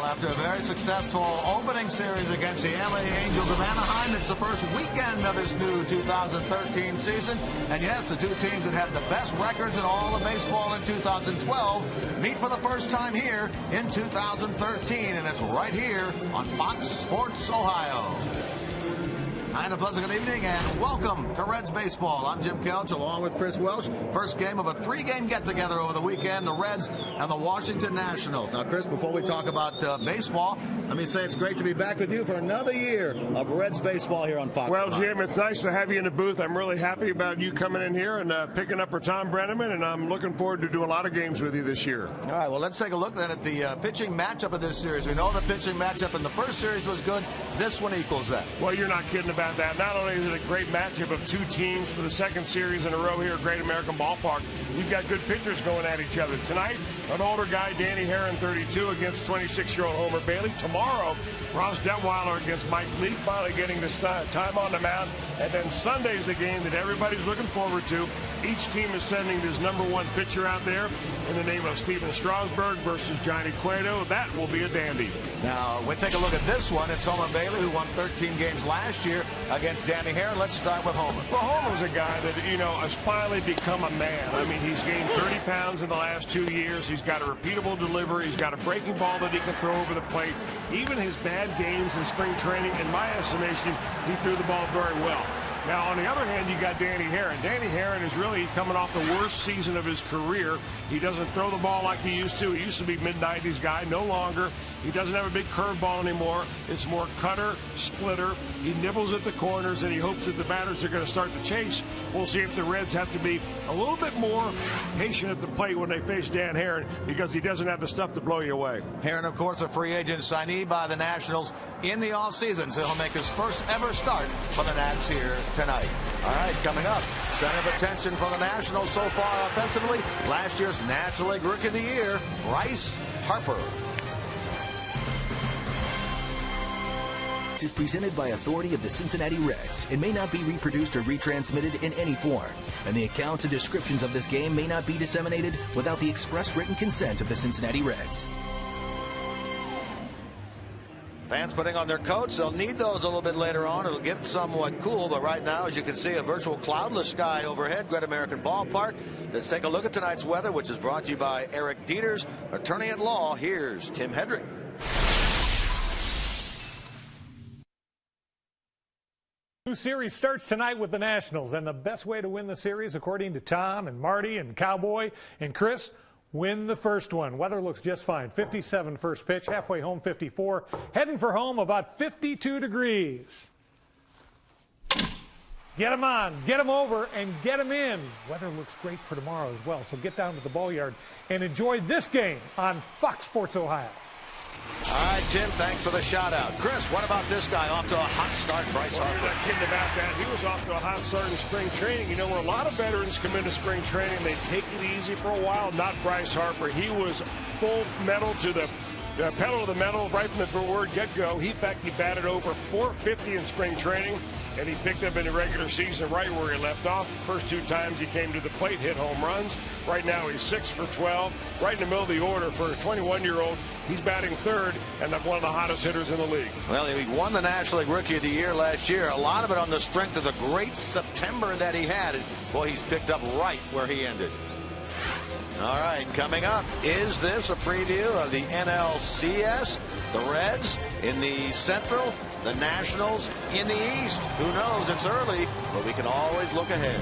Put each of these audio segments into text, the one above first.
after a very successful opening series against the LA Angels of Anaheim, it's the first weekend of this new 2013 season. And yes, the two teams that had the best records in all of baseball in 2012 meet for the first time here in 2013. And it's right here on Fox Sports Ohio. And a pleasant good evening and welcome to Reds Baseball. I'm Jim Kelch along with Chris Welsh. First game of a three-game get-together over the weekend, the Reds and the Washington Nationals. Now, Chris, before we talk about baseball, let me say it's great to be back with you for another year of Reds Baseball here on Fox. Well, Jim, it's nice to have you in the booth. I'm really happy about you coming in here and picking up for Tom Brenneman, and I'm looking forward to doing a lot of games with you this year. All right, well, let's take a look then at the pitching matchup of this series. We know the pitching matchup in the first series was good. This one equals that. Well, you're not kidding about that. Not only is it a great matchup of two teams for the second series in a row here at Great American Ballpark, you've got good pitchers going at each other. Tonight, an older guy, Danny Herron, 32, against 26-year-old Homer Bailey. Tomorrow, Ross Detweiler against Mike Leake, finally getting this time on the mound. And then Sunday's the game that everybody's looking forward to. Each team is sending his number one pitcher out there in the name of Steven Strasburg versus Johnny Cueto. That will be a dandy. Now, we take a look at this one. It's Homer Bailey, who won 13 games last year against Danny Herron. Let's start with Homer. Well, Homer's a guy that, has finally become a man. I mean, he's gained 30 pounds in the last 2 years. He's got a repeatable delivery. He's got a breaking ball that he can throw over the plate. Even his bad games in spring training, in my estimation, he threw the ball very well. Now, on the other hand, you got Danny Herron. Danny Herron is really coming off the worst season of his career. He doesn't throw the ball like he used to. He used to be mid-90s guy, no longer. He doesn't have a big curveball anymore. It's more cutter, splitter. He nibbles at the corners, and he hopes that the batters are going to start to chase. We'll see if the Reds have to be a little bit more patient at the plate when they face Dan Herron, because he doesn't have the stuff to blow you away. Herron, of course, a free agent signee by the Nationals in the offseason, so he'll make his first ever start for the Nats here tonight. All right, coming up, center of attention for the Nationals so far offensively, last year's National League Rookie of the Year, Bryce Harper. Is presented by authority of the Cincinnati Reds. It may not be reproduced or retransmitted in any form, and the accounts and descriptions of this game may not be disseminated without the express written consent of the Cincinnati Reds. Fans putting on their coats. They'll need those a little bit later on. It'll get somewhat cool, but right now, as you can see, a virtual cloudless sky overhead, Great American Ballpark. Let's take a look at tonight's weather, which is brought to you by Eric Dieters, attorney at law. Here's Tim Hedrick. New series starts tonight with the Nationals, and the best way to win the series, according to Tom and Marty and Cowboy and Chris, win the first one. Weather looks just fine. 57 first pitch, halfway home 54. Heading for home about 52 degrees. Get them on, get them over, and get them in. Weather looks great for tomorrow as well, so get down to the ball yard and enjoy this game on Fox Sports Ohio. All right, Jim, thanks for the shout-out. Chris, what about this guy off to a hot start, Bryce Harper? You're not kidding about that. He was off to a hot start in spring training. Where a lot of veterans come into spring training, they take it easy for a while. Not Bryce Harper. He was full metal to the pedal to the metal right from the word get-go. In fact, he batted over .450 in spring training, and he picked up in the regular season right where he left off. First two times he came to the plate, hit home runs. Right now he's 6 for 12, right in the middle of the order for a 21-year-old. He's batting third and one of the hottest hitters in the league. Well, he won the National League Rookie of the Year last year. A lot of it on the strength of the great September that he had. And boy, he's picked up right where he ended. All right, coming up, is this a preview of the NLCS? The Reds in the Central, the Nationals in the East. Who knows? It's early, but we can always look ahead.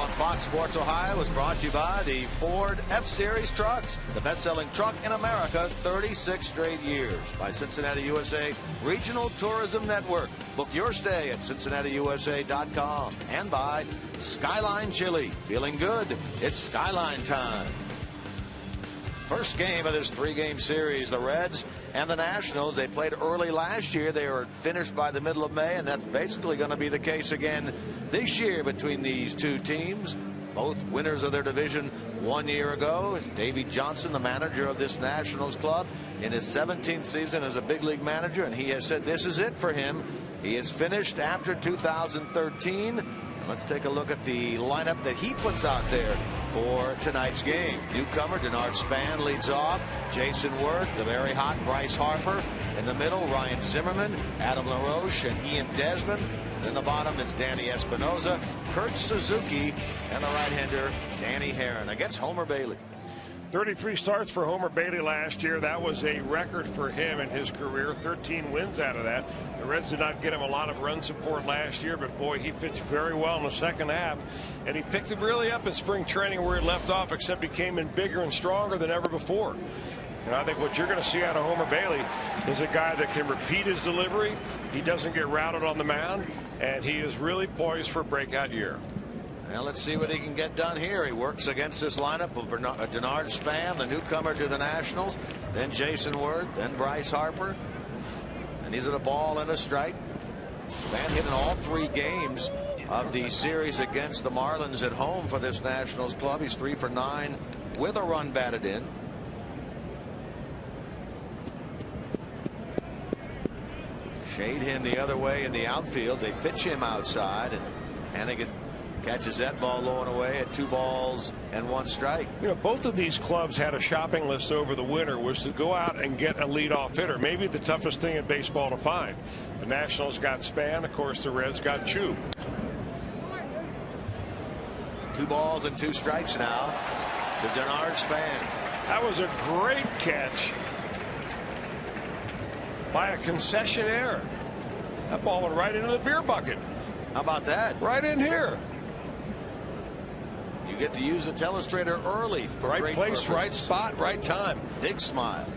On Fox Sports Ohio was brought to you by the Ford F-Series trucks, the best-selling truck in America 36 straight years. By Cincinnati USA Regional Tourism Network. Book your stay at CincinnatiUSA.com. And by Skyline Chili. Feeling good? It's Skyline time. First game of this three-game series, the Reds and the Nationals. They played early last year. They were finished by the middle of May, and that's basically going to be the case again this year between these two teams. Both winners of their division 1 year ago. Davey Johnson, the manager of this Nationals club, in his 17th season as a big league manager, and he has said this is it for him. He is finished after 2013. And let's take a look at the lineup that he puts out there for tonight's game. Newcomer Denard Span leads off. Jason Worth, the very hot Bryce Harper. In the middle, Ryan Zimmerman, Adam LaRoche, and Ian Desmond. In the bottom, it's Danny Espinoza, Kurt Suzuki, and the right-hander Danny Herron against Homer Bailey. 33 starts for Homer Bailey last year. That was a record for him in his career. 13 wins out of that. The Reds did not get him a lot of run support last year, but boy, he pitched very well in the second half. And he picked it really up in spring training where he left off, except he came in bigger and stronger than ever before. And I think what you're going to see out of Homer Bailey is a guy that can repeat his delivery. He doesn't get routed on the mound, and he is really poised for a breakout year. Well, let's see what he can get done here. He works against this lineup of Denard Span, the newcomer to the Nationals, then Jason Worth, then Bryce Harper. And he's at a ball and a strike. Span hit in all 3 games of the series against the Marlins at home for this Nationals club. He's 3 for 9 with a run batted in. Shade him the other way in the outfield. They pitch him outside, and Hannigan catches that ball low and away at 2 balls and 1 strike. You know, both of these clubs had a shopping list over the winter, was to go out and get a leadoff hitter. Maybe the toughest thing in baseball to find. The Nationals got Span. Of course, the Reds got Choo. 2 balls and 2 strikes now to Denard Span. That was a great catch by a concessionaire. That ball went right into the beer bucket. How about that? Right in here. You get to use the telestrator early for right great place, purposes. right spot, right time. Big smile.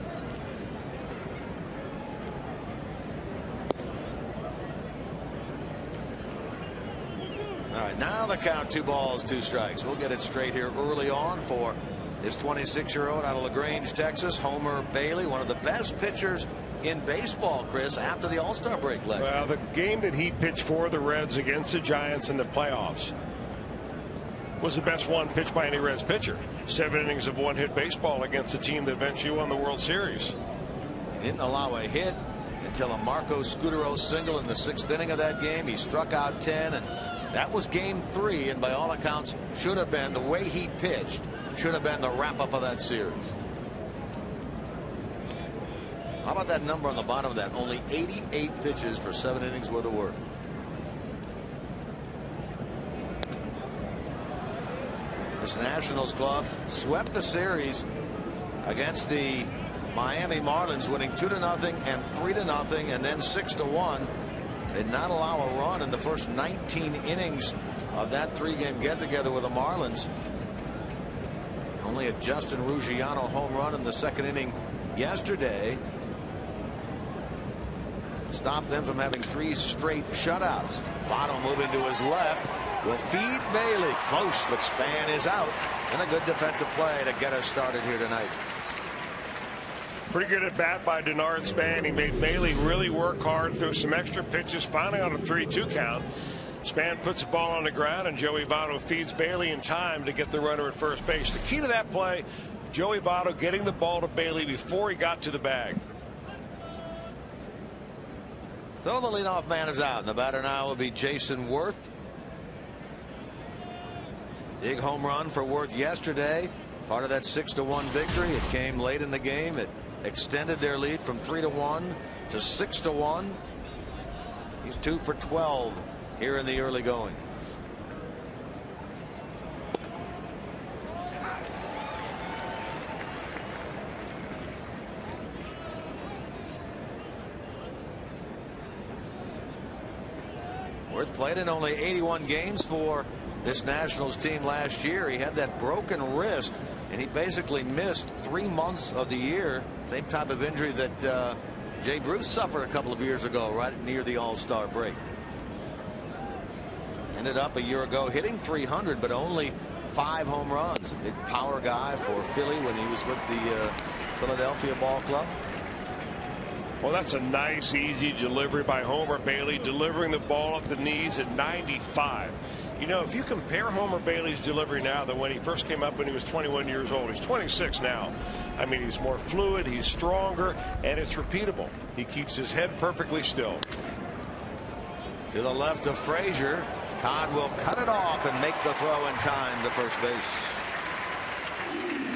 All right, now the count, 2 balls, 2 strikes. We'll get it straight here early on for this 26-year-old out of LaGrange, Texas, Homer Bailey, one of the best pitchers in baseball, Chris, after the All-Star break left. Well, the game that he pitched for the Reds against the Giants in the playoffs was the best one pitched by any Reds pitcher. 7 innings of 1-hit baseball against a team that eventually won the World Series. He didn't allow a hit until a Marco Scutero single in the 6th inning of that game. He struck out 10, and that was game 3, and by all accounts should have been, the way he pitched, should have been the wrap-up of that series. How about that number on the bottom of that? Only 88 pitches for 7 innings worth of work. This Nationals club swept the series against the Miami Marlins, winning 2-0 and 3-0 and then 6-1. Did not allow a run in the first 19 innings of that 3-game get-together with the Marlins. Only a Justin Ruggiano home run in the 2nd inning yesterday stopped them from having 3 straight shutouts. Votto moving to his left will feed Bailey. Close, but Span is out. And a good defensive play to get us started here tonight. Pretty good at bat by Denard Span. He made Bailey really work hard, threw some extra pitches, finally on a 3-2 count. Span puts the ball on the ground, and Joey Votto feeds Bailey in time to get the runner at first base. The key to that play, Joey Votto getting the ball to Bailey before he got to the bag. So the leadoff man is out, and the batter now will be Jason Worth. Big home run for Worth yesterday. Part of that 6-1 victory. It came late in the game. It extended their lead from 3-1 to 6-1. He's 2 for 12 here in the early going. Worth played in only 81 games for this Nationals team last year. He had that broken wrist, and he basically missed 3 months of the year. Same type of injury that Jay Bruce suffered a couple of years ago, right near the All-Star break. Ended up a year ago hitting 300, but only 5 home runs. A big power guy for Philly when he was with the Philadelphia Ball Club. Well, that's a nice, easy delivery by Homer Bailey, delivering the ball up the knees at 95. You know, if you compare Homer Bailey's delivery now than when he first came up when he was 21 years old, he's 26 now. I mean, he's more fluid, he's stronger, and it's repeatable. He keeps his head perfectly still. To the left of Frazier. Todd will cut it off and make the throw in time to first base.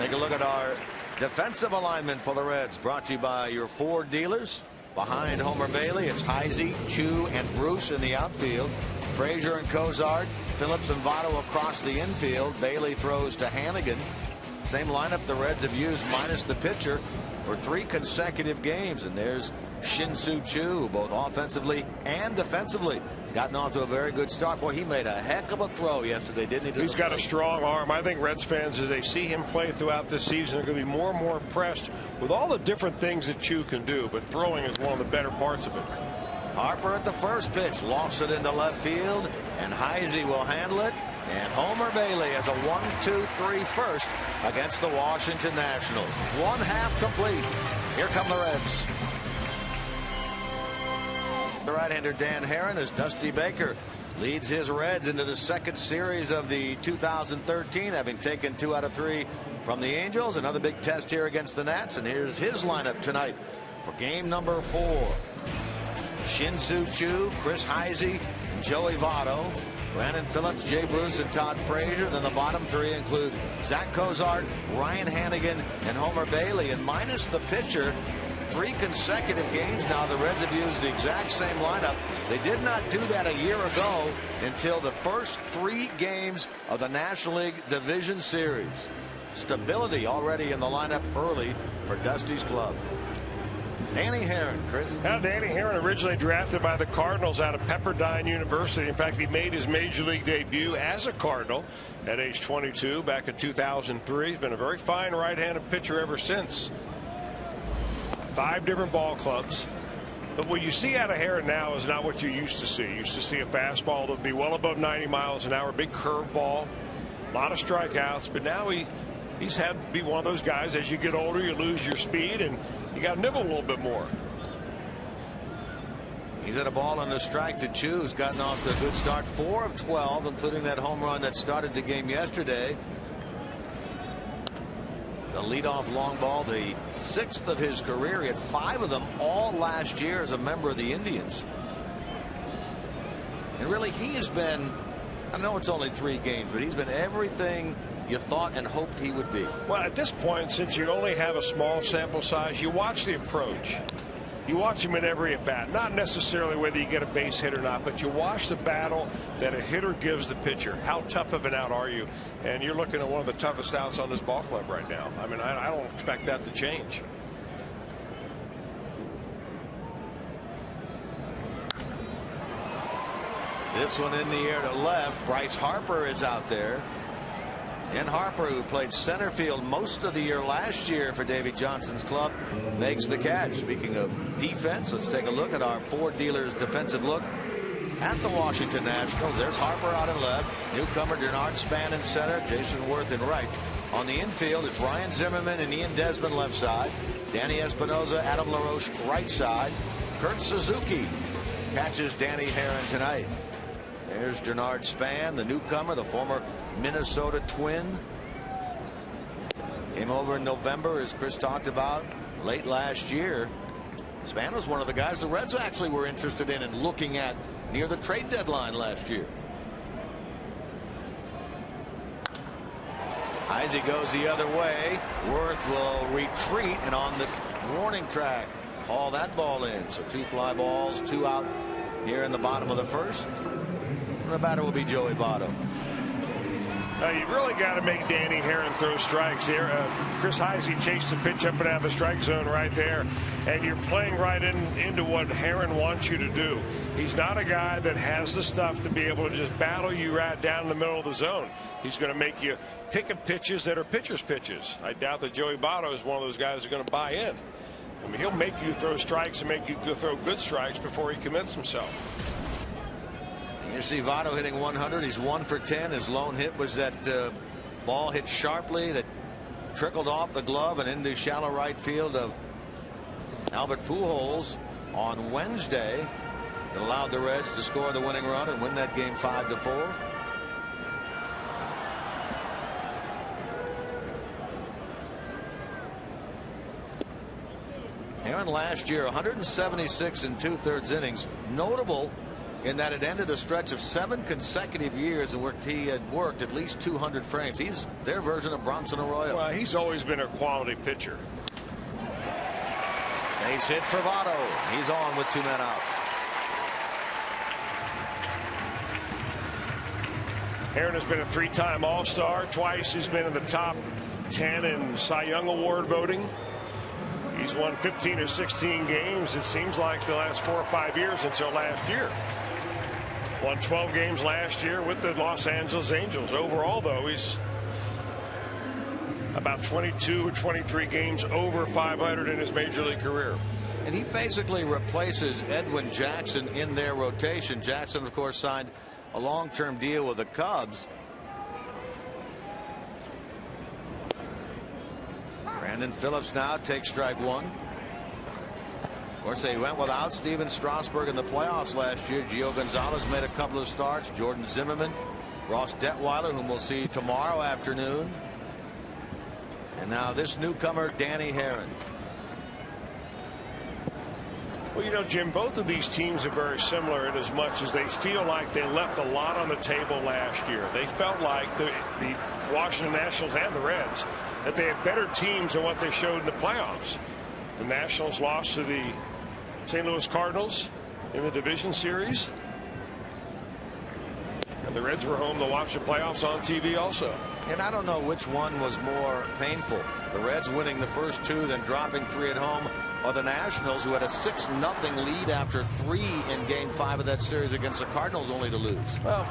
Take a look at our defensive alignment for the Reds, brought to you by your Ford dealers. Behind Homer Bailey, it's Heisey, Choo, and Bruce in the outfield. Frazier and Cozart, Phillips and Votto across the infield. Bailey throws to Hannigan. Same lineup the Reds have used minus the pitcher for 3 consecutive games. And there's Shin-Soo Choo, both offensively and defensively. Gotten off to a very good start. Boy, he made a heck of a throw yesterday, didn't he? He's got a strong arm. I think Reds fans, as they see him play throughout this season, are going to be more and more impressed with all the different things that Choo can do. But throwing is one of the better parts of it. Harper at the first pitch, lofts it into left field, and Heisey will handle it. And Homer Bailey has a 1-2-3 first against the Washington Nationals. 1/2 complete. Here come the Reds. The right-hander Dan Herron, as Dusty Baker leads his Reds into the second series of the 2013, having taken 2 out of 3 from the Angels. Another big test here against the Nats, and here's his lineup tonight for game number 4. Shin-Soo Choo, Chris Heisey, and Joey Votto. Brandon Phillips, Jay Bruce, and Todd Frazier. Then the bottom 3 include Zack Cozart, Ryan Hannigan, and Homer Bailey. And minus the pitcher, 3 consecutive games now the Reds have used the exact same lineup. They did not do that a year ago until the first 3 games of the National League Division Series. Stability already in the lineup early for Dusty's club. Danny Herron, Chris. Now, Danny Herron, originally drafted by the Cardinals out of Pepperdine University. In fact, he made his major league debut as a Cardinal at age 22 back in 2003. He's been a very fine right-handed pitcher ever since. 5 different ball clubs. But what you see out of Herron now is not what you used to see. You used to see a fastball that would be well above 90 miles an hour, big curveball, a lot of strikeouts. But now he's had to be one of those guys, as you get older, you lose your speed, and you got to nibble a little bit more. He's had a ball on the strike to Choo, who's gotten off to a good start. 4 of 12, including that home run that started the game yesterday. The leadoff long ball, the 6th of his career. He had 5 of them all last year as a member of the Indians. And really, he has been, I know it's only 3 games, but he's been everything you thought and hoped he would be. Well, at this point, since you only have a small sample size, you watch the approach. You watch him in every at bat, not necessarily whether you get a base hit or not, but you watch the battle that a hitter gives the pitcher. How tough of an out are you? And you're looking at one of the toughest outs on this ball club right now. I mean, I don't expect that to change. This one in the air to left. Bryce Harper is out there. And Harper, who played center field most of the year last year for Davey Johnson's club, makes the catch. Speaking of defense, let's take a look at our Ford dealers' defensive look at the Washington Nationals. There's Harper out in left. Newcomer Denard Span in center. Jason Worth in right. On the infield, it's Ryan Zimmerman and Ian Desmond left side. Danny Espinosa, Adam LaRoche right side. Kurt Suzuki catches Danny Herron tonight. There's Denard Span, the newcomer, the former Minnesota Twin. Came over in November, as Chris talked about, late last year. Span was one of the guys the Reds actually were interested in and looking at near the trade deadline last year. Heisey goes the other way. Worth will retreat, and on the warning track, haul that ball in. So 2 fly balls, 2 out here in the bottom of the first. And the batter will be Joey Votto. You've really got to make Danny Herron throw strikes here. Chris Heisey chased the pitch up and out of the strike zone right there. And you're playing right into what Herron wants you to do. He's not a guy that has the stuff to be able to just battle you right down in the middle of the zone. He's going to make you pick at pitches that are pitcher's pitches. I doubt that Joey Votto is one of those guys who's going to buy in. I mean, he'll make you throw strikes and make you throw good strikes before he commits himself. You see Votto hitting 100. He's 1 for 10. His lone hit was that ball hit sharply that trickled off the glove and into shallow right field of Albert Pujols on Wednesday. That allowed the Reds to score the winning run and win that game 5-4. Herron last year 176 and 2/3 innings. Notable in that it ended a stretch of 7 consecutive years in which he had worked at least 200 frames. He's their version of Bronson Arroyo. Well, he's always been a quality pitcher. Base hit for Votto. He's on with 2 men out. Aaron has been a 3-time All-Star. Twice he's been in the top 10 in Cy Young Award voting. He's won 15 or 16 games, it seems like, the last 4 or 5 years until last year. Won 12 games last year with the Los Angeles Angels. Overall, though, he's about 22 or 23 games over 500 in his major league career. And he basically replaces Edwin Jackson in their rotation. Jackson, of course, signed a long-term deal with the Cubs. Brandon Phillips now takes strike 1. Of course, they went without Steven Strasburg in the playoffs last year. Gio Gonzalez made a couple of starts. Jordan Zimmerman, Ross Detweiler, whom we'll see tomorrow afternoon. And now this newcomer, Danny Herron. Well, you know, Jim, both of these teams are very similar in as much as they feel like they left a lot on the table last year. They felt like the Washington Nationals and the Reds, that they had better teams than what they showed in the playoffs. The Nationals lost to the St. Louis Cardinals in the division series. And the Reds were home to watch the playoffs on TV also. And I don't know which one was more painful. The Reds winning the first 2, then dropping 3 at home, or the Nationals, who had a 6-0 lead after 3 in Game 5 of that series against the Cardinals, only to lose. Well,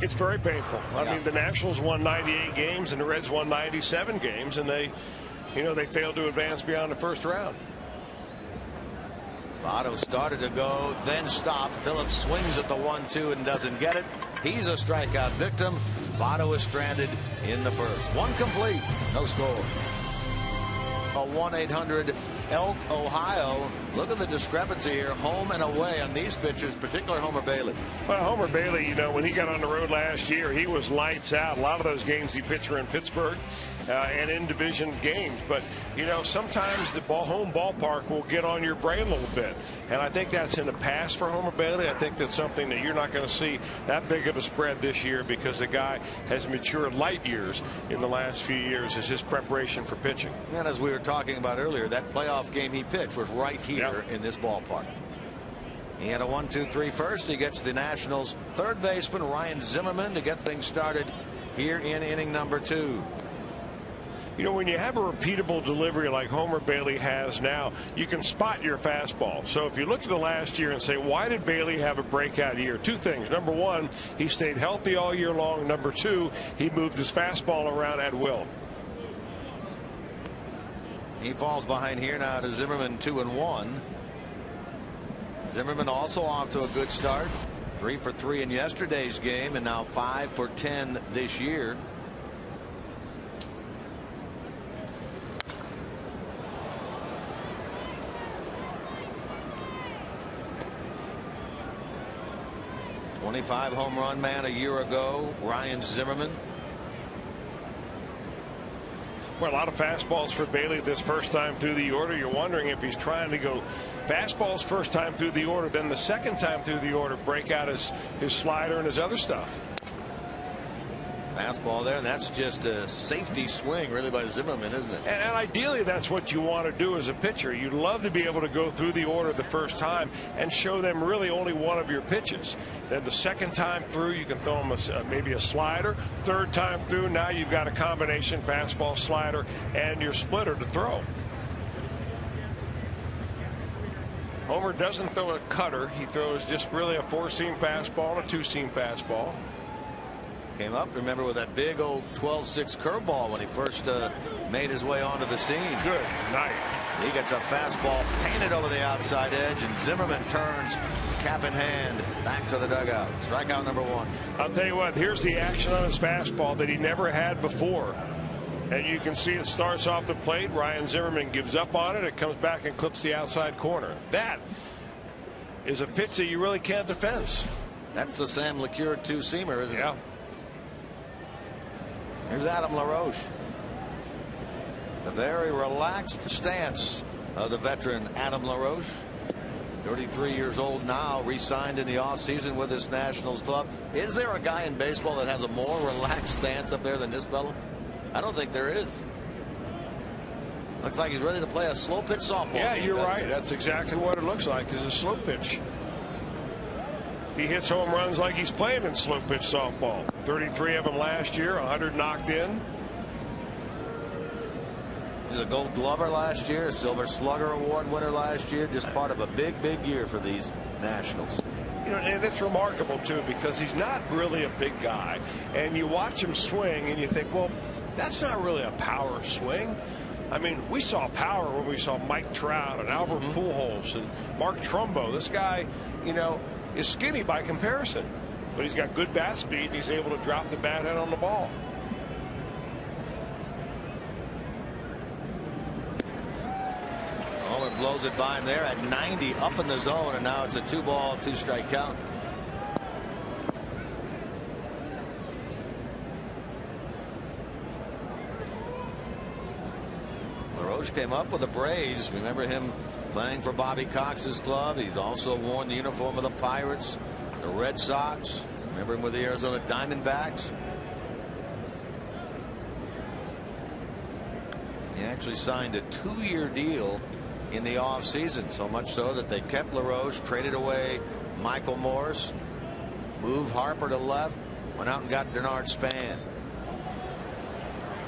it's very painful. I mean, the Nationals won 98 games and the Reds won 97 games, and they failed to advance beyond the first round. Votto started to go, then stopped. Phillips swings at the 1-2 and doesn't get it. He's a strikeout victim. Votto is stranded in the first. 1 complete, no score. A 1-800-ELK, Ohio. Look at the discrepancy here, home and away on these pitchers, particularly Homer Bailey. Well, Homer Bailey, you know, when he got on the road last year, he was lights out. A lot of those games he pitched were in Pittsburgh and in division games. But, you know, sometimes the home ballpark will get on your brain a little bit. And I think that's in the past for Homer Bailey. I think that's something that you're not going to see that big of a spread this year, because the guy has matured light years in the last few years as his preparation for pitching. And as we were talking about earlier, that playoff game he pitched was right here in this ballpark. He had a 1-2-3 first. He gets the Nationals' third baseman Ryan Zimmerman to get things started here in inning number 2. You know, when you have a repeatable delivery like Homer Bailey has now, you can spot your fastball. So if you look at the last year and say, why did Bailey have a breakout year? 2 things. Number 1, he stayed healthy all year long. Number 2, he moved his fastball around at will. He falls behind here now to Zimmerman, 2-1. Zimmerman also off to a good start. 3 for 3 in yesterday's game, and now 5 for 10 this year. '25 home run man a year ago, Ryan Zimmerman. Well, a lot of fastballs for Bailey this first time through the order. You're wondering if he's trying to go fastballs first time through the order, then the second time through the order break out his slider and his other stuff. Fastball there, and that's just a safety swing really by Zimmerman, isn't it? And ideally that's what you want to do as a pitcher. You'd love to be able to go through the order the first time and show them really only one of your pitches. Then the second time through you can throw them maybe a slider. Third time through, now you've got a combination fastball, slider, and your splitter to throw. Homer doesn't throw a cutter. He throws just really a 4-seam fastball and a 2-seam fastball. Came up, remember, with that big old 12-6 curveball when he first made his way onto the scene. Good night. He gets a fastball painted over the outside edge, and Zimmerman turns, cap in hand, back to the dugout. Strikeout number 1. I'll tell you what, here's the action on his fastball that he never had before. And you can see it starts off the plate. Ryan Zimmerman gives up on it. It comes back and clips the outside corner. That is a pitch that you really can't defend. That's the Sam LeCure 2-seamer, isn't it? Yeah. Here's Adam LaRoche. The very relaxed stance of the veteran Adam LaRoche. 33 years old now, re-signed in the offseason with this Nationals club. Is there a guy in baseball that has a more relaxed stance up there than this fellow? I don't think there is. Looks like he's ready to play a slow pitch softball. Yeah, you're right. That's exactly what it looks like, is a slow pitch. He hits home runs like he's playing in slow pitch softball. 33 of them last year, 100 knocked in. He's a Gold Glover last year, a Silver Slugger Award winner last year. Just part of a big year for these Nationals. You know, and it's remarkable too, because he's not really a big guy, and you watch him swing and you think, well, that's not really a power swing. I mean, we saw power when we saw Mike Trout and Albert Pujols and Mark Trumbo. This guy, you know, is skinny by comparison, but he's got good bat speed and he's able to drop the bat head on the ball. Homer blows it by him there at 90, up in the zone, and now it's a 2-ball, 2-strike count. LaRoche came up with the Braves. Remember him playing for Bobby Cox's club. He's also worn the uniform of the Pirates, the Red Sox. Remember him with the Arizona Diamondbacks. He actually signed a 2-year deal in the offseason, so much so that they kept LaRoche, traded away Michael Morse, moved Harper to left, went out and got Denard Span.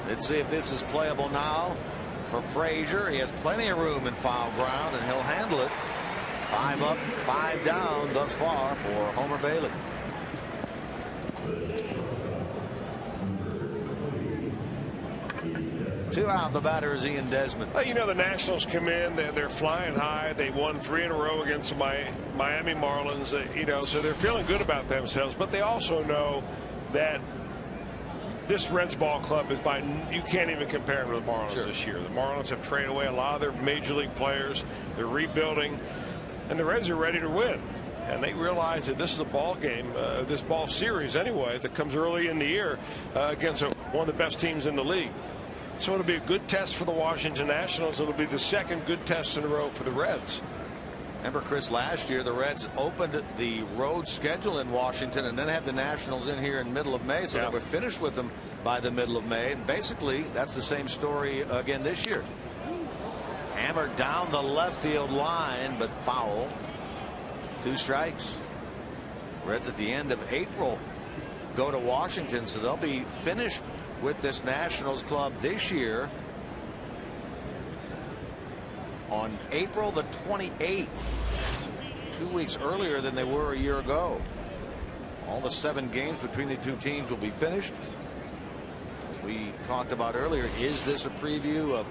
Let's see if this is playable now for Frazier. He has plenty of room in foul ground, and he'll handle it. 5 up, 5 down thus far for Homer Bailey. Two out. The batter is Ian Desmond. Well, you know, the Nationals come in, they're flying high. They won 3 in a row against the Miami Marlins, you know, so they're feeling good about themselves. But they also know that this Reds ball club is you can't even compare them to the Marlins this year. The Marlins have traded away a lot of their major league players. They're rebuilding, and the Reds are ready to win. And they realize that this is a ball game, this ball series anyway, that comes early in the year against one of the best teams in the league. So it'll be a good test for the Washington Nationals. It'll be the second good test in a row for the Reds. Remember, Chris, last year the Reds opened the road schedule in Washington and then had the Nationals in here in middle of May, so they were finished with them by the middle of May. And basically that's the same story again this year. Hammered down the left field line, but foul. 2 strikes. Reds at the end of April go to Washington, so they'll be finished with this Nationals club this year on April the 28th, 2 weeks earlier than they were a year ago. All the 7 games between the two teams will be finished. As we talked about earlier, is this a preview of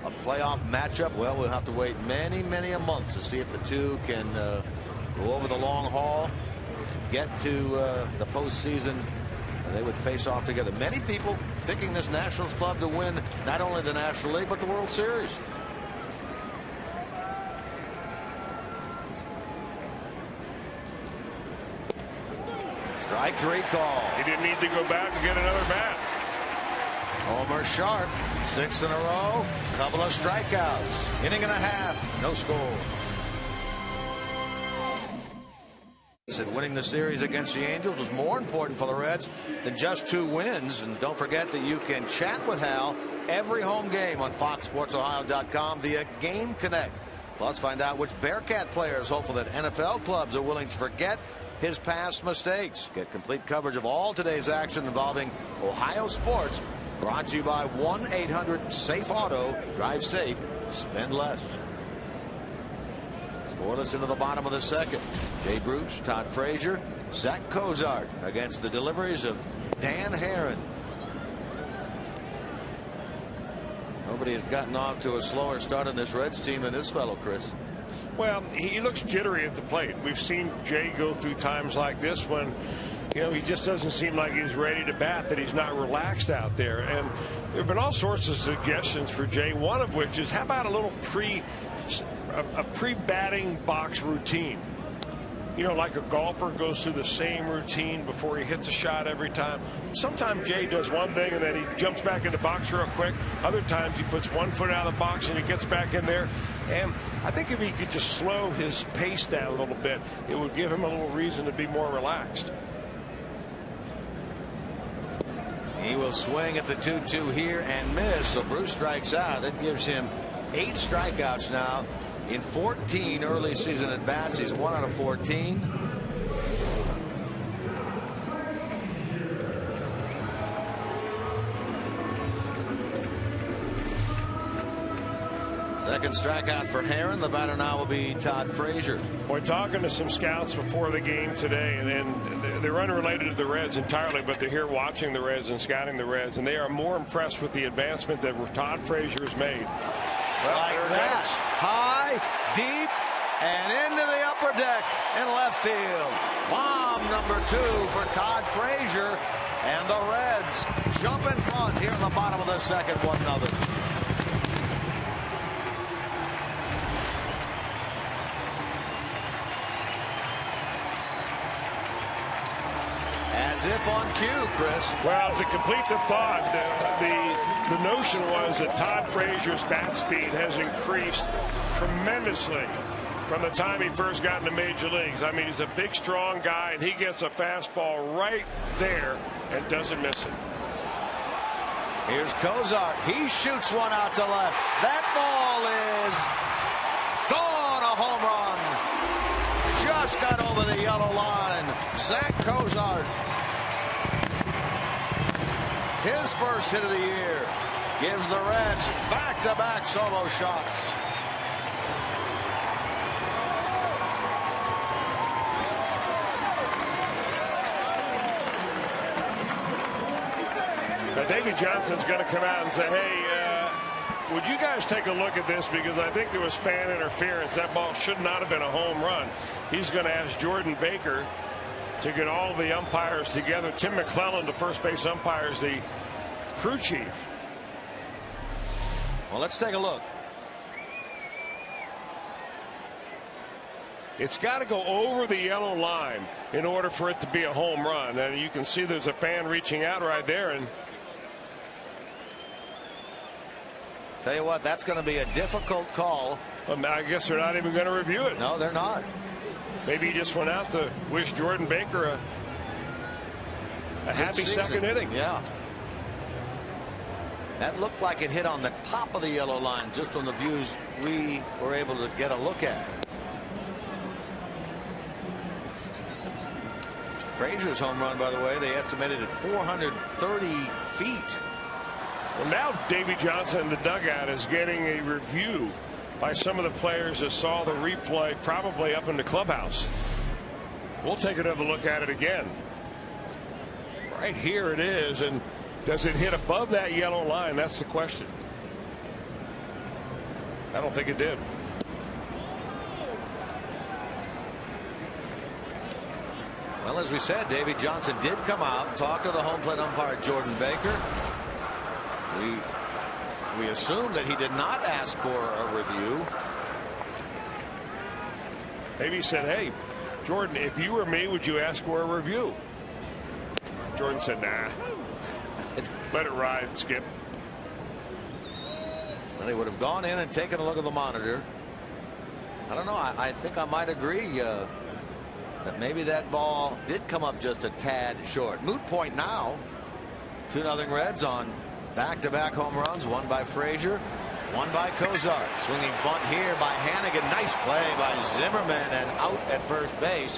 a playoff matchup? Well, we'll have to wait many a months to see if the two can go over the long haul and get to the postseason. They would face off together. Many people picking this Nationals club to win not only the National League but the World Series. Strike 3 call. He didn't need to go back and get another bat. Homer sharp, 6 in a row, couple of strikeouts, inning and a half, no score. Said winning the series against the Angels was more important for the Reds than just 2 wins. And don't forget that you can chat with Hal every home game on FoxSportsOhio.com via Game Connect. Plus, find out which Bearcat player is hopeful that NFL clubs are willing to forget his past mistakes. Get complete coverage of all today's action involving Ohio sports. Brought to you by 1-800-SAFE-AUTO. Drive safe, spend less. Scoreless into the bottom of the second. Jay Bruce, Todd Frazier, Zack Cozart against the deliveries of Dan Herron. Nobody has gotten off to a slower start on this Reds team than this fellow, Chris. Well, he looks jittery at the plate. We've seen Jay go through times like this when, you know, he just doesn't seem like he's ready to bat, that he's not relaxed out there. And there have been all sorts of suggestions for Jay, one of which is, how about a little pre-batting box routine? you know, like a golfer goes through the same routine before he hits a shot every time. Sometimes Jay does one thing and then he jumps back in the box real quick. Other times he puts 1 foot out of the box and he gets back in there. And I think if he could just slow his pace down a little bit, it would give him a little reason to be more relaxed. He will swing at the 2-2 here and miss. So Bruce strikes out. That gives him 8 strikeouts now in 14 early season at bats. He's 1 out of 14. Second strikeout for Herron. The batter now will be Todd Frazier. We're talking to some scouts before the game today, and they're unrelated to the Reds entirely, but they're here watching the Reds and scouting the Reds, and they are more impressed with the advancement that Todd Frazier has made. Well, like that. High, deep, and into the upper deck in left field. Bomb number 2 for Todd Frazier, and the Reds jump in front here in the bottom of the second, 1-0. As if on cue, Chris. Well, to complete the thought, the notion was that Todd Frazier's bat speed has increased tremendously from the time he first got into major leagues. I mean, he's a big, strong guy, and he gets a fastball right there and doesn't miss it. Here's Cozart. He shoots one out to left. That ball is gone. A home run. Just got over the yellow line. Zack Cozart. His first hit of the year gives the Reds back-to-back solo shots. Now, Davey Johnson's going to come out and say, hey, would you guys take a look at this, because I think there was fan interference. That ball should not have been a home run. He's going to ask Jordan Baker to get all the umpires together. Tim McClellan, the first base umpire, is the crew chief. Well, let's take a look. It's got to go over the yellow line in order for it to be a home run. And you can see there's a fan reaching out right there. And tell you what, that's going to be a difficult call. Well, I guess they're not even going to review it. No, they're not. Maybe he just went out to wish Jordan Baker a happy second inning. Yeah. That looked like it hit on the top of the yellow line, just from the views we were able to get a look at. Frazier's home run, by the way, they estimated at 430 feet. Well, now Davey Johnson in the dugout is getting a review by some of the players that saw the replay, probably up in the clubhouse. We'll take another look at it again. Right here it is, and does it hit above that yellow line? That's the question. I don't think it did. Well, as we said, Davey Johnson did come out, talk to the home plate umpire Jordan Baker. We assume that he did not ask for a review. Maybe he said, hey, Jordan, if you were me, would you ask for a review? Jordan said, nah. Let it ride, Skip. Well, they would have gone in and taken a look at the monitor. I don't know. I think I might agree that maybe that ball did come up just a tad short. Moot point now. 2-0 Reds on back-to-back home runs, one by Frazier, one by Cozart. Swinging bunt here by Hannigan. Nice play by Zimmerman, and out at first base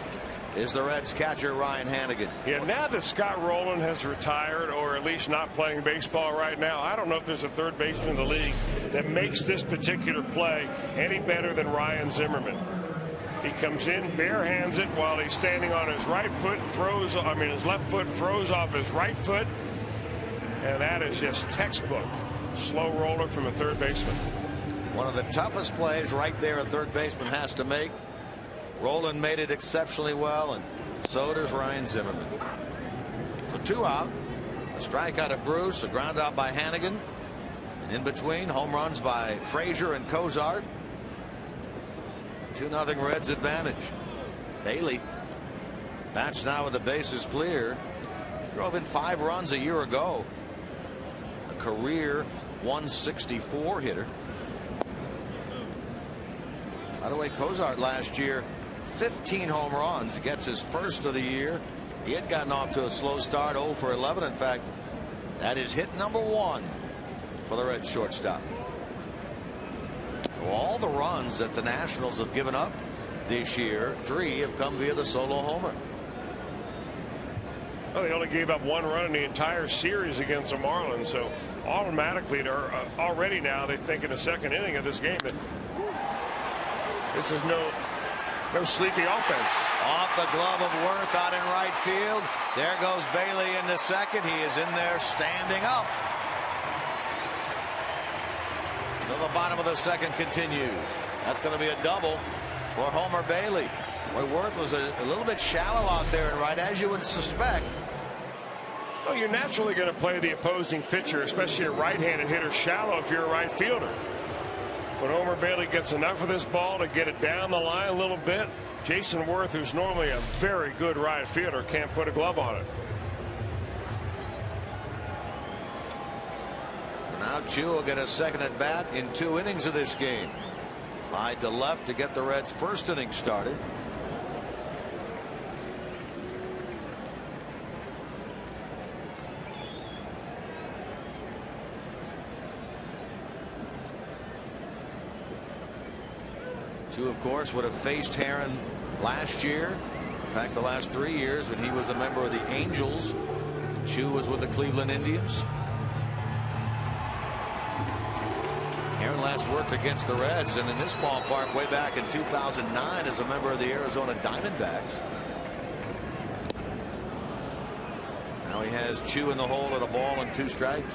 is the Reds catcher Ryan Hannigan. Yeah, now that Scott Rowland has retired, or at least not playing baseball right now, I don't know if there's a third baseman in the league that makes this particular play any better than Ryan Zimmerman. He comes in, bare hands it while he's standing on his right foot, his left foot throws off his right foot. And that is just textbook slow roller from a third baseman. One of the toughest plays right there a third baseman has to make. Rowland made it exceptionally well, and so does Ryan Zimmerman. So 2 out. A strikeout of Bruce, a ground out by Hannigan. And in between, home runs by Frazier and Cozart. 2-0 Reds advantage. Bailey bats now with the bases clear. Drove in 5 runs a year ago. A career 164 hitter. By the way, Cozart last year 15 home runs. He gets his first of the year. He had gotten off to a slow start, 0 for 11. In fact, that is hit number 1 for the Reds shortstop. All the runs that the Nationals have given up this year, 3 have come via the solo homer. Well, they only gave up 1 run in the entire series against the Marlins, so automatically they're already now they think in the second inning of this game that this is no sleepy offense. Off the glove of Worth out in right field. There goes Bailey in the second. He is in there standing up. So the bottom of the second continues. That's going to be a double for Homer Bailey. Where Worth was a little bit shallow out there and right, as you would suspect. Well, you're naturally going to play the opposing pitcher, especially a right-handed hitter, shallow if you're a right fielder. But Homer Bailey gets enough of this ball to get it down the line a little bit. Jason Worth, who's normally a very good right fielder, can't put a glove on it. Now Choo will get a second at bat in 2 innings of this game. Slide to left to get the Reds' first inning started. Choo, of course, would have faced Herron last year. In fact, the last 3 years when he was a member of the Angels. Choo was with the Cleveland Indians. Herron last worked against the Reds and in this ballpark way back in 2009 as a member of the Arizona Diamondbacks. Now he has Choo in the hole at a ball and 2 strikes.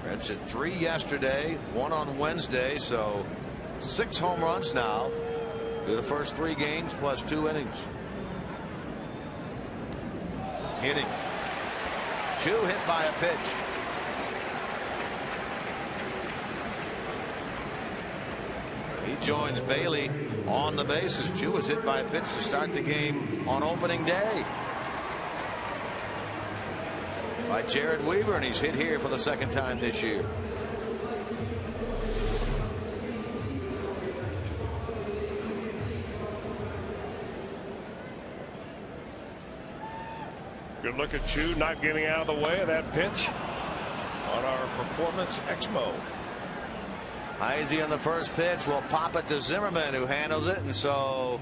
Reds hit 3 yesterday, 1 on Wednesday, so 6 home runs now through the first 3 games plus 2 innings. Hitting. Choo hit by a pitch. He joins Bailey on the bases. Choo was hit by a pitch to start the game on opening day by Jared Weaver, and he's hit here for the 2nd time this year. Good look at Choo not getting out of the way of that pitch on our Performance Expo. Heisey on the first pitch will pop it to Zimmerman, who handles it, and so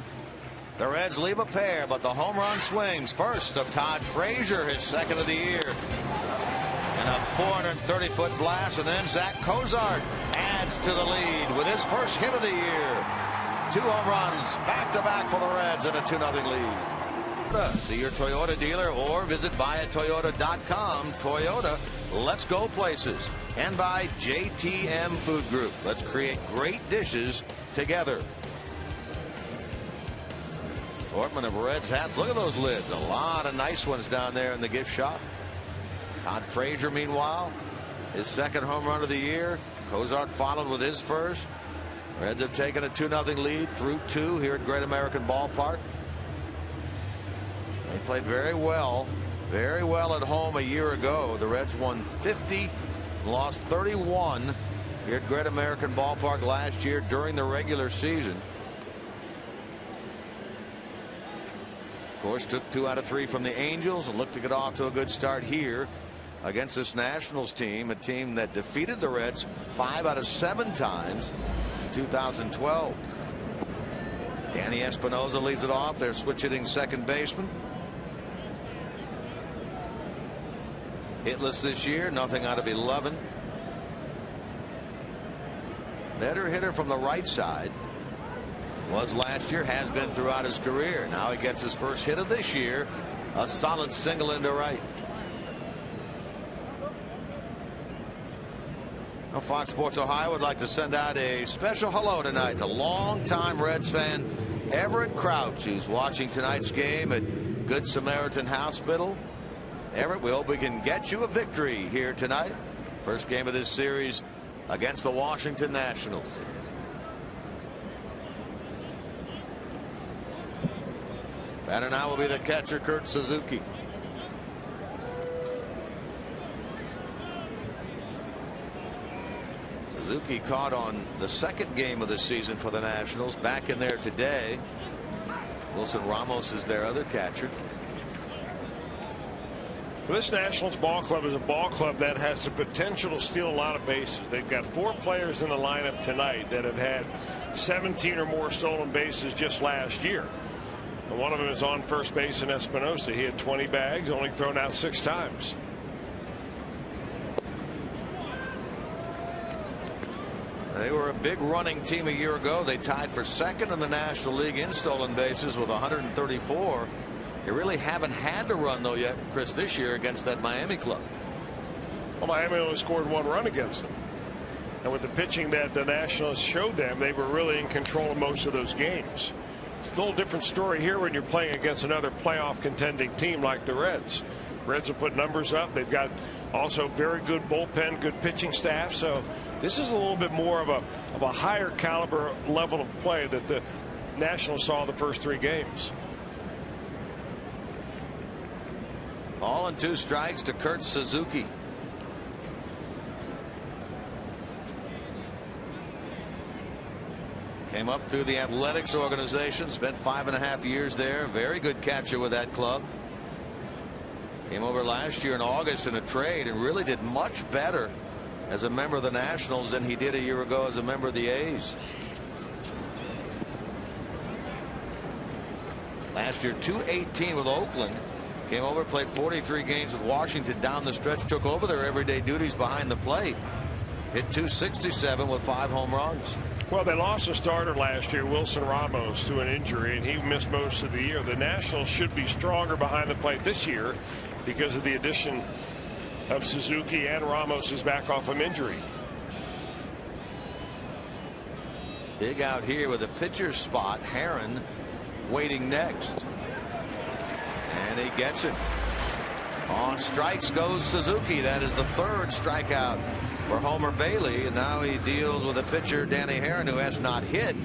the Reds leave a pair, but the home run swings first of Todd Frazier, his 2nd of the year, and a 430-foot blast, and then Zack Cozart adds to the lead with his first hit of the year. 2 home runs back-to-back for the Reds and a 2-0 lead. See your Toyota dealer or visit buyatoyota.com. Toyota, let's go places. And by JTM Food Group. Let's create great dishes together. Assortment of Reds hats. Look at those lids. A lot of nice ones down there in the gift shop. Todd Frazier, meanwhile, his 2nd home run of the year. Cozart followed with his first. Reds have taken a 2-0 lead through 2 here at Great American Ballpark. They played very well at home a year ago. The Reds won 50, lost 31 here at Great American Ballpark last year during the regular season. Of course, took 2 out of 3 from the Angels and looked to get off to a good start here against this Nationals team, a team that defeated the Reds 5 out of 7 times in 2012. Danny Espinosa leads it off. They're switch hitting second baseman. Hitless this year, nothing out of 11. Better hitter from the right side. Was last year, has been throughout his career. Now he gets his first hit of this year. A solid single into right. Now, Fox Sports Ohio would like to send out a special hello tonight to longtime Reds fan Everett Crouch, who's watching tonight's game at Good Samaritan Hospital. Everett, we hope we can get you a victory here tonight. First game of this series against the Washington Nationals. Batter now will be the catcher, Kurt Suzuki. Suzuki caught on the second game of the season for the Nationals, back in there today. Wilson Ramos is their other catcher. This Nationals ball club is a ball club that has the potential to steal a lot of bases. They've got 4 players in the lineup tonight that have had 17 or more stolen bases just last year. And one of them is on first base in Espinosa. He had 20 bags, only thrown out 6 times. They were a big running team a year ago. They tied for second in the National League in stolen bases with 134. They really haven't had to run, though, yet, Chris, this year against that Miami club. Well, Miami only scored 1 run against them. And with the pitching that the Nationals showed them, they were really in control of most of those games. It's a little different story here when you're playing against another playoff contending team like the Reds. Reds will put numbers up. They've got also very good bullpen, good pitching staff. So this is a little bit more of a higher caliber level of play that the Nationals saw the first 3 games. Ball and 2 strikes to Kurt Suzuki. Came up through the athletics organization, spent 5.5 years there. Very good catcher with that club. Came over last year in August in a trade and really did much better as a member of the Nationals than he did a year ago as a member of the A's. Last year, .218 with Oakland. Came over, played 43 games with Washington down the stretch, took over their everyday duties behind the plate. Hit .267 with 5 home runs. Well, they lost a starter last year, Wilson Ramos, to an injury, and he missed most of the year. The Nationals should be stronger behind the plate this year because of the addition of Suzuki, and Ramos is back off from injury. Big out here with a pitcher's spot. Herron waiting next. And he gets it. On strikes goes Suzuki. That is the 3rd strikeout for Homer Bailey. And now he deals with a pitcher, Danny Herron, who has not hit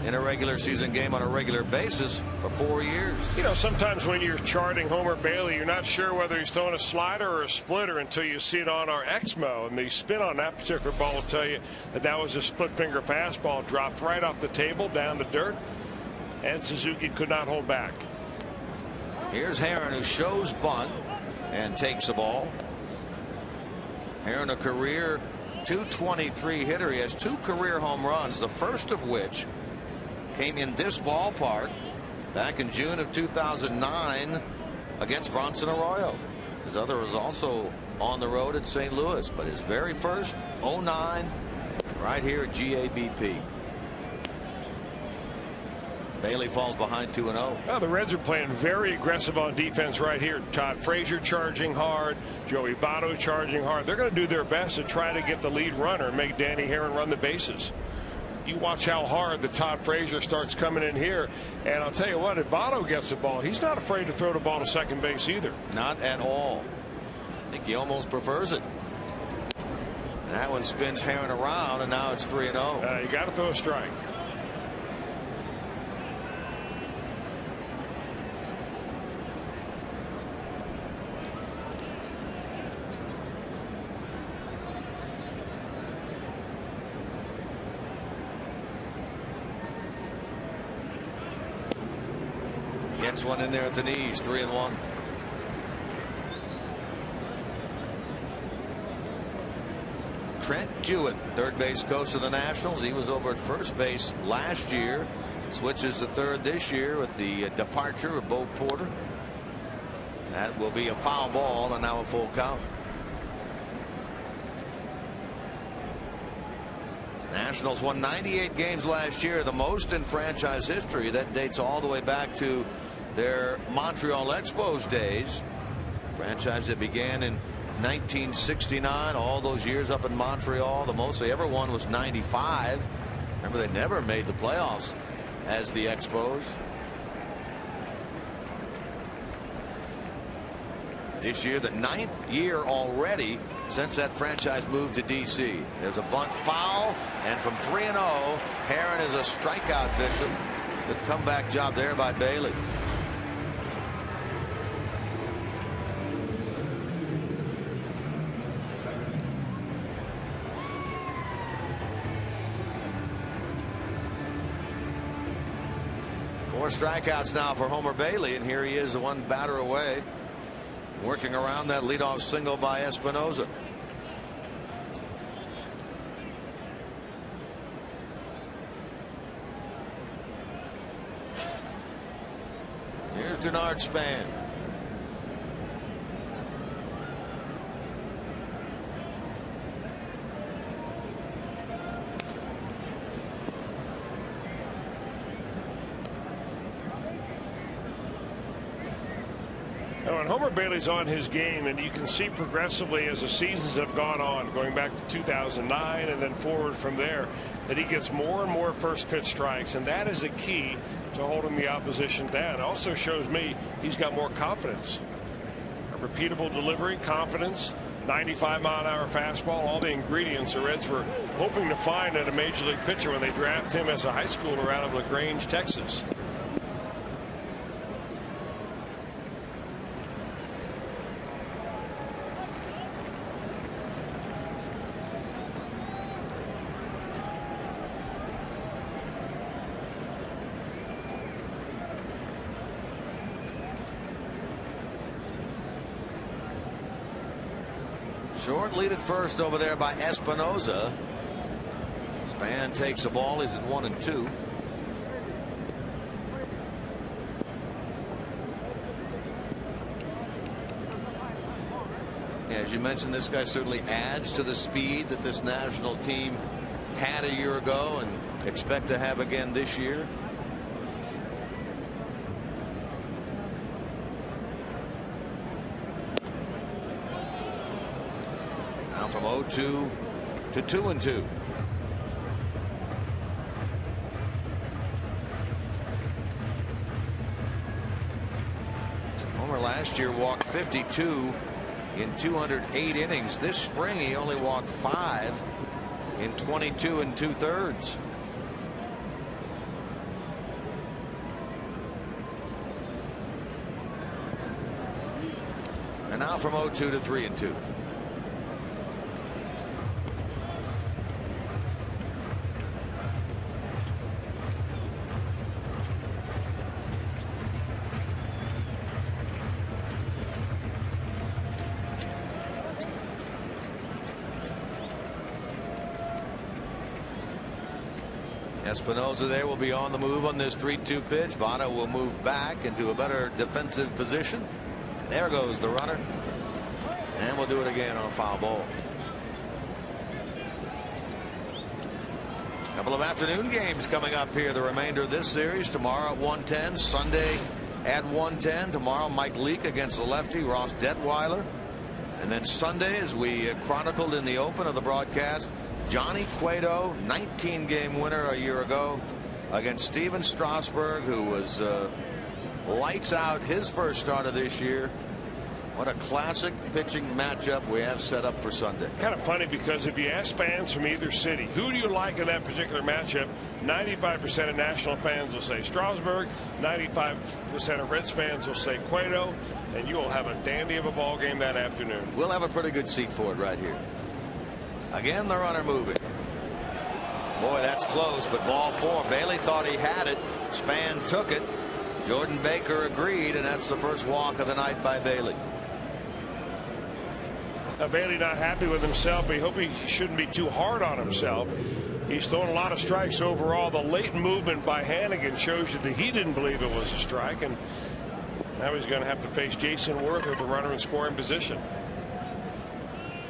in a regular season game on a regular basis for 4 years. You know, sometimes when you're charting Homer Bailey, you're not sure whether he's throwing a slider or a splitter until you see it on our Xmo. And the spin on that particular ball will tell you that that was a split finger fastball, dropped right off the table down to dirt. And Suzuki could not hold back. Here's Herron, who shows bunt and takes the ball. Herron, a career .223 hitter. He has 2 career home runs, the first of which came in this ballpark back in June of 2009 against Bronson Arroyo. His other was also on the road at St. Louis, but his very first, 09, right here at GABP. Bailey falls behind 2-0. Well, the Reds are playing very aggressive on defense right here. Todd Frazier charging hard. Joey Votto charging hard. They're going to do their best to try to get the lead runner and make Danny Herron run the bases. You watch how hard the Todd Frazier starts coming in here. And I'll tell you what, if Votto gets the ball, he's not afraid to throw the ball to second base either. Not at all. I think he almost prefers it. And that one spins Herron around, and now it's 3-0. You got to throw a strike. Gets one in there at the knees. 3-1. Trent Jewett, third base coach of the Nationals. He was over at first base last year. Switches to third this year with the departure of Bo Porter. That will be a foul ball, and now a full count. Nationals won 98 games last year, the most in franchise history. That dates all the way back to their Montreal Expos days. Franchise that began in 1969, all those years up in Montreal. The most they ever won was 95. Remember, they never made the playoffs as the Expos. This year, the 9th year already since that franchise moved to D.C. There's a bunt foul, and from 3-0, Herron is a strikeout victim. The comeback job there by Bailey. Four strikeouts now for Homer Bailey, and here he is, the one batter away, working around that leadoff single by Espinoza. Here's Denard Span. And Homer Bailey's on his game, and you can see progressively as the seasons have gone on, going back to 2009 and then forward from there, that he gets more and more first pitch strikes, and that is a key to holding the opposition down. It also shows me he's got more confidence. A repeatable delivery, confidence, 95-mile-an-hour fastball, all the ingredients the Reds were hoping to find in a major league pitcher when they drafted him as a high schooler out of LaGrange, Texas. Short lead at first over there by Espinoza. Span takes the ball. He's at 1-2. Yeah, as you mentioned, this guy certainly adds to the speed that this national team had a year ago and expect to have again this year. From 0-2 to 2-2. Homer last year walked 52 in 208 innings. This spring he only walked 5 in 22 2/3. And now from 0-2 to 3-2. Espinoza there will be on the move on this 3-2 pitch. Votto will move back into a better defensive position. There goes the runner. And we'll do it again on a foul ball. A couple of afternoon games coming up here. The remainder of this series tomorrow at 1:10. Sunday at 1:10. Tomorrow Mike Leake against the lefty Ross Detweiler. And then Sunday, as we chronicled in the open of the broadcast, Johnny Cueto, 19-game winner a year ago against Steven Strasburg, who was lights out his first start of this year. What a classic pitching matchup we have set up for Sunday. Kind of funny, because if you ask fans from either city, who do you like in that particular matchup, 95% of National fans will say Strasburg, 95% of Reds fans will say Cueto, and you will have a dandy of a ball game that afternoon. We'll have a pretty good seat for it right here. Again, the runner moving. Boy, that's close, but ball 4. Bailey thought he had it. Span took it. Jordan Baker agreed, and that's the first walk of the night by Bailey. Now, Bailey not happy with himself. He hope he shouldn't be too hard on himself. He's thrown a lot of strikes overall. The late movement by Hannigan shows you that he didn't believe it was a strike, and now he's going to have to face Jason Worth with the runner in scoring position.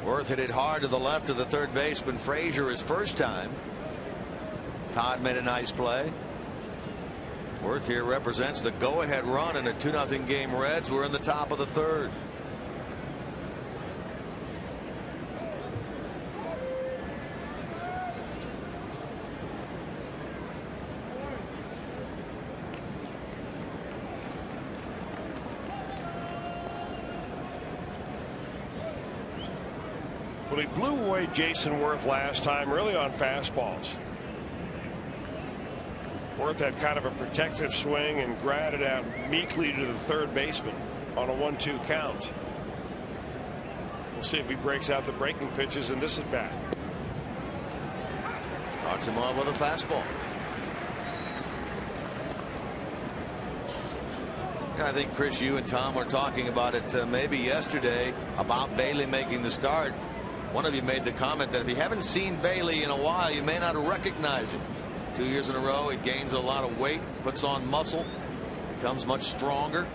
Worth hit it hard to the left of the third baseman Frazier his first time. Todd made a nice play. Worth here represents the go-ahead run in a 2-0 game. Reds. We're in the top of the third. Well, he blew away Jason Worth last time, really on fastballs. Worth had kind of a protective swing and grounded out meekly to the third baseman on a 1-2 count. We'll see if he breaks out the breaking pitches in this at bat. Starts him on with a fastball. I think, Chris, you and Tom were talking about it maybe yesterday about Bailey making the start. One of you made the comment that if you haven't seen Bailey in a while, you may not recognize him. 2 years in a row, he gains a lot of weight, puts on muscle, becomes much stronger.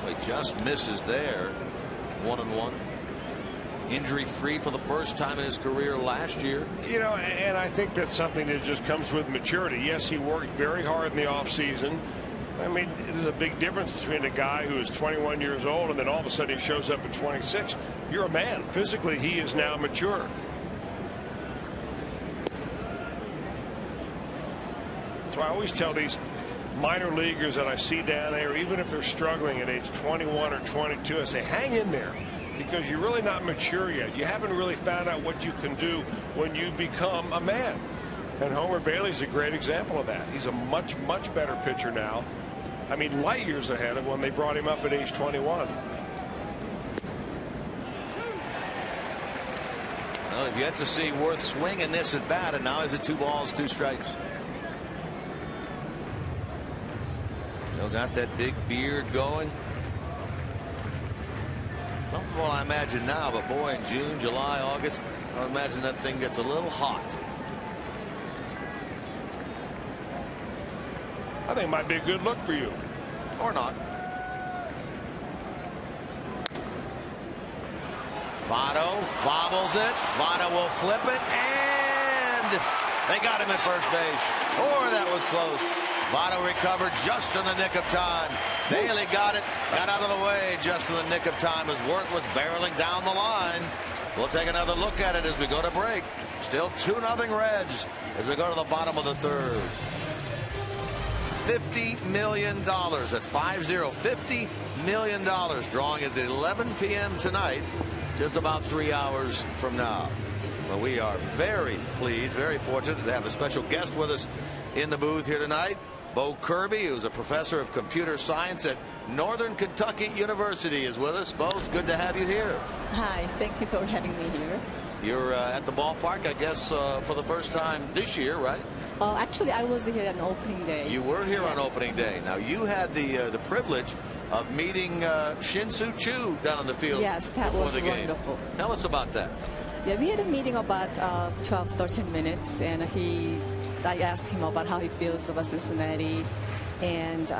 He just misses there. 1-1. Injury-free for the first time in his career last year. You know, and I think that's something that just comes with maturity. Yes, he worked very hard in the offseason. I mean, there's a big difference between a guy who is 21 years old and then all of a sudden he shows up at 26. You're a man. Physically, he is now mature. So I always tell these minor leaguers that I see down there, even if they're struggling at age 21 or 22, I say, hang in there, because you're really not mature yet. You haven't really found out what you can do when you become a man. And Homer Bailey's a great example of that. He's a much, much better pitcher now. I mean, light years ahead of when they brought him up at age 21. Well, you've yet to see Worth swing in this at bat, and now he's at 2 balls, 2 strikes. Still got that big beard going. Comfortable, I imagine now, but boy, in June, July, August, I would imagine that thing gets a little hot. I think it might be a good look for you. Or not. Votto bobbles it. Votto will flip it, and they got him at first base. Oh, that was close. Votto recovered just in the nick of time. Bailey got it, got out of the way just in the nick of time as Worth was barreling down the line. We'll take another look at it as we go to break. Still 2-0 Reds as we go to the bottom of the third. $50 million. That's 5-0. $50 million. Drawing is at 11 p.m. tonight, just about 3 hours from now. Well, we are very pleased, very fortunate to have a special guest with us in the booth here tonight. Bo Kirby, who's a professor of computer science at Northern Kentucky University, is with us. Bo, it's good to have you here. Hi, thank you for having me here. You're at the ballpark, I guess, for the first time this year, right? Actually, I was here on opening day. You were here yes. on opening day. Now, you had the privilege of meeting Shin-Soo Choo down on the field. Yes, that before was the game. wonderful. Tell us about that. Yeah, we had a meeting about 12-13 minutes, and I asked him about how he feels about Cincinnati, and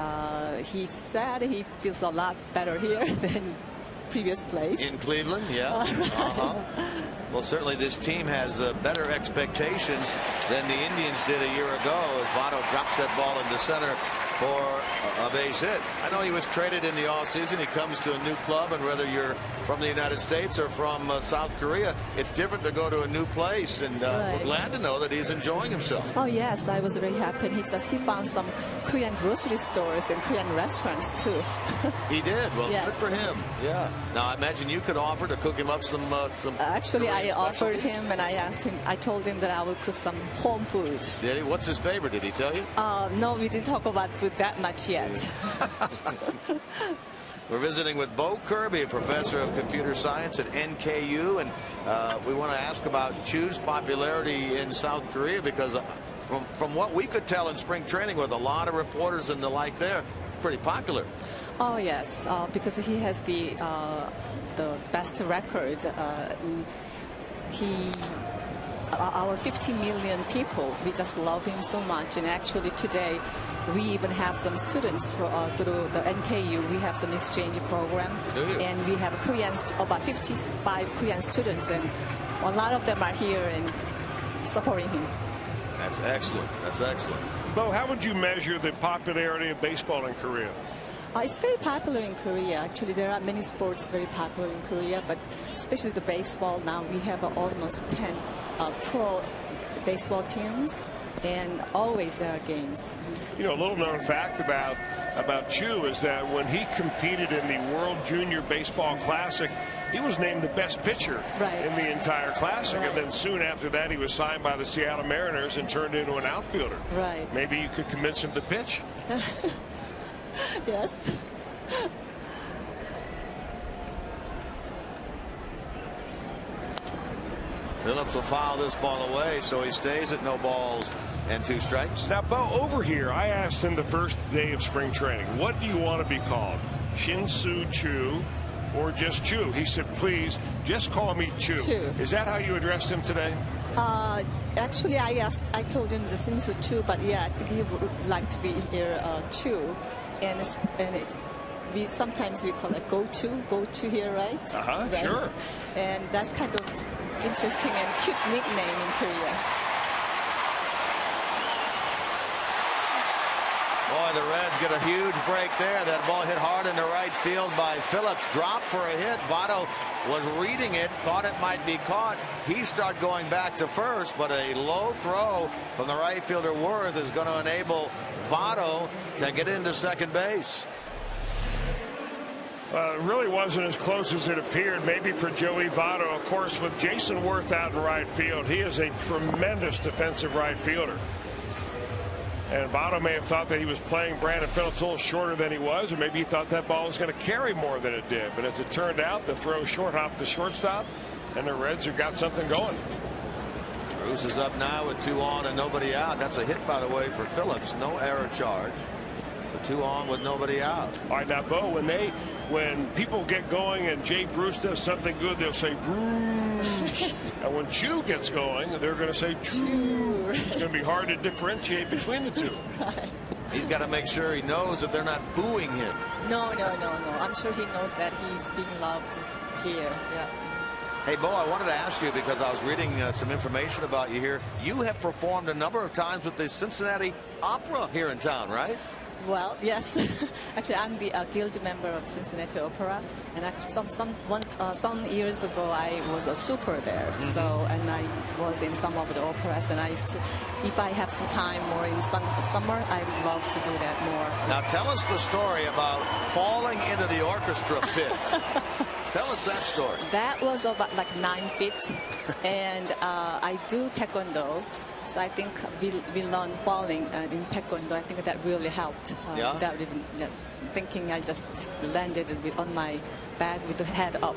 he said he feels a lot better here than previous place. In Cleveland, yeah. Well, certainly this team has better expectations than the Indians did a year ago as Votto drops that ball into center for a base hit. I know he was traded in the offseason. He comes to a new club, and whether you're from the United States or from South Korea, it's different to go to a new place, and we're glad to know that he's enjoying himself. Oh yes, I was very happy. He found some Korean grocery stores and Korean restaurants too. He did. Well, yes. Good for him. Yeah. Now I imagine you could offer to cook him up some actually, I offered specialties. him, and I told him that I would cook some home food. Did he? What's his favorite? Did he tell you? No, we didn't talk about food that much yet. We're visiting with Bo Kirby, a professor of computer science at NKU, and we want to ask about Choo's popularity in South Korea, because from what we could tell in spring training with a lot of reporters and the like there, it's pretty popular. Oh yes, because he has the best record. Our 50 million people, we just love him so much. And actually today we even have some students through the NKU. We have some exchange program, and we have about 55 Korean students, and a lot of them are here and supporting him. That's excellent. That's excellent. Bo, how would you measure the popularity of baseball in Korea? It's very popular in Korea. Actually, there are many sports very popular in Korea, but especially the baseball now. We have almost 10 pro baseball teams, and always there are games. You know, a little known fact about Choo is that when he competed in the World Junior Baseball Classic, he was named the best pitcher in the entire Classic. And then soon after that, he was signed by the Seattle Mariners and turned into an outfielder. Maybe you could convince him to pitch. Yes. Phillips will foul this ball away, so he stays at no balls and 2 strikes. Now, Bo, over here, I asked him the first day of spring training, what do you want to be called? Shin-Soo Choo or just Choo? He said, please, just call me Choo. Is that how you addressed him today? Actually, I told him the Shin-Soo Choo, but yeah, I think he would like to be here Choo. Sometimes we call it go to here, right? Right. Sure. And that's kind of interesting and cute nickname in Korea. Boy, the Reds get a huge break there. That ball hit hard into right field by Phillips. Dropped for a hit. Votto was reading it, thought it might be caught. He started going back to first, but a low throw from the right fielder Worth is going to enable Votto to get into second base. It really wasn't as close as it appeared, maybe for Joey Votto. Of course, with Jason Worth out in right field, he is a tremendous defensive right fielder. And Votto may have thought that he was playing Brandon Phillips a little shorter than he was, or maybe he thought that ball was going to carry more than it did. But as it turned out, the throw short hopped the shortstop, and the Reds have got something going. Bruce is up now with 2 on and nobody out. That's a hit, by the way, for Phillips. No error charge. So 2 on with nobody out. All right, now, Bo, when people get going and Jay Bruce does something good, they'll say Bruce. And when Choo gets going, they're going to say Choo. It's going to be hard to differentiate between the two. He's got to make sure he knows that they're not booing him. No. I'm sure he knows that he's being loved here. Yeah. Hey, Bo, I wanted to ask you, because I was reading some information about you here. You have performed a number of times with the Cincinnati Opera here in town, right? Well, yes. Actually, I'm the guild member of Cincinnati Opera, and actually some years ago I was a super there. So, and I was in some of the operas, and I used to, if I have some time more in summer, I'd love to do that more. Now, tell us the story about falling into the orchestra pit. Tell us that story. That was about like 9 feet, and I do taekwondo. So I think we learned falling in taekwondo. I think that really helped. Without even thinking, I just landed on my back with the head up.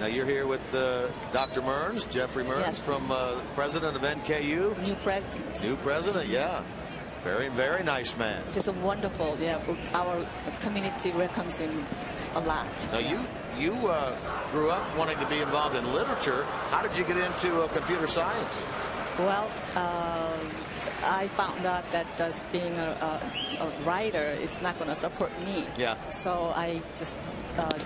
Now you're here with Dr. Mearns, Jeffrey Mearns, from president of NKU. New president. New president, yeah. Very, very nice man. He's a wonderful, our community welcomes him a lot. Now you grew up wanting to be involved in literature. How did you get into computer science? Well, I found out that being a writer is not going to support me. Yeah. So I just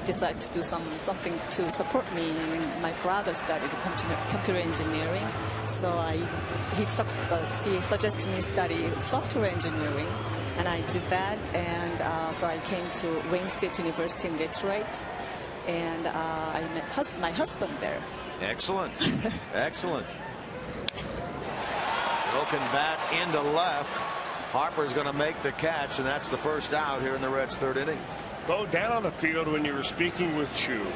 decided to do something to support me. And my brother studied computer engineering, so he suggested me study software engineering, and I did that. And so I came to Wayne State University in Detroit, and I met my husband there. Excellent. Excellent. Broken bat into left. Harper's going to make the catch, and that's the first out here in the Reds' 3rd inning. Bo, down on the field when you were speaking with Choo,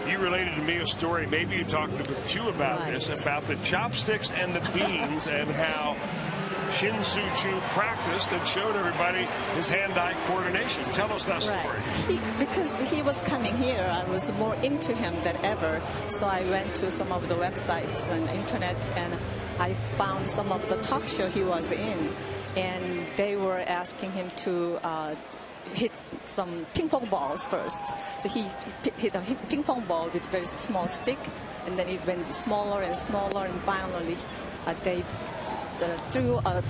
you related to me a story. Maybe you talked with Choo about this, about the chopsticks and the beans, and how Shin-Soo Choo practiced and showed everybody his hand-eye coordination. Tell us that story. Because he was coming here, I was more into him than ever. So I went to some of the websites and internet, and I found some of the talk show he was in, and they were asking him to hit some ping pong balls first. So he hit a ping pong ball with a very small stick, and then it went smaller and smaller, and finally they threw a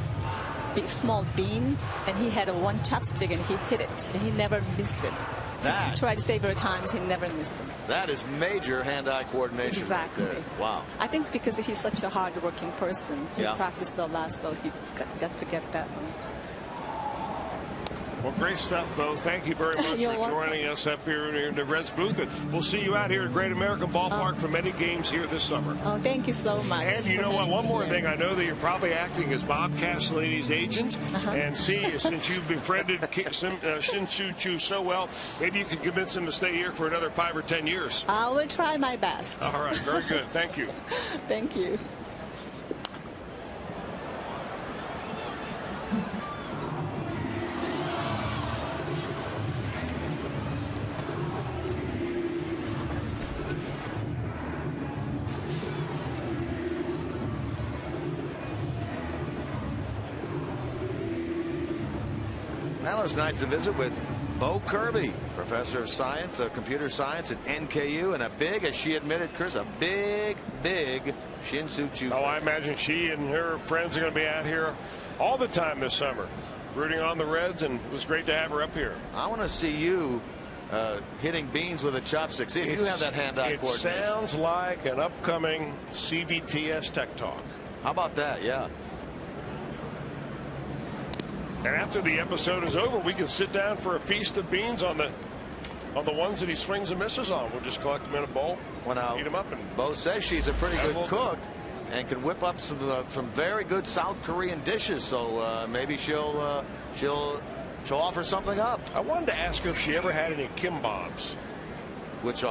small bean, and he had one chopstick, and he hit it, and he never missed it. He tried several times, he never missed them. That is major hand-eye coordination. Exactly. Right there. Wow. I think because he's such a hard-working person, he practiced a lot, so he got to get that one. Well, great stuff, Bo. Thank you very much for joining us up here in the Reds booth. And we'll see you out here at Great American Ballpark for many games here this summer. Oh, thank you so much. And you know what? One more thing. I know that you're probably acting as Bob Castellini's agent. And see, since you've befriended Shin-Soo Choo so well, maybe you can convince him to stay here for another 5 or 10 years. I will try my best. All right. Very good. Thank you. Thank you. Well, it's nice to visit with Bo Kirby, professor of science, computer science at NKU, and a big, as she admitted, Chris, a big Shin-Soo Choo fan. Oh, I imagine she and her friends are going to be out here all the time this summer, rooting on the Reds, and it was great to have her up here. I want to see you hitting beans with a chopstick. See if you have that hand-eye coordination. It sounds like an upcoming CBTS Tech Talk. How about that? Yeah. And after the episode is over, we can sit down for a feast of beans on the ones that he swings and misses on. We'll just collect them in a bowl, eat them up. And Bo says she's a pretty good cook and can whip up some very good South Korean dishes. So maybe she'll offer something up. I wanted to ask her if she ever had any kimboms. Which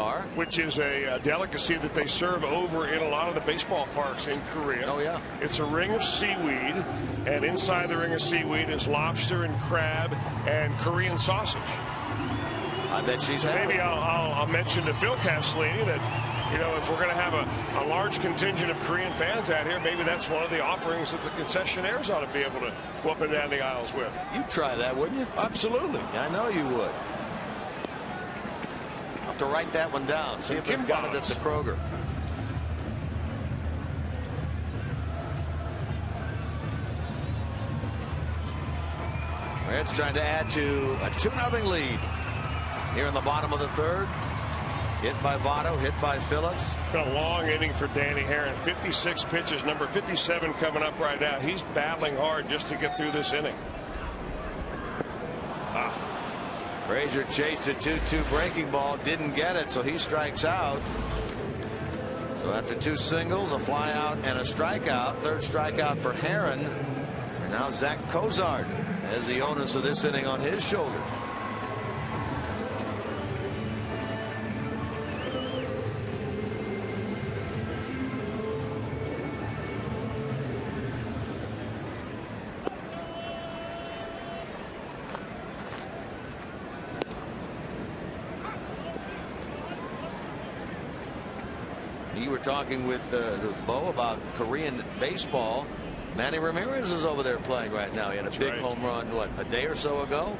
is a delicacy that they serve over in a lot of the baseball parks in Korea. Oh, yeah. It's a ring of seaweed, and inside the ring of seaweed is lobster and crab and Korean sausage. I bet she's happy. Maybe I'll mention to Phil Castellini that, you know, if we're going to have a large contingent of Korean fans out here, maybe that's one of the offerings that the concessionaires ought to be able to go up and down the aisles with. You'd try that, wouldn't you? Absolutely. I know you would. To write that one down. See if they've got it at the Kroger. Reds trying to add to a 2-0 lead here in the bottom of the third. Hit by Votto, hit by Phillips. Been a long inning for Danny Herron. 56 pitches, number 57 coming up right now. He's battling hard just to get through this inning. Frazier chased a 2-2 breaking ball, didn't get it, so he strikes out. So after 2 singles, a fly out and a strikeout, third strikeout for Herron. And now Zack Cozart has the onus of this inning on his shoulders. You were talking with Bo about Korean baseball. Manny Ramirez is over there playing right now. He had a big home run, what, a day or so ago?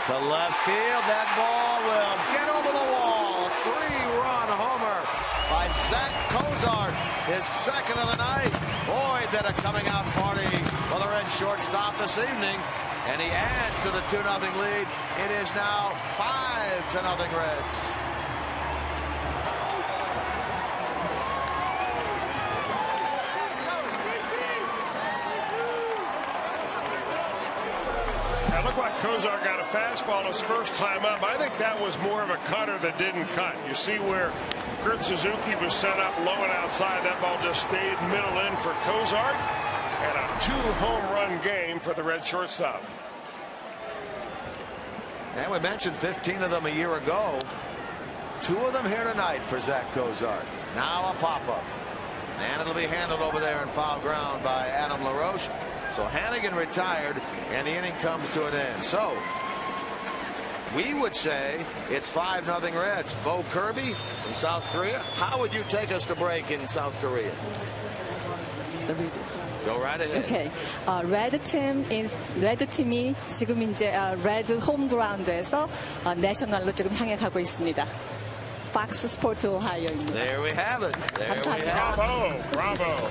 To left field, that ball will get over the wall. 3-run homer by Zack Cozart, his second of the night. Boy, is that a coming out party for the Red shortstop this evening. And he adds to the 2-0 lead. It is now 5-0 Reds. Now look like Cozart got a fastball his first time up. I think that was more of a cutter that didn't cut. You see where Kurt Suzuki was set up low and outside. That ball just stayed middle in for Cozart. And a 2-home run game for the Red shortstop. And we mentioned 15 of them a year ago. 2 of them here tonight for Zack Cozart. Now a pop-up. And it'll be handled over there in foul ground by Adam LaRoche. So Hannigan retired, and the inning comes to an end. So we would say it's 5-0 Reds. Bo Kirby from South Korea. How would you take us to break in South Korea? Go right ahead. Okay. Red 팀이 지금 이제 레드 홈그라운드에서 내셔널로 지금 향해 가고 있습니다. Fox Sports Ohio입니다. There we have it. There we have it. Bravo.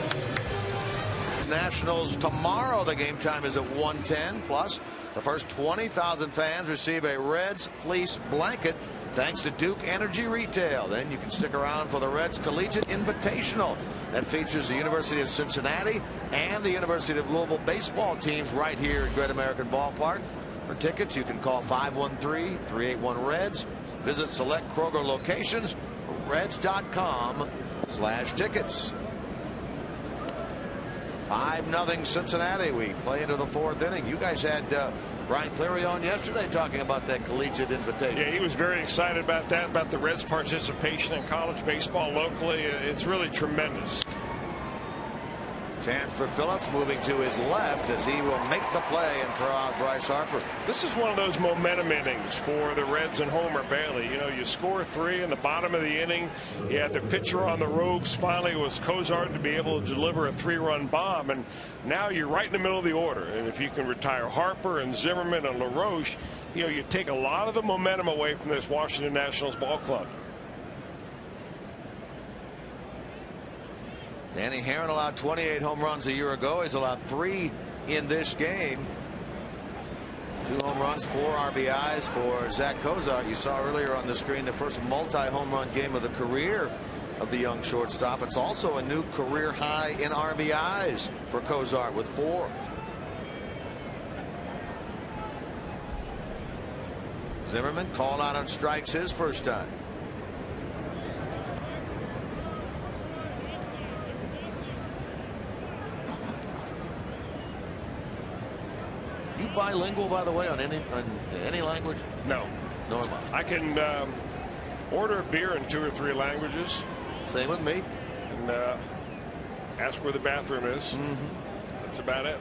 Nationals tomorrow. The game time is at 1:10. Plus, the first 20,000 fans receive a Reds fleece blanket thanks to Duke Energy Retail. Then you can stick around for the Reds Collegiate Invitational. that features the University of Cincinnati and the University of Louisville baseball teams right here at Great American Ballpark. For tickets, you can call 513-381-REDS. Visit select Kroger locations, reds.com/tickets. 5-0 Cincinnati. We play into the 4th inning. You guys had Brian Cleary on yesterday talking about that collegiate invitation. Yeah, he was very excited about that, about the Reds' participation in college baseball locally. It's really tremendous. Chance for Phillips, moving to his left as he will make the play and throw out Bryce Harper. This is one of those momentum innings for the Reds and Homer Bailey. You know, you score 3 in the bottom of the inning. You had the pitcher on the ropes. Finally, it was Cozart to be able to deliver a 3-run bomb. And now you're right in the middle of the order. And if you can retire Harper and Zimmerman and LaRoche, you know, you take a lot of the momentum away from this Washington Nationals ball club. Danny Herron allowed 28 home runs a year ago. He's allowed 3 in this game. 2 home runs, 4 RBIs for Zack Cozart. You saw earlier on the screen the first multi-home run game of the career of the young shortstop. It's also a new career high in RBIs for Cozart with 4. Zimmerman called out on strikes his first time. You bilingual, by the way, on any language? No. No, am I? I can order a beer in 2 or 3 languages. Same with me. And ask where the bathroom is. Mm-hmm. That's about it.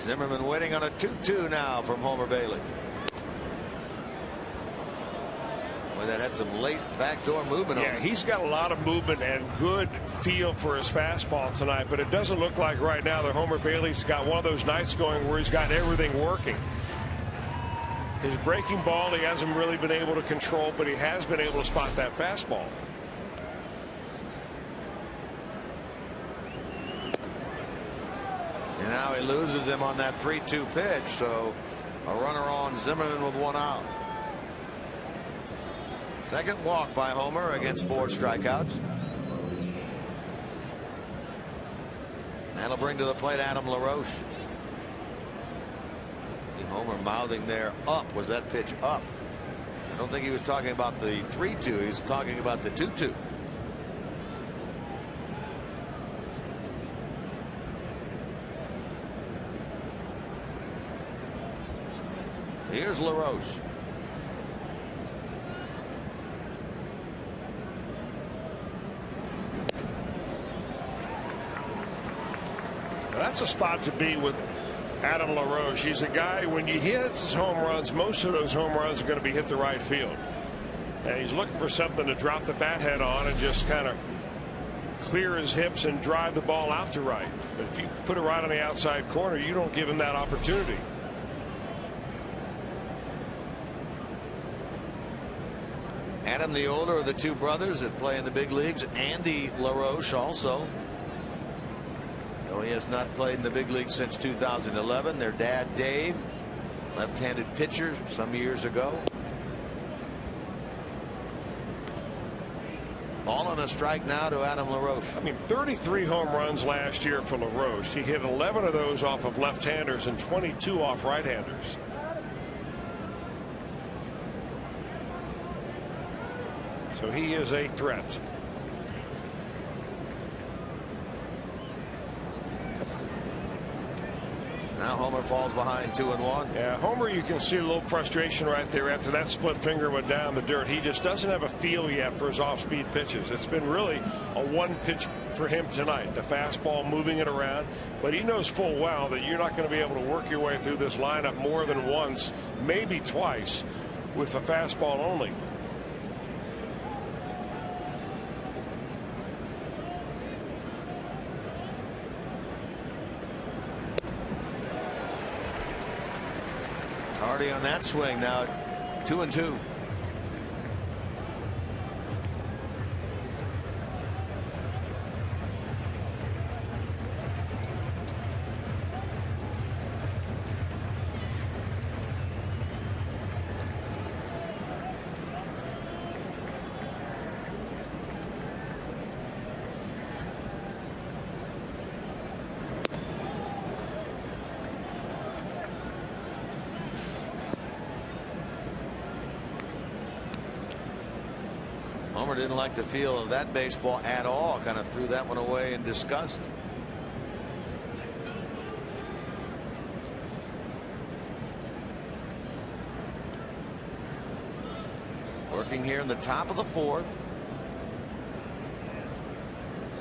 Zimmerman waiting on a 2-2 now from Homer Bailey. Boy, that had some late backdoor movement on Yeah, it. he's got a lot of movement and good feel for his fastball tonight, but it doesn't look like right now that Homer Bailey's got one of those nights going where he's got everything working. His breaking ball he hasn't really been able to control, but he has been able to spot that fastball. And now he loses him on that 3-2 pitch, so a runner on Zimmerman with 1 out. Second walk by Homer against 4 strikeouts. That'll bring to the plate Adam LaRoche. Homer mouthing there up. Was that pitch up? I don't think he was talking about the 3-2. He was talking about the 2-2. Here's LaRoche. Now that's a spot to be with Adam LaRoche. He's a guy, when he hits his home runs, most of those home runs are going to be hit the right field. And he's looking for something to drop the bat head on and just kind of clear his hips and drive the ball out to right. But if you put it right on the outside corner, you don't give him that opportunity. Adam, the older of the 2 brothers that play in the big leagues. Andy LaRoche also. Though he has not played in the big league since 2011. Their dad, Dave, left-handed pitcher some years ago. Ball on a strike now to Adam LaRoche. I mean, 33 home runs last year for LaRoche. He hit 11 of those off of left-handers and 22 off right-handers. So he is a threat. Now Homer falls behind 2-1. Yeah, Homer, you can see a little frustration right there after that split finger went down the dirt. He just doesn't have a feel yet for his off-speed pitches. It's been really a one pitch for him tonight. The fastball, moving it around. But he knows full well that you're not going to be able to work your way through this lineup more than once, maybe twice, with a fastball only. Hardy on that swing, now 2-2. Homer didn't like the feel of that baseball at all. Kind of threw that one away in disgust. Working here in the top of the fourth.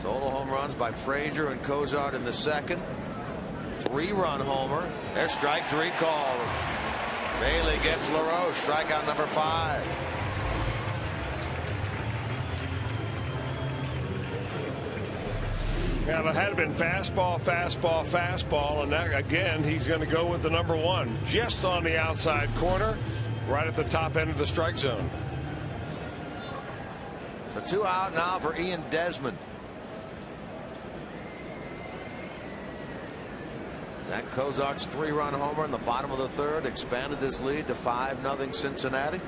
Solo home runs by Frazier and Cozart in the second. 3-run homer. There's strike 3 called. Bailey gets LaRoche. Strikeout number 5. Yeah, that had been fastball, fastball, fastball, and that, again, he's going to go with the number 1, just on the outside corner, right at the top end of the strike zone. So 2 out now for Ian Desmond. Zack Cozart's 3-run homer in the bottom of the third expanded this lead to 5-0 Cincinnati.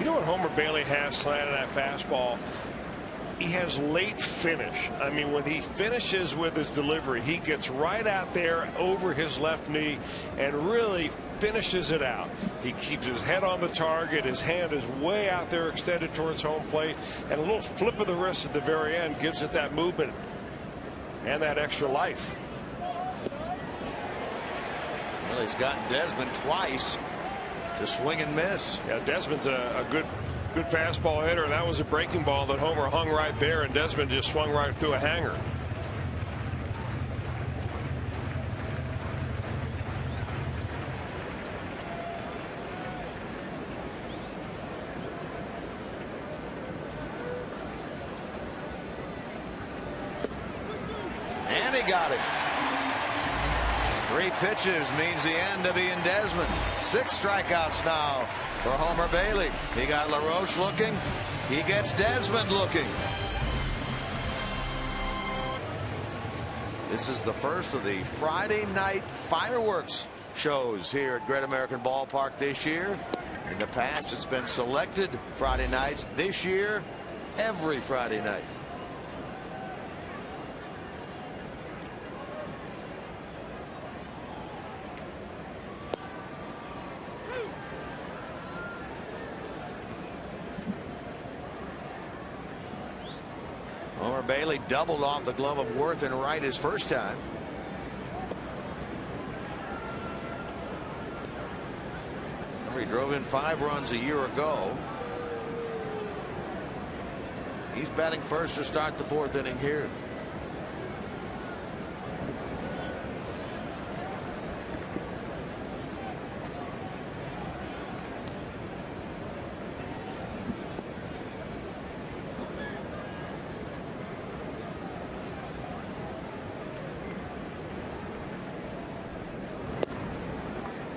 You know what Homer Bailey has slanted that fastball? He has late finish. I mean, when he finishes with his delivery, he gets right out there over his left knee and really finishes it out. He keeps his head on the target. His hand is way out there extended towards home plate, and a little flip of the wrist at the very end gives it that movement and that extra life. Well, he's gotten Desmond twice to swing and miss. Yeah, Desmond's a good fastball hitter. That was a breaking ball that Homer hung right there, and Desmond just swung right through a hanger. And he got it. 3 pitches means the end of Ian Desmond. 6 strikeouts now for Homer Bailey. He got LaRoche looking. He gets Desmond looking. This is the first of the Friday night fireworks shows here at Great American Ballpark this year. In the past, it's been selected Friday nights. This year, every Friday night. Homer Bailey doubled off the glove of Worth and Wright his first time. He drove in 5 runs a year ago. He's batting first to start the 4th inning here.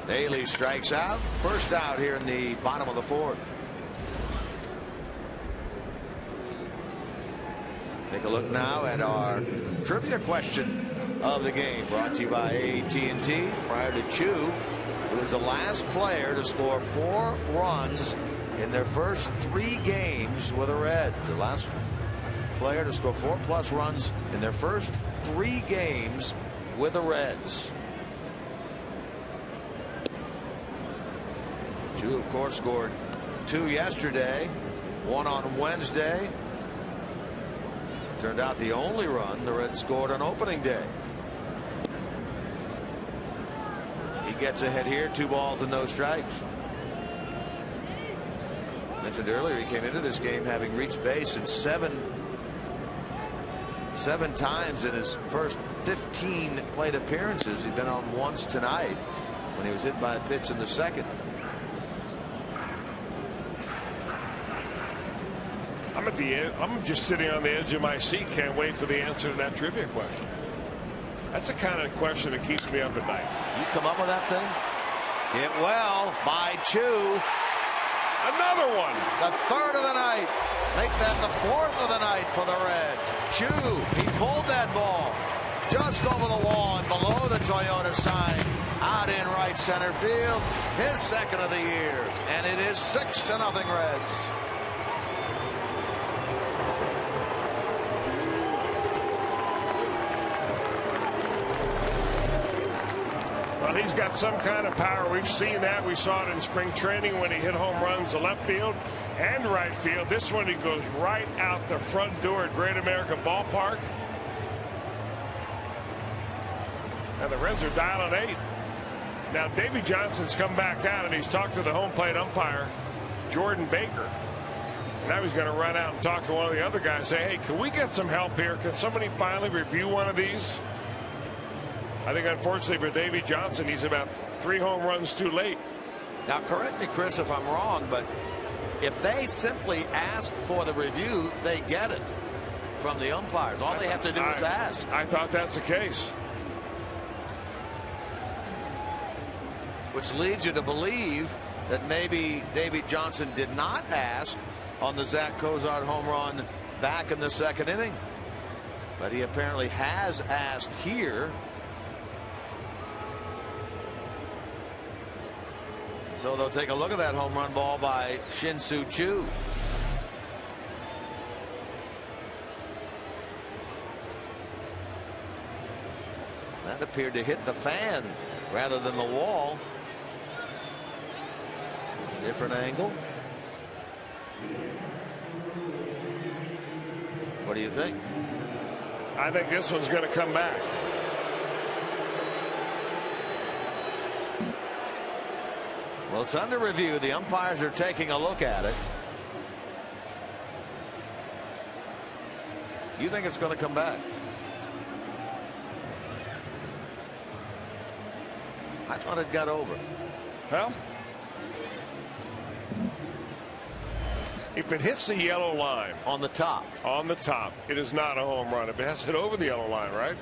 Bailey strikes out. First out here in the bottom of the 4th. Take a look now at our trivia question of the game, brought to you by AT&T. Prior to Choo, who was the last player to score 4 runs in their first 3 games with the Reds. The last player to score 4+ runs in their first 3 games with the Reds. Choo, of course, scored 2 yesterday, 1 on Wednesday. Turned out the only run the Reds scored on opening day. He gets ahead here, 2 balls and no strikes. I mentioned earlier he came into this game having reached base in seven times in his first 15 plate appearances. He'd been on once tonight when he was hit by a pitch in the second. I'm at the end. I'm just sitting on the edge of my seat. Can't wait for the answer to that trivia question. That's the kind of question that keeps me up at night. You come up with that thing? Hit well by Choo. Another one. The 3rd of the night. Make that the 4th of the night for the Reds. Choo, he pulled that ball just over the wall and below the Toyota sign. Out in right center field. His 2nd of the year. And it is 6-0 Reds. Well, he's got some kind of power. We've seen that. We saw it in spring training when he hit home runs to left field and right field. This one, he goes right out the front door at Great American Ballpark. And the Reds are dialing 8. Now, Davey Johnson's come back out, and he's talked to the home plate umpire, Jordan Baker. Now he's going to run out and talk to one of the other guys, say, hey, can we get some help here? Can somebody finally review one of these? I think, unfortunately for Davey Johnson, he's about 3 home runs too late. Now, correct me, Chris, if I'm wrong, but if they simply ask for the review, they get it from the umpires. All they have to do is ask. I thought that's the case. Which leads you to believe that maybe Davey Johnson did not ask on the Zack Cozart home run back in the 2nd inning. But he apparently has asked here. So they'll take a look at that home run ball by Shin-Soo Choo. That appeared to hit the fan rather than the wall. Different angle. What do you think? I think this one's going to come back. Well, it's under review. The umpires are taking a look at it. You think it's going to come back? I thought it got over. Well, if it hits the yellow line on the top, it is not a home run. If it has hit over the yellow line, right?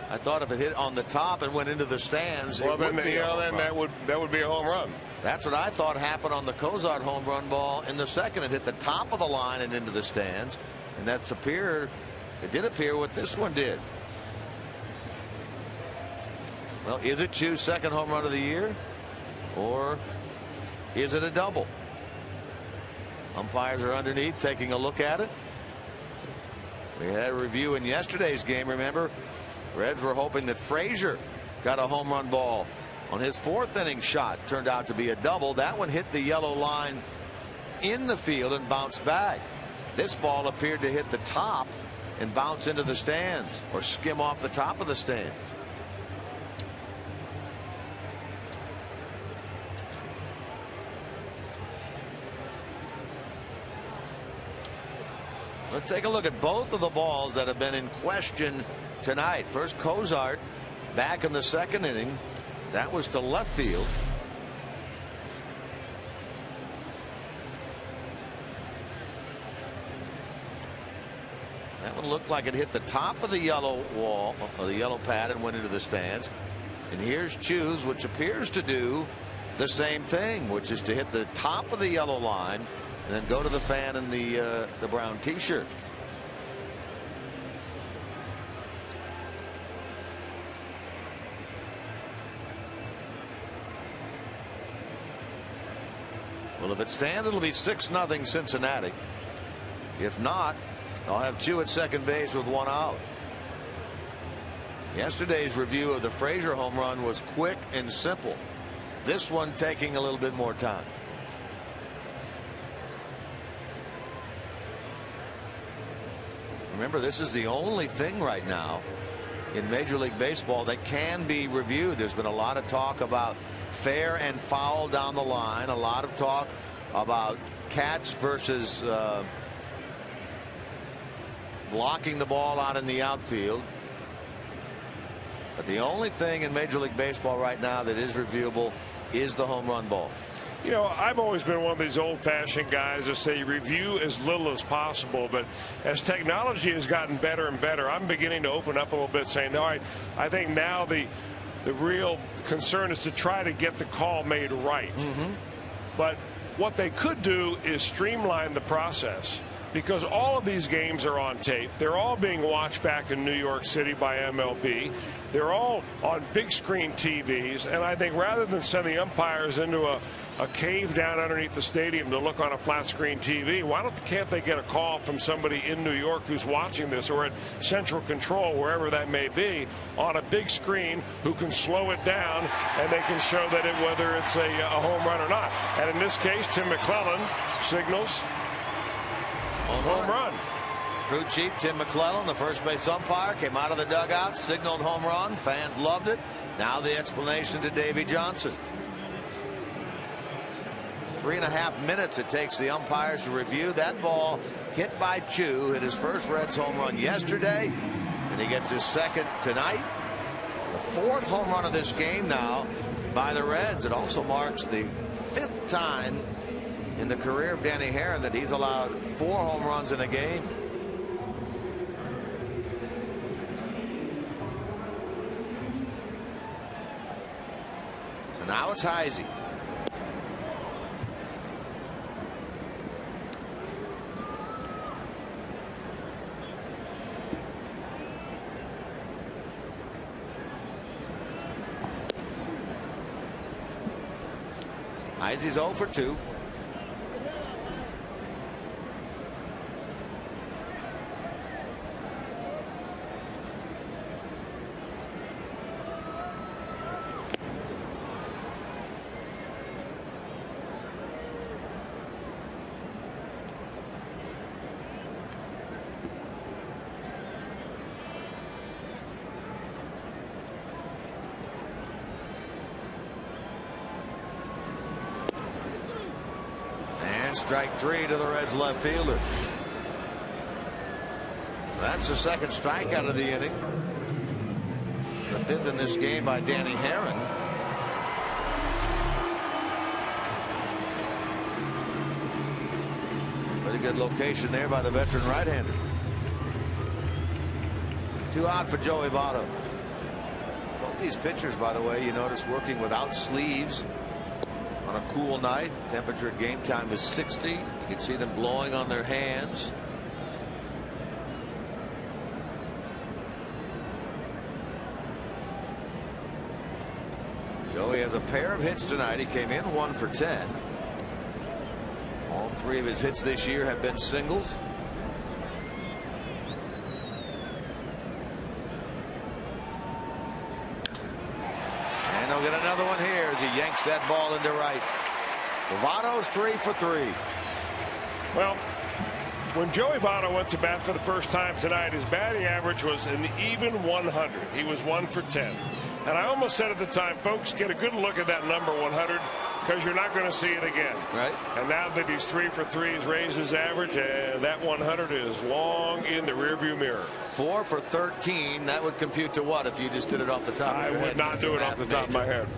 I thought if it hit on the top and went into the stands, well, it would be a home run. that would be a home run. That's what I thought happened on the Cozart home run ball in the 2nd. It hit the top of the line and into the stands, and it did appear what this one did. Well, is it Choo's 2nd home run of the year, or is it a double? Umpires are underneath taking a look at it. We had a review in yesterday's game. Remember, Reds were hoping that Frazier got a home run ball on his 4th inning shot. Turned out to be a double. That one hit the yellow line in the field and bounced back. This ball appeared to hit the top and bounce into the stands, or skim off the top of the stands. Let's take a look at both of the balls that have been in question tonight. First, Cozart back in the 2nd inning. That was to left field. That one looked like it hit the top of the yellow wall, or the yellow pad, and went into the stands. And here's Choo's, which appears to do the same thing, which is to hit the top of the yellow line and then go to the fan in the brown T-shirt. Well, if it stands, it'll be 6-0 Cincinnati. If not, I'll have Choo at 2nd base with 1 out. Yesterday's review of the Frazier home run was quick and simple. This one taking a little bit more time. Remember, this is the only thing right now in Major League Baseball that can be reviewed. There's been a lot of talk about fair and foul down the line, a lot of talk about catch versus blocking the ball out in the outfield. But the only thing in Major League Baseball right now that is reviewable is the home run ball. You know, I've always been one of these old-fashioned guys that say review as little as possible. But as technology has gotten better and better, I'm beginning to open up a little bit, saying, all right, I think now the real concern is to try to get the call made right. But what they could do is streamline the process, because all of these games are on tape. They're all being watched back in New York City by MLB. They're all on big screen TVs. And I think rather than sending umpires into a cave down underneath the stadium to look on a flat screen TV, can't they get a call from somebody in New York who's watching this, or at central control, wherever that may be, on a big screen, who can slow it down and they can show that whether it's a home run or not. And in this case, Tim McClellan signals home run. Crew chief Tim McClellan, the first base umpire, came out of the dugout, signaled home run. Fans loved it. Now the explanation to Davey Johnson. 3.5 minutes it takes the umpires to review. That ball hit by Choo, hit his first Reds home run yesterday, and he gets his second tonight. The fourth home run of this game now by the Reds. It also marks the 5th time in the career of Danny Herron that he's allowed 4 home runs in a game. So now it's Heisey. Heisey's 0 for 2. Strike 3 to the Reds left fielder. That's the second strikeout of the inning. The 5th in this game by Danny Herron. Pretty good location there by the veteran right-hander. 2 out for Joey Votto. Both these pitchers, by the way, you notice working without sleeves. On a cool night, temperature at game time is 60. You can see them blowing on their hands. Joey has a pair of hits tonight. He came in 1 for 10. All 3 of his hits this year have been singles. And he'll get another one here as he yanks that ball into right. Votto's 3 for 3. Well, when Joey Votto went to bat for the first time tonight, his batting average was an even 100. He was 1 for 10. And I almost said at the time, folks, get a good look at that number 100, because you're not going to see it again. Right. And now that he's 3 for 3, he's raised his average, and that 100 is long in the rearview mirror. 4 for 13. That would compute to what if you just did it off the top of your head? I would not do it off the top of my head.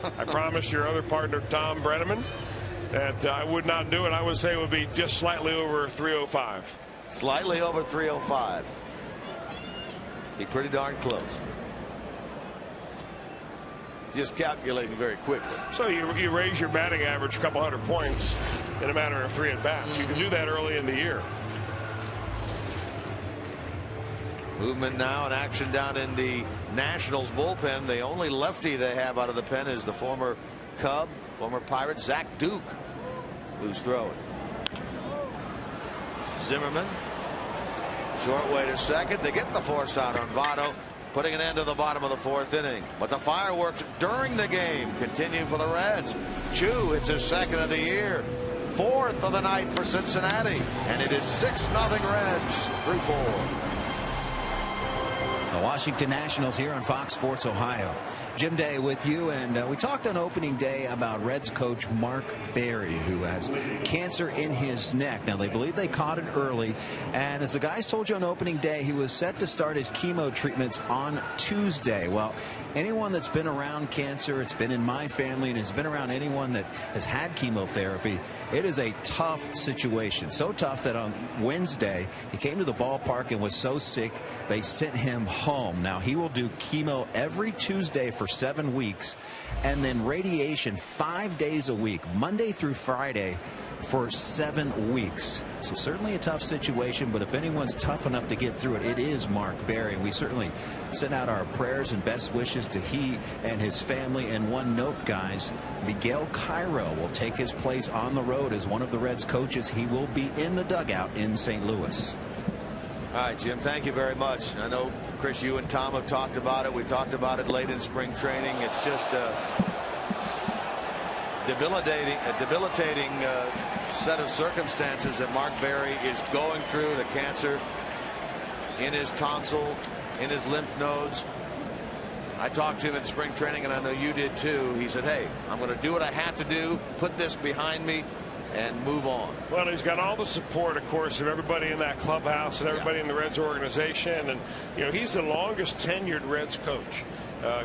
I promised your other partner, Tom Brenneman, that I would not do it. I would say it would be just slightly over 305. Slightly over 305. Be pretty darn close. Just calculating very quickly. So you raise your batting average a couple hundred points in a matter of 3 at-bats. You can do that early in the year. Movement now and action down in the Nationals bullpen. The only lefty they have out of the pen is the former Cub, former Pirate, Zach Duke, who's throwing. Zimmerman. Short way to second. They get the force out on Votto, putting an end to the bottom of the 4th inning. But the fireworks during the game continue for the Reds. Choo hits his 2nd of the year. 4th of the night for Cincinnati. And it is 6-0 Reds. 3-4. The Washington Nationals here on Fox Sports Ohio. Jim Day with you, and we talked on opening day about Reds coach Mark Berry, who has cancer in his neck. Now, they believe they caught it early, and as the guys told you on opening day, he was set to start his chemo treatments on Tuesday. Well, anyone that's been around cancer, it's been in my family, and has been around anyone that has had chemotherapy, it is a tough situation. So tough that on Wednesday, he came to the ballpark and was so sick, they sent him home. Now, he will do chemo every Tuesday for 7 weeks, and then radiation 5 days a week, Monday through Friday, for 7 weeks. So certainly a tough situation, but if anyone's tough enough to get through it, it is Mark Berry. And we certainly send out our prayers and best wishes to he and his family. And one note, guys, Miguel Cairo will take his place on the road as one of the Reds coaches. He will be in the dugout in St. Louis. All right, Jim, thank you very much. I know, Chris, you and Tom have talked about it. We talked about it late in spring training. It's just a debilitating set of circumstances that Mark Berry is going through. The cancer in his tonsil, in his lymph nodes. I talked to him at spring training, and I know you did too. He said, hey, I'm going to do what I have to do, put this behind me, and move on. Well, he's got all the support, of course, of everybody in that clubhouse and everybody in the Reds organization. And, you know, he's the longest tenured Reds coach.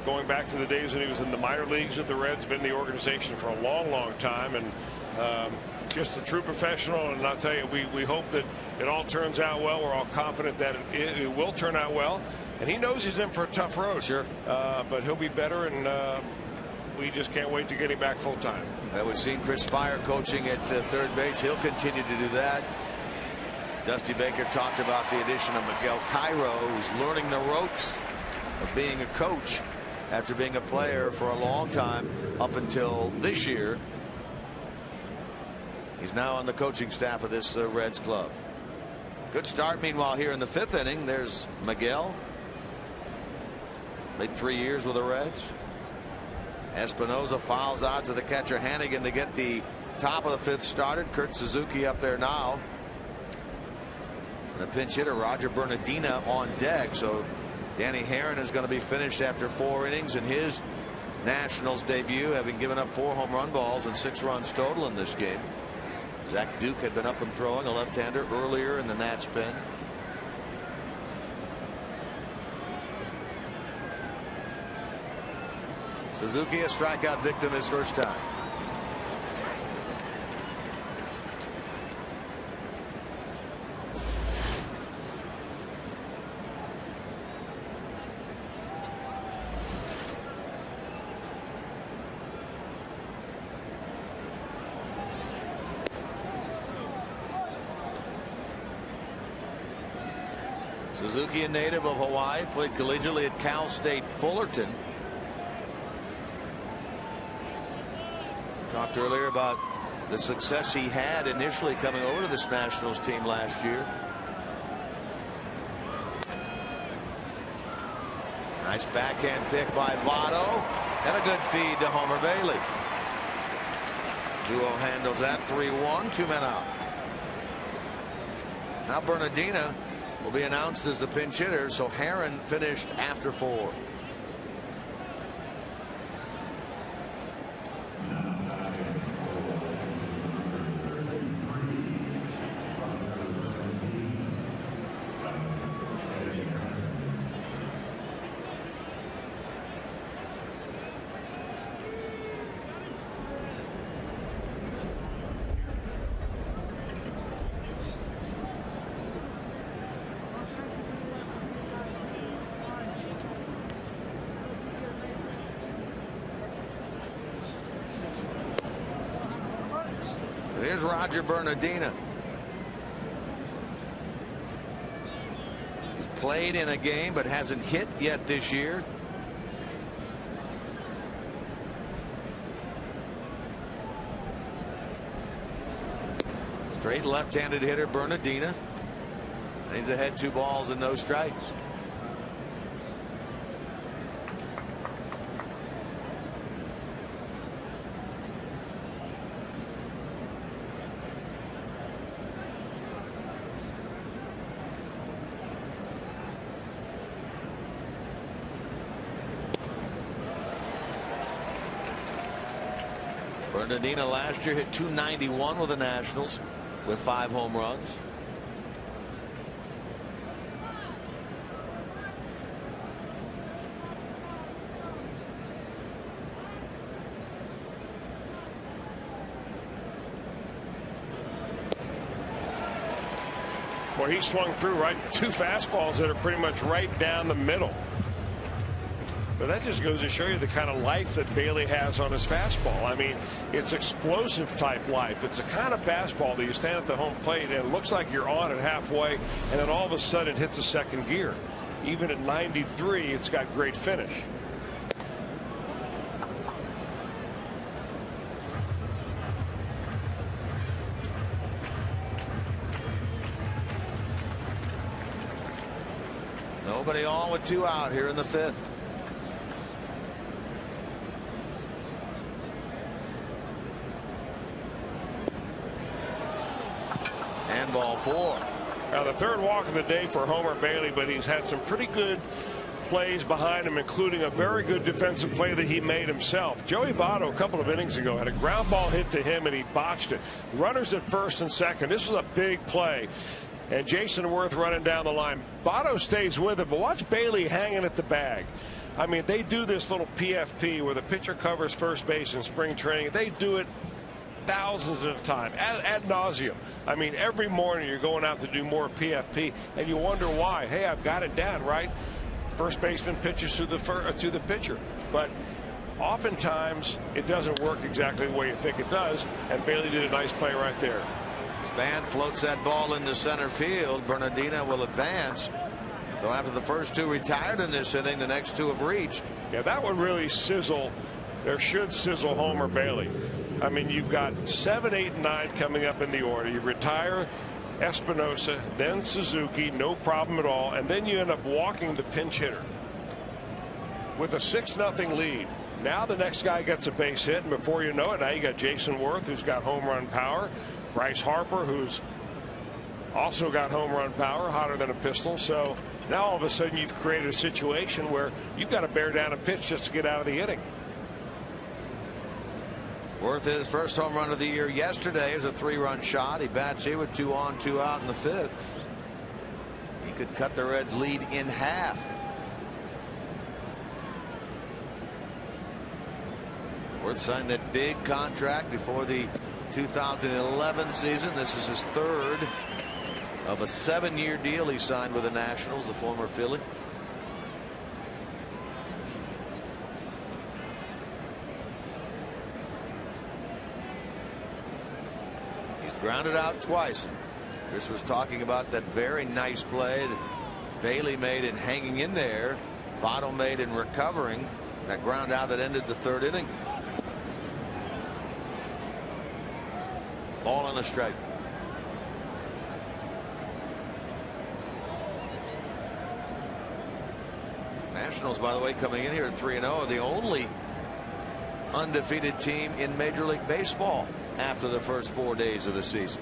Going back to the days when he was in the minor leagues with the Reds, been in the organization for a long time, and just a true professional. And I'll tell you, we hope that it all turns out well. We're all confident that it will turn out well. And he knows he's in for a tough road. Sure. But he'll be better, and we just can't wait to get him back full time. We've seen Chris Spire coaching at third base. He'll continue to do that. Dusty Baker talked about the addition of Miguel Cairo, who's learning the ropes of being a coach after being a player for a long time up until this year. He's now on the coaching staff of this Reds club. Good start, meanwhile, here in the 5th inning. There's Miguel. Played 3 years with the Reds. Espinosa fouls out to the catcher Hannigan to get the top of the 5th started. Kurt Suzuki up there now. The pinch hitter Roger Bernardina on deck. So Danny Herron is going to be finished after 4 innings in his Nationals debut, having given up 4 home run balls and 6 runs total in this game. Zach Duke had been up and throwing, a left-hander, earlier in the Nats pen. Suzuki, a strikeout victim his first time. Suzuki, a native of Hawaii, played collegiately at Cal State Fullerton. Talked earlier about the success he had initially coming over to this Nationals team last year. Nice backhand pick by Votto, and a good feed to Homer Bailey. Duo handles that. 3-1, 2 men out. Now Bernardina will be announced as the pinch hitter, so Herron finished after 4. Here's Roger Bernardina. He's played in a game but hasn't hit yet this year. Straight left-handed hitter Bernardina. And he's ahead 2 balls and no strikes. Bernardina last year hit .291 with the Nationals with 5 home runs. Well, he swung through right 2 fastballs that are pretty much right down the middle. But that just goes to show you the kind of life that Bailey has on his fastball. I mean, it's explosive type life. It's a kind of fastball that you stand at the home plate and it looks like you're on it halfway, and then all of a sudden it hits a second gear. Even at 93, it's got great finish. Nobody on with 2 out here in the 5th. And ball 4. Now the 3rd walk of the day for Homer Bailey, but he's had some pretty good plays behind him, including a very good defensive play that he made himself. Joey Votto a couple of innings ago had a ground ball hit to him and he botched it. Runners at first and second. This was a big play. And Jason Worth running down the line. Votto stays with it, but watch Bailey hanging at the bag. I mean, they do this little PFP where the pitcher covers first base in spring training. They do it thousands at a time, ad nauseum. I mean, every morning you're going out to do more PFP, and you wonder why. Hey, I've got it down, right? First baseman pitches to the pitcher. But oftentimes it doesn't work exactly the way you think it does, and Bailey did a nice play right there. Span floats that ball into center field. Bernardina will advance. So after the first 2 retired in this inning, the next 2 have reached. Yeah, that would really sizzle. There should sizzle Homer Bailey. I mean, you've got 7, 8, and 9 coming up in the order. You retire Espinosa, then Suzuki, no problem at all, and then you end up walking the pinch hitter with a 6-0 lead. Now the next guy gets a base hit, and before you know it, now you got Jason Worth, who's got home run power. Bryce Harper, who's also got home run power, hotter than a pistol. So now all of a sudden you've created a situation where you've got to bear down a pitch just to get out of the inning. Worth his first home run of the year yesterday is a 3-run shot. He bats here with 2 on, 2 out in the 5th. He could cut the Reds' lead in half. Worth signed that big contract before the 2011 season. This is his 3rd of a 7-year deal he signed with the Nationals, the former Philly. He's grounded out twice. Chris was talking about that very nice play that Bailey made in hanging in there. Votto made in recovering that ground out that ended the 3rd inning. Ball on the strike. Nationals, by the way, coming in here at 3-0, are the only undefeated team in Major League Baseball after the first 4 days of the season.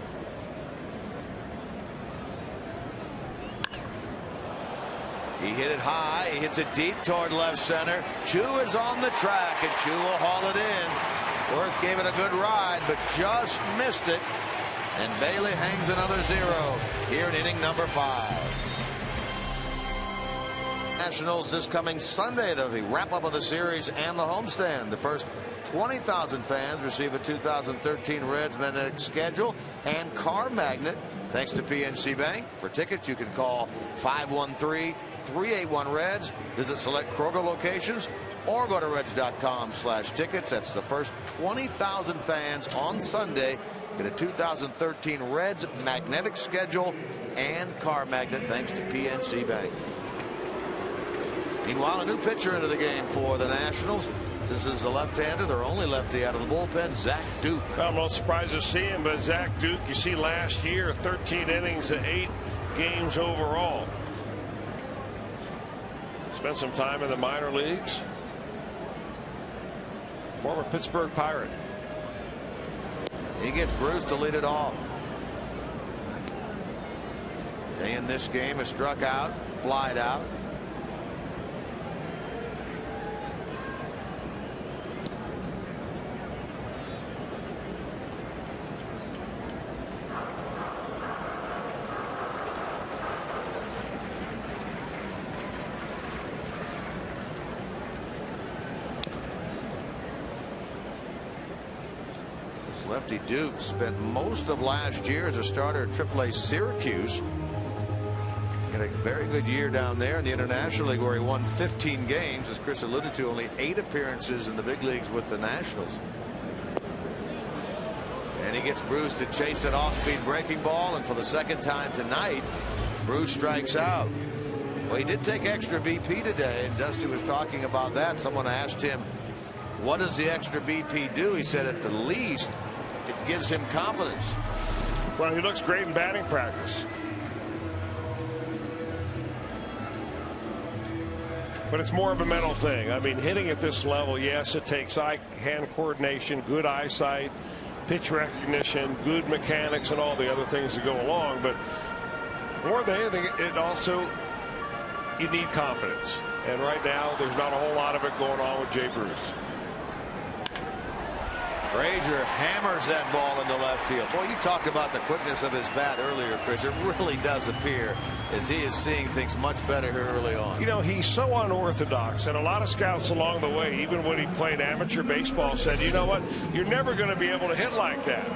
He hit it high. He hits it deep toward left center. Choo is on the track, and Choo will haul it in. Worth gave it a good ride, but just missed it. And Bailey hangs another 0 here in inning number 5. Nationals this coming Sunday, the wrap-up of the series and the homestand. The first 20,000 fans receive a 2013 Reds magnetic schedule and car magnet thanks to PNC Bank. For tickets, you can call 513-381-REDS. Visit select Kroger locations or go to reds.com/tickets. That's the first 20,000 fans on Sunday get a 2013 Reds magnetic schedule and car magnet thanks to PNC Bank. Meanwhile, a new pitcher into the game for the Nationals. This is the left-hander, their only lefty out of the bullpen, Zach Duke. I'm not surprised to see him, but Zach Duke, you see last year, 13 innings and 8 games overall. Spent some time in the minor leagues. Former Pittsburgh Pirate. He gets Bruce to lead it off. In this game, is struck out, flied out. Lefty Duke spent most of last year as a starter at AAA Syracuse. Had a very good year down there in the International League, where he won 15 games. As Chris alluded to, only 8 appearances in the big leagues with the Nationals. And he gets Bruce to chase an off-speed breaking ball, and for the second time tonight, Bruce strikes out. Well, he did take extra BP today, and Dusty was talking about that. Someone asked him, what does the extra BP do? He said, at the least, it gives him confidence. Well, he looks great in batting practice. But it's more of a mental thing. I mean, hitting at this level, yes, it takes eye-hand coordination, good eyesight, pitch recognition, good mechanics, and all the other things that go along. But more than anything, it also, you need confidence. And right now, there's not a whole lot of it going on with Jay Bruce. Frazier hammers that ball into left field. Boy, you talked about the quickness of his bat earlier, Chris. It really does appear as he is seeing things much better here early on. You know, he's so unorthodox, and a lot of scouts along the way, even when he played amateur baseball, said, you know what, you're never going to be able to hit like that.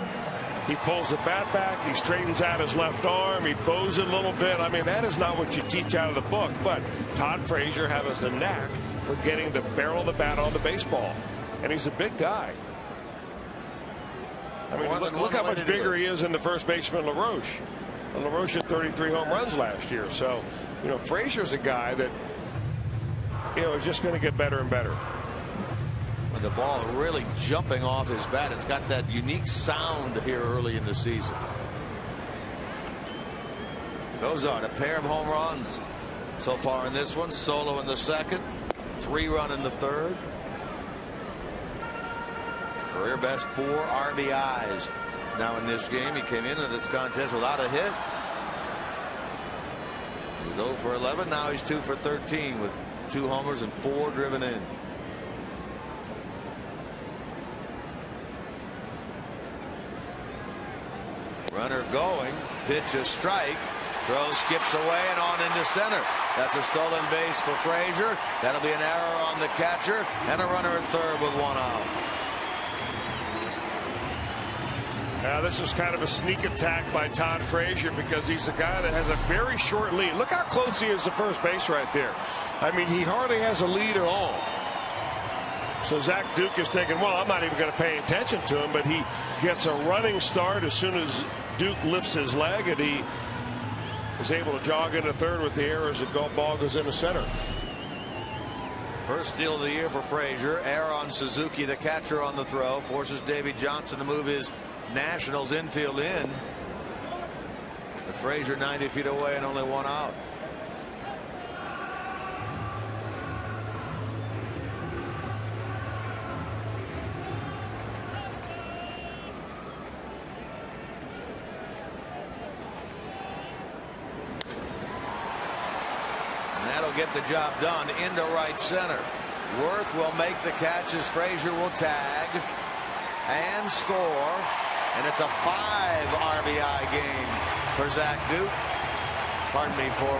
He pulls the bat back, he straightens out his left arm, he bows it a little bit. I mean, that is not what you teach out of the book, but Todd Frazier has a knack for getting the barrel of the bat on the baseball, and he's a big guy. I mean, look how much bigger he is than the first baseman LaRoche. And LaRoche had 33 home runs last year. So, you know, Frazier's a guy that, you know, is just going to get better and better. With the ball really jumping off his bat, it's got that unique sound here early in the season. Cozart, a pair of home runs so far in this one. Solo in the second, 3-run in the third. Career best 4 RBIs now in this game. He came into this contest without a hit. He was 0 for 11. Now he's 2 for 13 with 2 homers and 4 driven in. Runner going. Pitch a strike. Throw skips away and on into center. That's a stolen base for Frazier. That'll be an error on the catcher and a runner at third with 1 out. Now this is kind of a sneak attack by Todd Frazier because he's a guy that has a very short lead. Look how close he is to first base right there. I mean, he hardly has a lead at all. So Zach Duke is thinking, well, I'm not even going to pay attention to him, but he gets a running start as soon as Duke lifts his leg, and he is able to jog into third with the error as the ball goes into center. First steal of the year for Frazier. Error on Suzuki, the catcher, on the throw. Forces Davey Johnson to move his Nationals infield in. The Frazier 90 feet away and only 1 out. And that'll get the job done into right center. Worth will make the catch as Frazier will tag and score. And it's a 5 RBI game for Zach Duke. Pardon me, for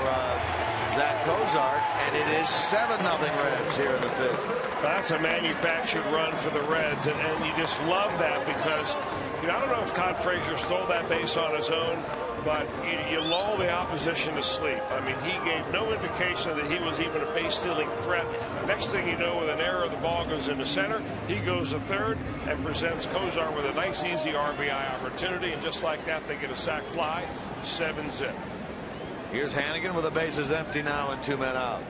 Zack Cozart. And it is 7-0 Reds here in the 5th. That's a manufactured run for the Reds. And you just love that because, you know, I don't know if Todd Frazier stole that base on his own, but you lull the opposition to sleep. I mean, he gave no indication that he was even a base stealing threat. Next thing you know, with an error, the ball goes into center. He goes to third and presents Cozart with a nice, easy RBI opportunity. And just like that, they get a sac fly, 7-zip. Here's Hannigan with the bases empty now and 2 men out.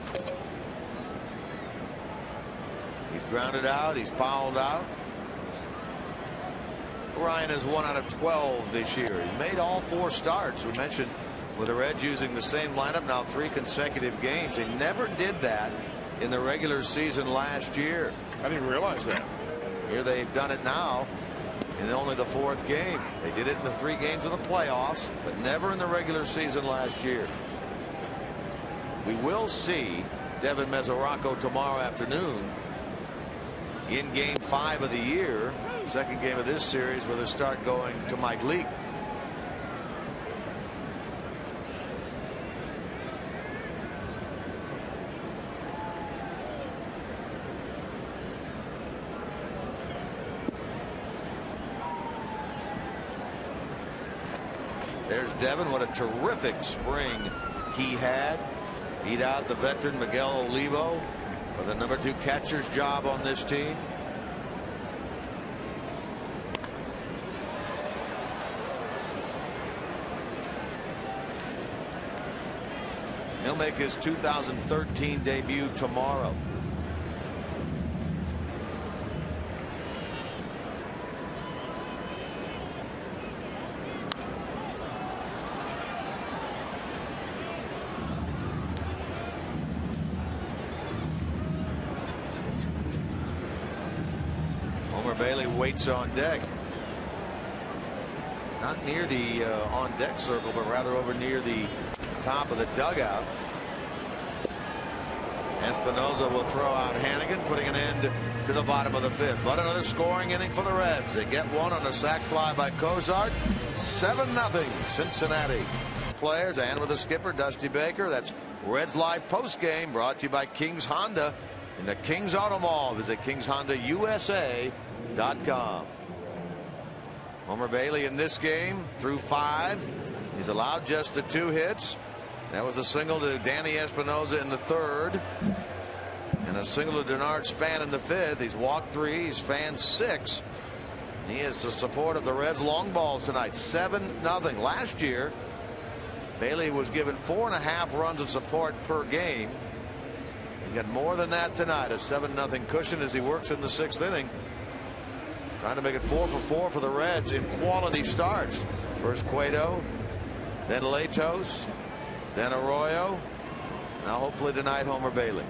He's grounded out. He's fouled out. Ryan is 1 out of 12 this year. He's made all 4 starts. We mentioned with the Reds using the same lineup now 3 consecutive games. They never did that in the regular season last year. I didn't realize that. Here they've done it now in only the 4th game. They did it in the 3 games of the playoffs, but never in the regular season last year. We will see Devin Mesoraco tomorrow afternoon in game 5 of the year. 2nd game of this series with a start going to Mike Leake. There's Devin. What a terrific spring he had. Beat out the veteran Miguel Olivo for the #2 catcher's job on this team. He'll make his 2013 debut tomorrow. Homer Bailey waits on deck. Not near the on deck circle, but rather over near the top of the dugout. Espinosa will throw out Hannigan, putting an end to the bottom of the 5th. But another scoring inning for the Reds. They get one on a sac fly by Cozart. 7-0 Cincinnati. Players and with the skipper Dusty Baker. That's Reds Live post game brought to you by King's Honda in the King's Auto Mall. Visit King'sHondaUSA.com. Homer Bailey in this game through 5. He's allowed just the 2 hits. That was a single to Danny Espinosa in the 3rd. And a single to Denard Span in the 5th. He's walked 3. He's fanned 6. And he has the support of the Reds long balls tonight. 7-0. Last year, Bailey was given 4.5 runs of support per game. He got more than that tonight. A 7-0 cushion as he works in the 6th inning. Trying to make it 4 for 4 for the Reds in quality starts. First Cueto, then Latos, then Arroyo. Now hopefully tonight Homer Bailey.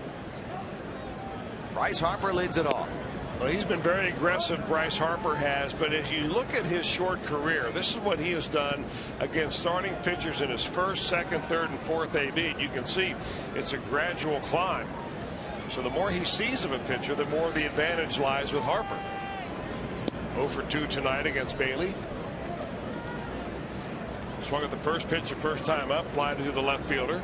Bryce Harper leads it off. Well, he's been very aggressive, Bryce Harper has, but as you look at his short career, this is what he has done against starting pitchers in his 1st, 2nd, 3rd, and 4th AB. You can see it's a gradual climb. So the more he sees of a pitcher, the more the advantage lies with Harper. 0 for 2 tonight against Bailey. Swung at the first pitch the first time up, fly to the left fielder.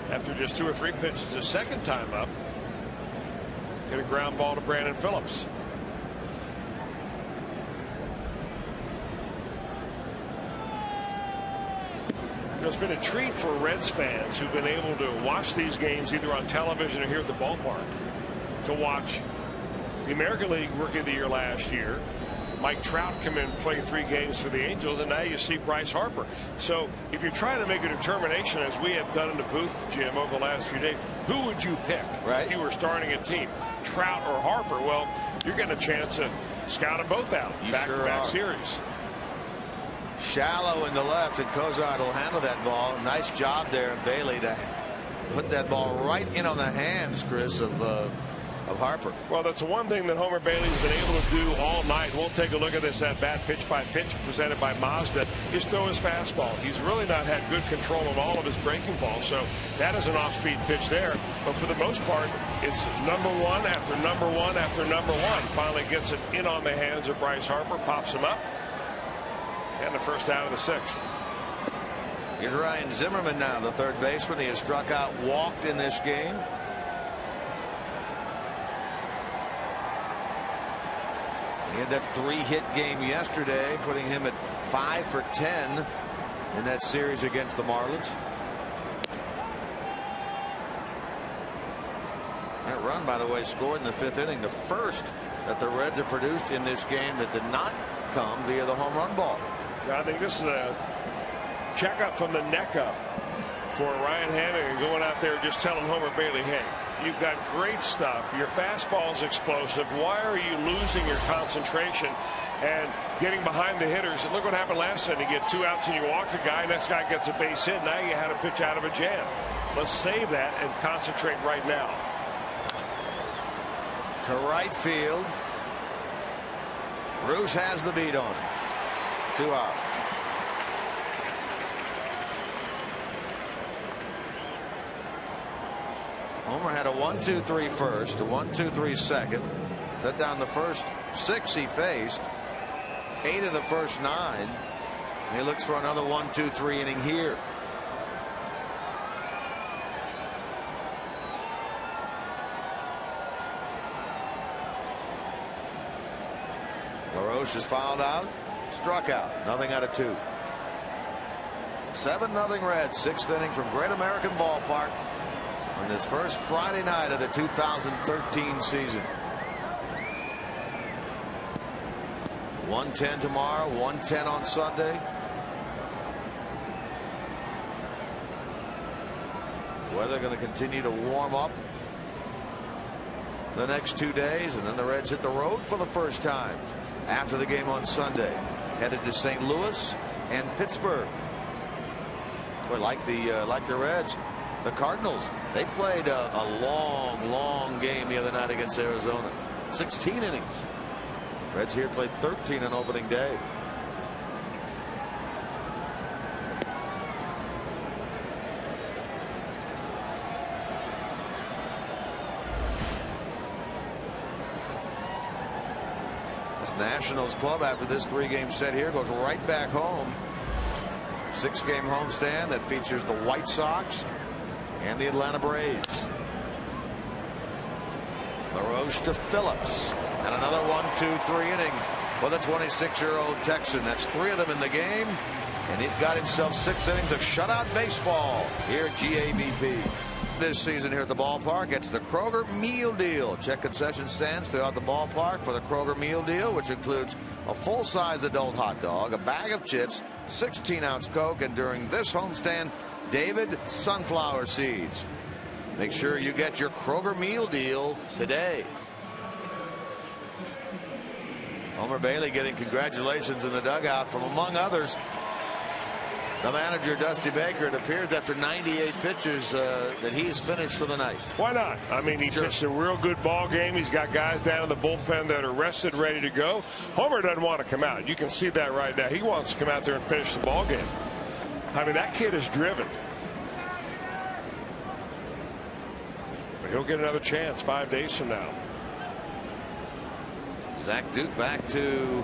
After just 2 or 3 pitches the second time up, hit a ground ball to Brandon Phillips. It's been a treat for Reds fans who've been able to watch these games either on television or here at the ballpark to watch the American League Rookie of the Year last year. Mike Trout come in and play 3 games for the Angels, and now you see Bryce Harper. So if you're trying to make a determination, as we have done in the booth, Jim, over the last few days, who would you pick if you were starting a team, Trout or Harper? Well, you're getting a chance to scout them both out. Back-to-back series. Shallow in the left, and Cozart will handle that ball. Nice job there of Bailey to put that ball right in on the hands, Chris, of Harper. Well, that's the one thing that Homer Bailey's been able to do all night. We'll take a look at this at bat pitch by pitch presented by Mazda. Is throw his fastball. He's really not had good control of all of his breaking balls, so that is an off-speed pitch there. But for the most part, it's number 1 after number 1 after number 1. Finally gets it in on the hands of Bryce Harper, pops him up, and the first out of the 6th. Here's Ryan Zimmerman now, the 3rd baseman. He has struck out, walked in this game. He had that 3-hit game yesterday, putting him at 5 for 10 in that series against the Marlins. That run, by the way, scored in the 5th inning, the first that the Reds have produced in this game that did not come via the home run ball. I think this is a checkup from the neck up for Ryan Hannigan, going out there just telling Homer Bailey, hey, you've got great stuff. Your fastball is explosive. Why are you losing your concentration and getting behind the hitters? And look what happened last time. You get 2 outs and you walk the guy. Next guy gets a base hit. Now you had a pitch out of a jam. Let's save that and concentrate right now. To right field. Bruce has the beat on it. 2 out. Homer had a 1-2-3 first, a 1-2-3 second. Set down the first 6 he faced. 8 of the first 9. And he looks for another 1-2-3 inning here. LaRoche is fouled out, struck out. Nothing out of 2. 7-0 Reds. 6th inning from Great American Ballpark on this first Friday night of the 2013 season. 1:10 tomorrow, 1:10 on Sunday. Weather going to continue to warm up the next 2 days, and then the Reds hit the road for the first time after the game on Sunday, headed to St. Louis and Pittsburgh. Boy, like the Reds, the Cardinals, they played a long game the other night against Arizona. 16 innings. Reds here played 13 on opening day. Nationals club, after this 3-game set here, goes right back home. 6-game homestand that features the White Sox and the Atlanta Braves. LaRoche to Phillips, and another 1-2-3 inning for the 26-year-old Texan. That's 3 of them in the game, and he's got himself 6 innings of shutout baseball here at GABP. This season here at the ballpark, it's the Kroger Meal Deal. Check concession stands throughout the ballpark for the Kroger Meal Deal, which includes a full-size adult hot dog, a bag of chips, 16-ounce Coke, and during this homestand, David sunflower seeds. Make sure you get your Kroger Meal Deal today. Homer Bailey getting congratulations in the dugout from, among others, the manager, Dusty Baker. It appears after 98 pitches that he's finished for the night. Why not? I mean, he pitched a real good ball game. He's got guys down in the bullpen that are rested, ready to go. Homer doesn't want to come out. You can see that right now. He wants to come out there and finish the ball game. I mean, that kid is driven. But he'll get another chance 5 days from now. Zack Duke back to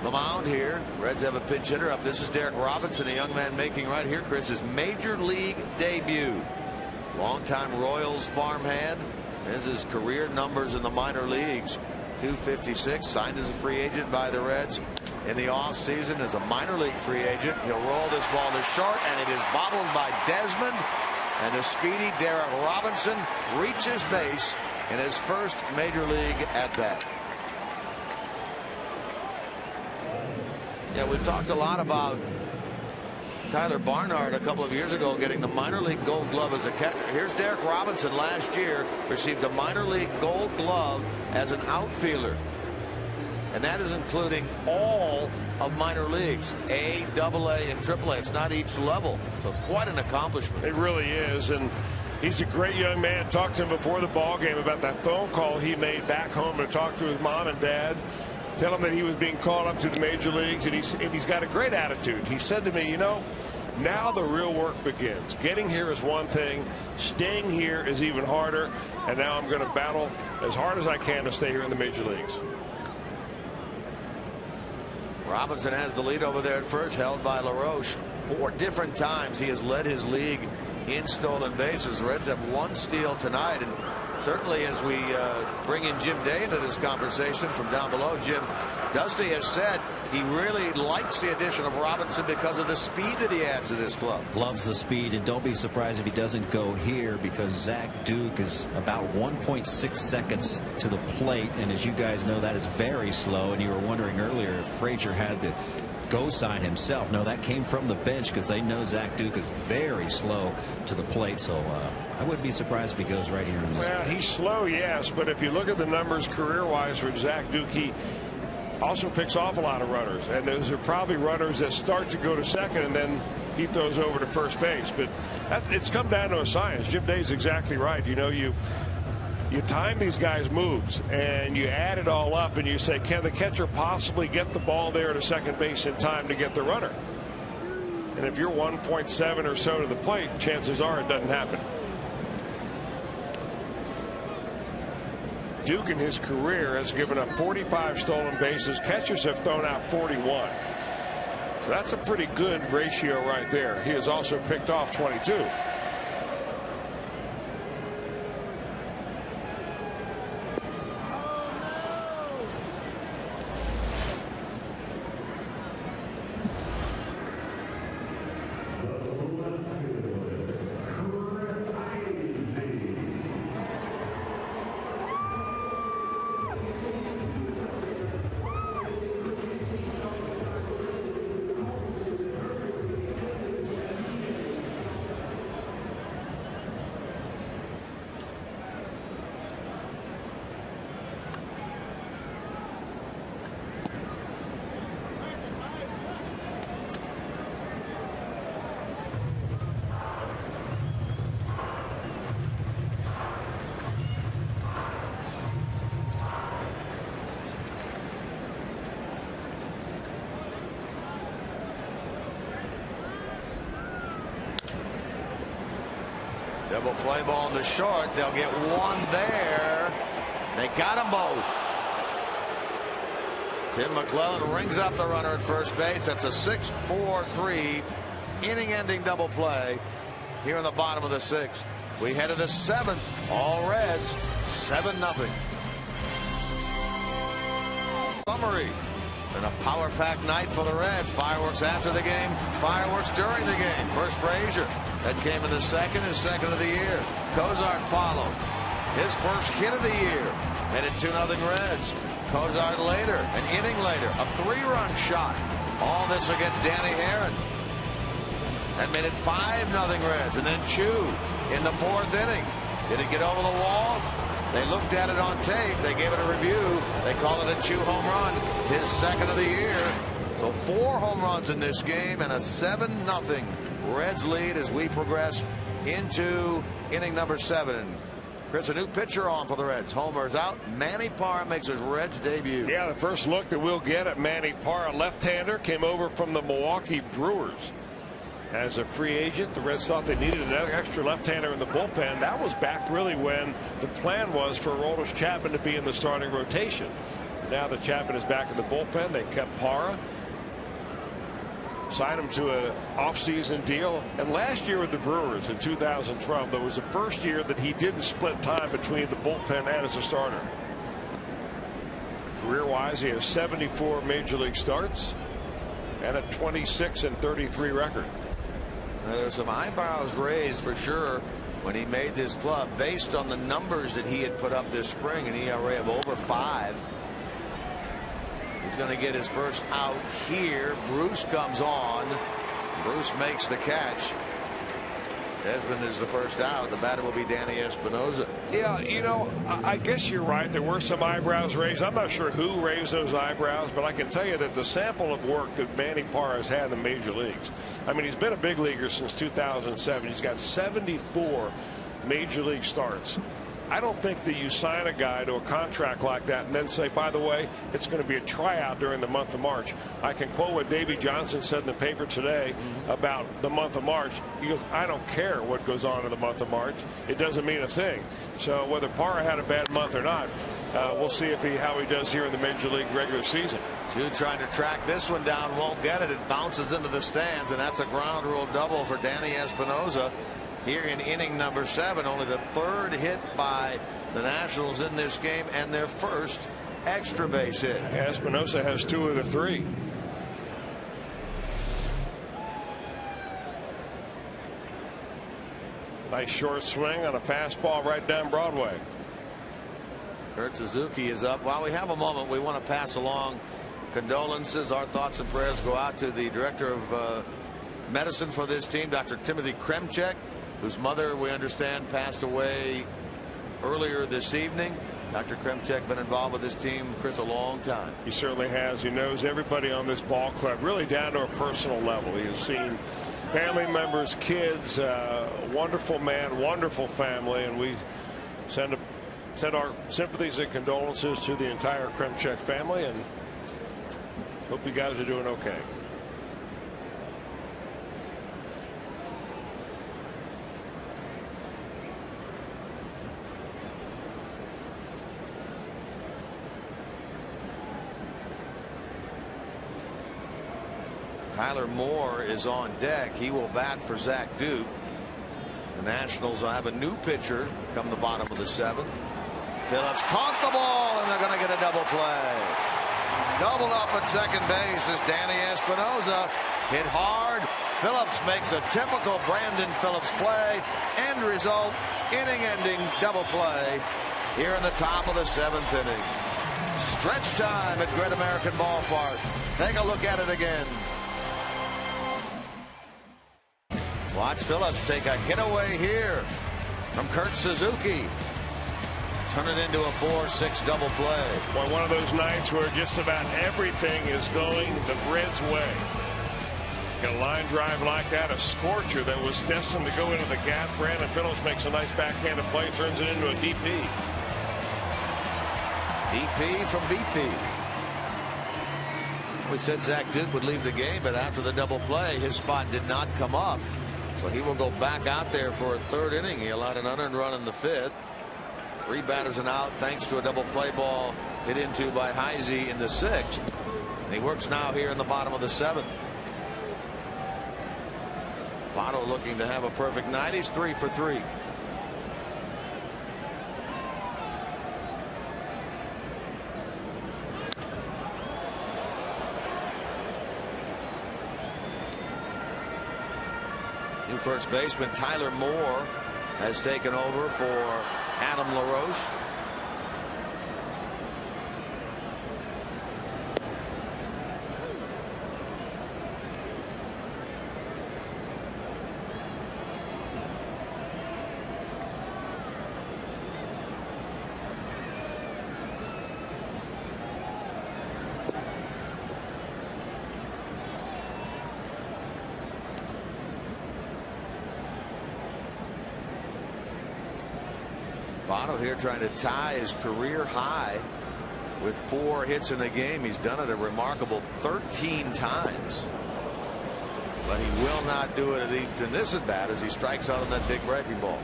the mound here. Reds have a pinch hitter up. This is Derek Robinson, a young man making right here, Chris, his major league debut. Longtime Royals farmhand. This is his career numbers in the minor leagues. .256, signed as a free agent by the Reds in the offseason as a minor league free agent. He'll roll this ball to short, and it is bobbled by Desmond. And the speedy Derek Robinson reaches base in his first major league at bat. Yeah, we've talked a lot about Tyler Barnhart a couple of years ago getting the minor league gold glove as a catcher. Here's Derek Robinson last year, received a minor league gold glove as an outfielder. And that is including all of minor leagues, A, AA, and AAA. It's not each level. So quite an accomplishment. It really is. And he's a great young man. Talked to him before the ball game about that phone call he made back home to talk to his mom and dad. Tell him that he was being called up to the major leagues, and he's got a great attitude. He said to me, you know, now the real work begins. Getting here is one thing. Staying here is even harder. And now I'm going to battle as hard as I can to stay here in the major leagues. Robinson has the lead over there at first, held by LaRoche. 4 different times he has led his league in stolen bases. Reds have 1 steal tonight, and certainly as we bring in Jim Day into this conversation from down below, Jim, Dusty has said he really likes the addition of Robinson because of the speed that he adds to this club. Loves the speed, and don't be surprised if he doesn't go here, because Zack Duke is about 1.6 seconds to the plate, and as you guys know, that is very slow. And you were wondering earlier if Frazier had the go sign himself. No, that came from the bench, because they know Zack Duke is very slow to the plate. So I wouldn't be surprised if he goes right here in this. Well, he's slow, yes, but if you look at the numbers career-wise for Zack Duke, he also picks off a lot of runners, and those are probably runners that start to go to second, and then he throws over to first base. But it's come down to a science. Jim Day's exactly right. You know, you time these guys' moves, and you add it all up, and you say, can the catcher possibly get the ball there to second base in time to get the runner? And if you're 1.7 or so to the plate, chances are it doesn't happen. Duke in his career has given up 45 stolen bases. Catchers have thrown out 41. So that's a pretty good ratio right there. He has also picked off 22. Double play ball to short. They'll get one there. They got them both. Tim McClellan rings up the runner at first base. That's a 6-4-3 inning-ending double play here in the bottom of the 6th. We head to the 7th. All Reds, 7-0. Summary. And a power-packed night for the Reds. Fireworks after the game, fireworks during the game. First Frazier. That came in the second, his second of the year. Cozart followed. His first hit of the year. Headed 2-0 Reds. Cozart later, an inning later, a 3-run shot. All this against Danny Herron. That made it 5-0 Reds. And then Choo in the 4th inning. Did it get over the wall? They looked at it on tape. They gave it a review. They called it a Choo home run, his second of the year. So 4 home runs in this game and a 7-0 Reds lead as we progress into inning number 7. Chris, a new pitcher on for the Reds. Homer's out. Manny Parra makes his Reds debut. Yeah, the first look that we'll get at Manny Parra, left-hander, came over from the Milwaukee Brewers. As a free agent, the Reds thought they needed an extra left-hander in the bullpen. That was back really when the plan was for Aroldis Chapman to be in the starting rotation. Now that Chapman is back in the bullpen, they kept Parra. Signed him to an offseason deal. And last year with the Brewers in 2012, that was the first year that he didn't split time between the bullpen and as a starter. Career-wise, he has 74 major league starts and a 26-33 record. Now, there's some eyebrows raised for sure when he made this club based on the numbers that he had put up this spring, an ERA of over 5. He's going to get his first out here. Bruce comes on. Bruce makes the catch. Desmond is the first out. The batter will be Danny Espinosa. Yeah, you know, I guess you're right. There were some eyebrows raised. I'm not sure who raised those eyebrows, but I can tell you that the sample of work that Manny Parra has had in the major leagues. I mean, he's been a big leaguer since 2007. He's got 74 major league starts. I don't think that you sign a guy to a contract like that and then say, by the way, it's going to be a tryout during the month of March. I can quote what Davey Johnson said in the paper today about the month of March. He goes, I don't care what goes on in the month of March. It doesn't mean a thing. So whether Parra had a bad month or not, we'll see how he does here in the major league regular season. Choo trying to track this one down, won't get it. It bounces into the stands, and that's a ground rule double for Danny Espinosa. Here in inning number 7, only the 3rd hit by the Nationals in this game and their first extra base hit. Espinosa has 2 of the 3. Nice short swing on a fastball right down Broadway. Kurt Suzuki is up. While we have a moment, we want to pass along condolences. Our thoughts and prayers go out to the director of medicine for this team, Dr. Timothy Kremchek, whose mother, we understand, passed away earlier this evening. Dr. Kremchek been involved with this team, Chris, a long time. He certainly has. He knows everybody on this ball club, really down to a personal level. He has seen family members, kids, wonderful man, wonderful family, and we send our sympathies and condolences to the entire Kremchek family, and hope you guys are doing okay. Tyler Moore is on deck. He will bat for Zach Duke. The Nationals will have a new pitcher come the bottom of the 7th. Phillips caught the ball, and they're going to get a double play. Doubled up at second base is Danny Espinosa. Hit hard. Phillips makes a typical Brandon Phillips play. End result, inning-ending double play here in the top of the 7th inning. Stretch time at Great American Ballpark. Take a look at it again. Watch Phillips take a hit away here from Kurt Suzuki. Turn it into a 4-6 double play. Well, one of those nights where just about everything is going the Reds' way. Got a line drive like that, a scorcher that was destined to go into the gap. Brandon Phillips makes a nice backhanded play, turns it into a DP. DP from BP. We said Zach Duke would leave the game, but after the double play, his spot did not come up. So he will go back out there for a third inning. He allowed an unearned run in the fifth. 3 batters and out thanks to a double play ball hit into by Heise in the sixth. And he works now here in the bottom of the seventh. Votto looking to have a perfect night. He's 3 for 3. New first baseman Tyler Moore has taken over for Adam LaRoche. Votto here trying to tie his career high with 4 hits in the game. He's done it a remarkable 13 times. But he will not do it, at least in this at bat, as he strikes out on that big breaking ball.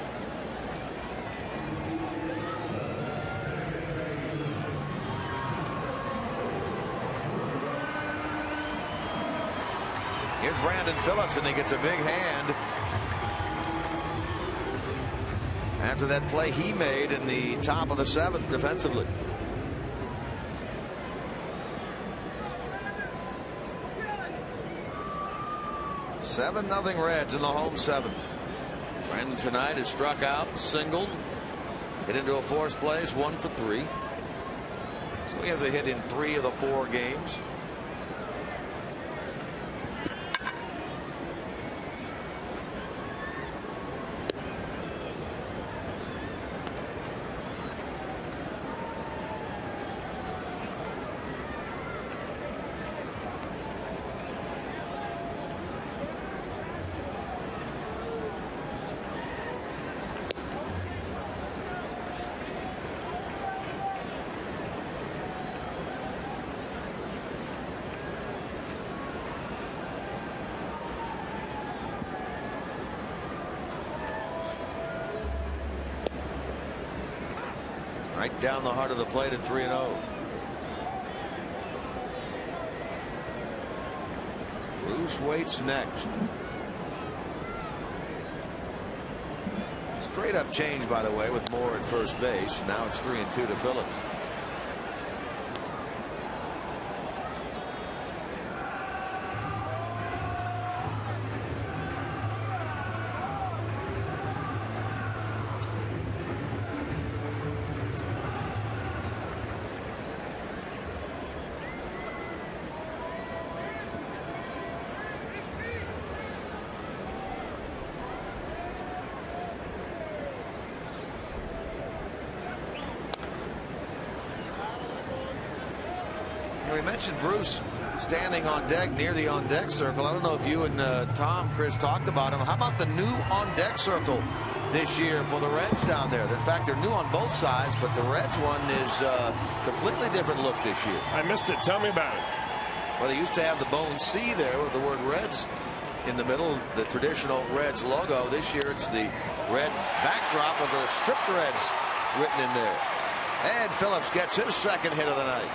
Here's Brandon Phillips, and he gets a big hand after that play he made in the top of the seventh defensively. Seven nothing Reds in the home seventh. Brandon tonight has struck out, singled, hit into a forced place, 1 for 3. So he has a hit in 3 of the 4 games. Right down the heart of the plate at 3-0. Bruce waits next. Straight up change, by the way, with Moore at first base. Now it's 3-2 to Phillips. We mentioned Bruce standing on deck near the on deck circle. I don't know if you and Tom, Chris, talked about him. How about the new on deck circle this year for the Reds down there? In fact, they're new on both sides, but the Reds one is a completely different look this year. I missed it. Tell me about it. Well, they used to have the bone C there with the word Reds in the middle, the traditional Reds logo. This year it's the red backdrop of the script Reds written in there. And Phillips gets his second hit of the night.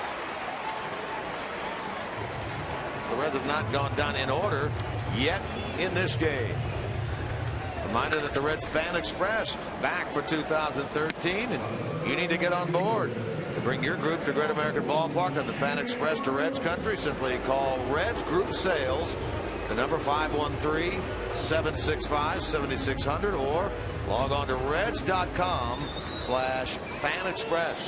The Reds have not gone down in order yet in this game. Reminder that the Reds Fan Express back for 2013, and you need to get on board. To bring your group to Great American Ballpark on the Fan Express to Reds country, simply call Reds Group Sales, the number 513-765-7600, or log on to reds.com/Fan Express.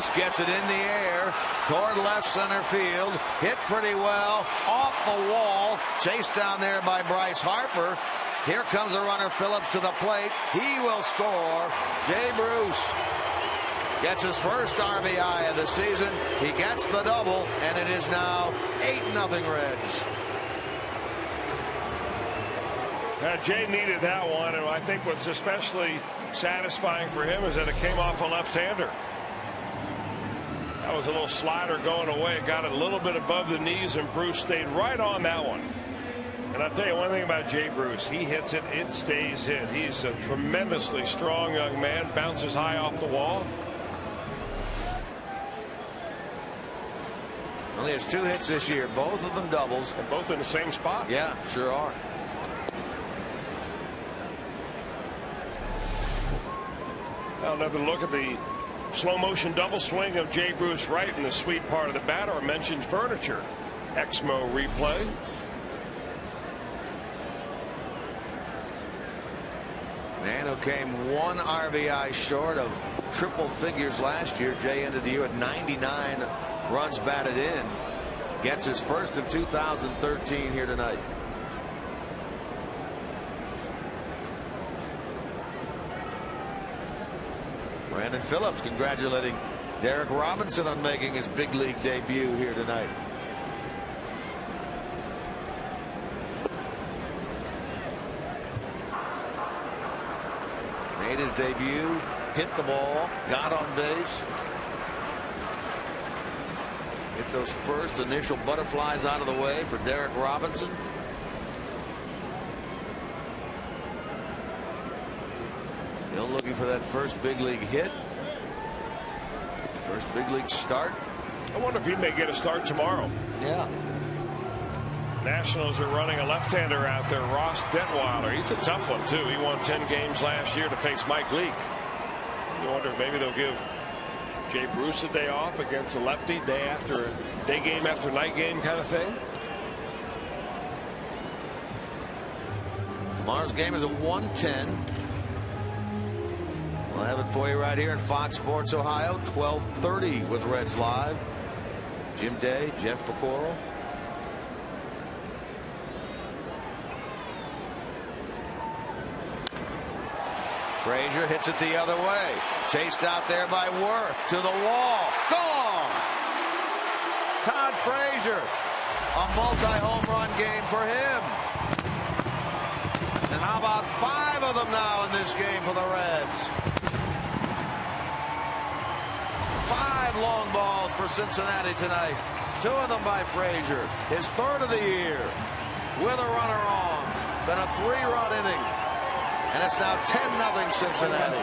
Bruce gets it in the air toward left center field. Hit pretty well off the wall. Chased down there by Bryce Harper. Here comes the runner Phillips to the plate. He will score. Jay Bruce gets his first RBI of the season. He gets the double, and it is now 8-0 Reds. Jay needed that one, and I think what's especially satisfying for him is that it came off a left-hander. That was a little slider going away. Got it a little bit above the knees, and Bruce stayed right on that one. And I'll tell you one thing about Jay Bruce. He hits it, it stays hit. He's a tremendously strong young man. Bounces high off the wall. Well, he has 2 hits this year, both of them doubles. And both in the same spot. Yeah, sure are. Now another look at the slow motion double swing of Jay Bruce right in the sweet part of the bat, or mentioned furniture. Exmo replay. Man who came 1 RBI short of triple figures last year. Jay ended the year at 99 runs batted in. Gets his first of 2013 here tonight. Brandon Phillips congratulating Derek Robinson on making his big league debut here tonight. Made his debut, hit the ball, got on base. Get those first initial butterflies out of the way for Derek Robinson. Still looking for that first big league hit. First big league start. I wonder if he may get a start tomorrow. Yeah. Nationals are running a left-hander out there, Ross Detweiler. He's a tough one, too. He won 10 games last year to face Mike Leake. You wonder if maybe they'll give Jay Bruce a day off against a lefty, day game after night game kind of thing. Tomorrow's game is at 1:10. We'll have it for you right here in Fox Sports Ohio, 12:30 with Reds Live. Jim Day, Jeff Pecoro. Frazier hits it the other way. Chased out there by Worth to the wall. Gone! Todd Frazier. A multi-home run game for him. And how about 5 of them now in this game for the Reds? 5 long balls for Cincinnati tonight. 2 of them by Frazier. His 3rd of the year. With a runner on. Been a 3-run inning. And it's now 10-0 Cincinnati.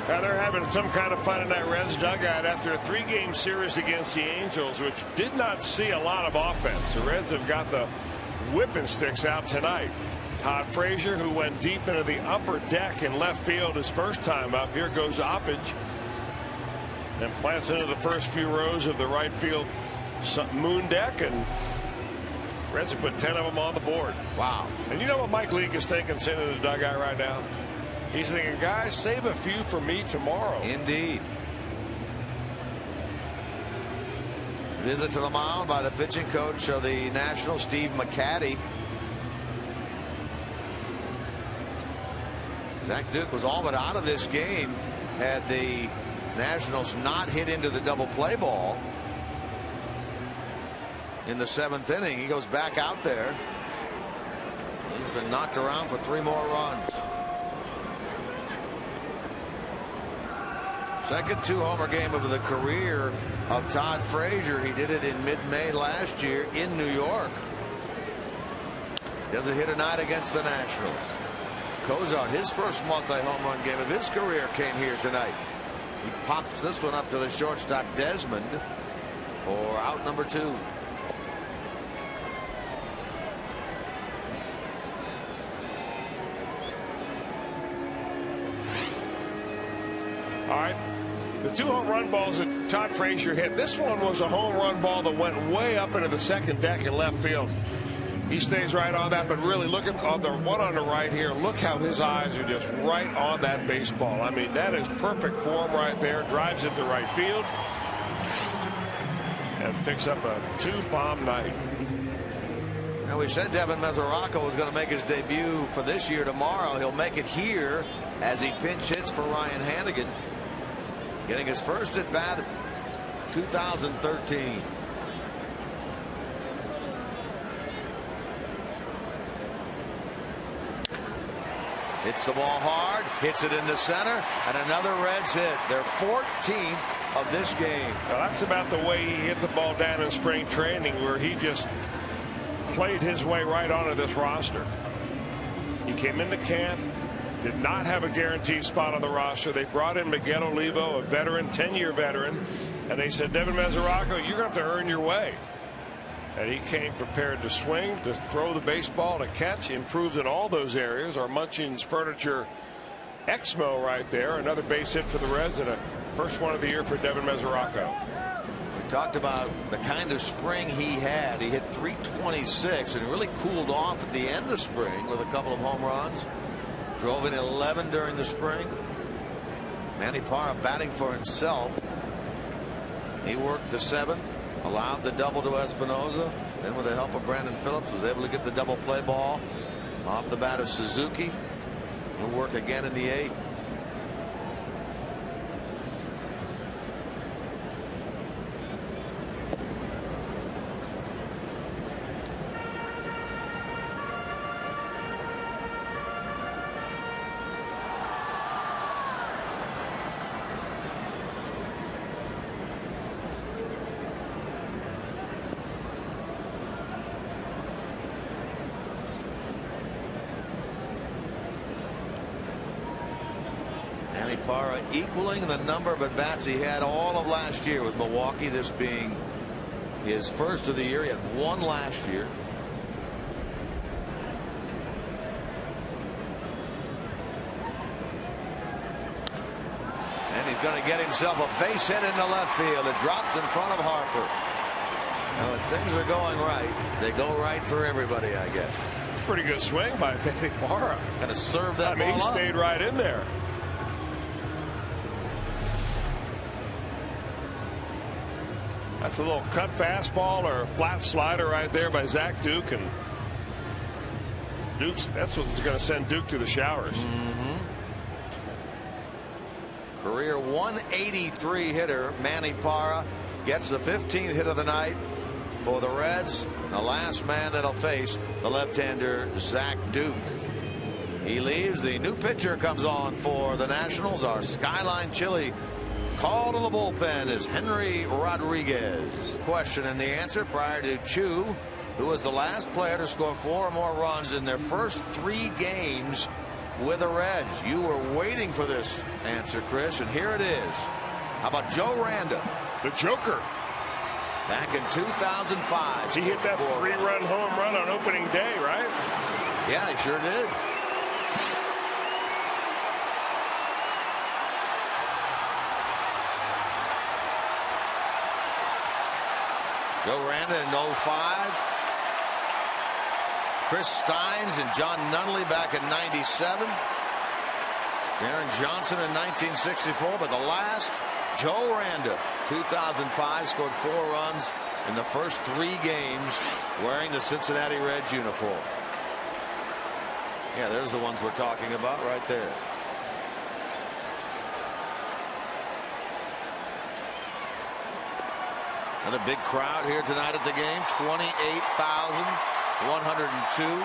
Now they're having some kind of fun in that Reds dugout after a 3-game series against the Angels, which did not see a lot of offense. The Reds have got the whipping sticks out tonight. Todd Frazier, who went deep into the upper deck in left field his first time up. Here goes Oppage. And plants into the first few rows of the right field moon deck. And Reds have put 10 of them on the board. Wow. And you know what Mike Leake is thinking sitting in the dugout right now? He's thinking, guys, save a few for me tomorrow. Indeed. Visit to the mound by the pitching coach of the Nationals, Steve McCaddy. Zach Duke was all but out of this game had the Nationals not hit into the double play ball in the 7th inning. He goes back out there. He's been knocked around for 3 more runs. Second 2-homer game of the career of Todd Frazier. He did it in mid-May last year in New York. Doesn't hit tonight against the Nationals. Cozart, his first multi-home run game of his career, came here tonight. He pops this one up to the shortstop Desmond for out number 2. All right. The 2 home run balls that Todd Frazier hit, this one was a home run ball that went way up into the second deck in left field. He stays right on that, but really look at the one on the right here. Look how his eyes are just right on that baseball. I mean, that is perfect form right there. Drives it to right field and picks up a 2-bomb night. Now, we said Devin Mesoraco was going to make his debut for this year tomorrow. He'll make it here as he pinch hits for Ryan Hannigan, getting his first at bat of 2013. Hits the ball hard, hits it into center, and another Reds hit. Their 14th of this game. Well, that's about the way he hit the ball down in spring training, where he just played his way right onto this roster. He came into camp, did not have a guaranteed spot on the roster. They brought in Miguel Olivo, a veteran, 10-year veteran, and they said, Devin Mesoraco, you're going to have to earn your way. And he came prepared to swing, to throw the baseball, to catch, improved in all those areas. Our Munchins Furniture Exmo right there, another base hit for the Reds, and a first one of the year for Devin Mesoraco. We talked about the kind of spring he had. He hit .326 and really cooled off at the end of spring with a couple of home runs. Drove in 11 during the spring. Manny Parra batting for himself. He worked the 7th, allowed the double to Espinoza. Then with the help of Brandon Phillips was able to get the double play ball off the bat of Suzuki. He'll work again in the 8th. Parra equaling the number of at-bats he had all of last year with Milwaukee, this being his first of the year. He had 1 last year. And he's going to get himself a base hit into left field. It drops in front of Harper. Now, when things are going right, they go right for everybody, I guess. Pretty good swing by Manny Parra. Going to serve that ball he up. Stayed right in there. That's a little cut fastball or a flat slider right there by Zach Duke, and that's what's going to send Duke to the showers. Career 183 hitter Manny Parra gets the 15th hit of the night for the Reds. The last man that'll face the left-hander Zach Duke. He leaves. The new pitcher comes on for the Nationals. Our Skyline Chili call to the bullpen is Henry Rodriguez. Question and the answer prior to Choo, who was the last player to score 4 or more runs in their first 3 games with the Reds. You were waiting for this answer, Chris, and here it is. How about Joe Randa? The Joker. Back in 2005. He hit that 3-run home run on opening day, right? Yeah, he sure did. Joe Randa in 05. Chris Steins and John Nunley back in 97. Aaron Johnson in 1964. But the last, Joe Randa, 2005, scored 4 runs in the first 3 games wearing the Cincinnati Reds uniform. Yeah, there's the ones we're talking about right there. Another big crowd here tonight at the game. 28,102.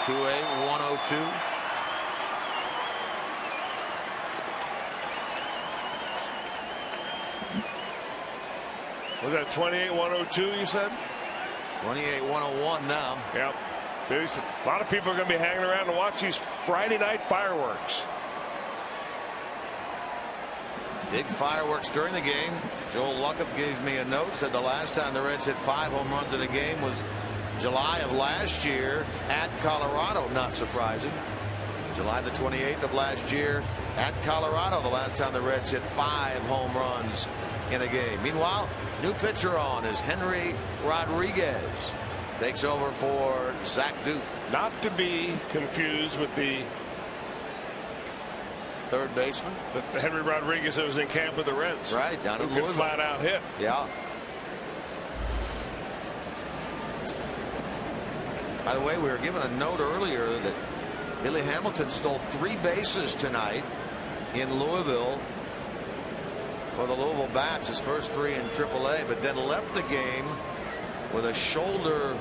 2A102. Was that 28,102 you said? 28,101 now. Yep. There's a lot of people are going to be hanging around to watch these Friday night fireworks. Big fireworks during the game. Joel Luckup gave me a note, said the last time the Reds hit 5 home runs in a game was July of last year at Colorado. Not surprising. July the 28th of last year at Colorado the last time the Reds hit 5 home runs in a game. Meanwhile, new pitcher on is Henry Rodriguez. Takes over for Zach Duke. Not to be confused with the third baseman, Henry Rodriguez, that was in camp with the Reds. Right, down in Who Louisville. could flat out hit. Yeah. By the way, we were given a note earlier that Billy Hamilton stole 3 bases tonight in Louisville for the Louisville Bats, his first 3 in AAA, but then left the game with a shoulder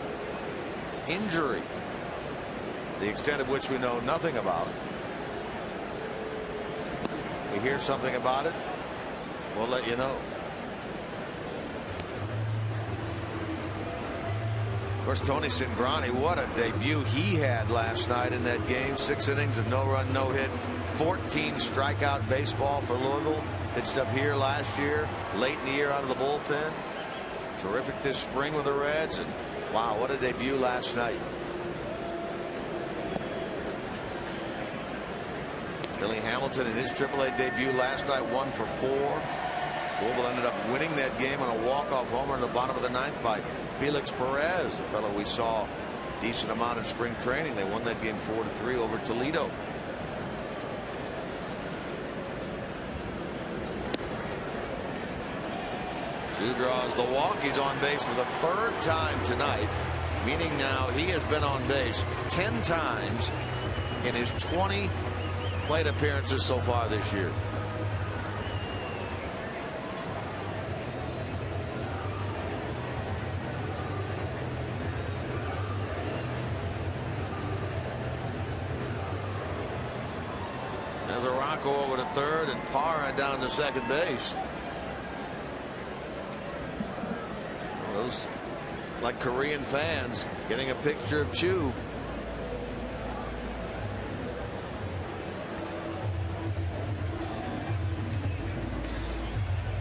injury, the extent of which we know nothing about. We hear something about it, we'll let you know. Of course, Tony Cingrani, what a debut he had last night in that game. 6 innings of no run, no hit, 14 strikeout baseball for Louisville. Pitched up here last year, late in the year out of the bullpen. Terrific this spring with the Reds, and wow, what a debut last night. Billy Hamilton in his AAA debut last night, 1 for 4. Louisville ended up winning that game on a walk-off homer in the bottom of the 9th by Felix Perez, a fellow we saw a decent amount in spring training. They won that game 4-3 over Toledo. Choo draws the walk. He's on base for the 3rd time tonight, meaning now he has been on base 10 times in his 20 plate appearances so far this year. There's a Rocco over to third and Parra down to second base. Those, like Korean fans, getting a picture of Choo.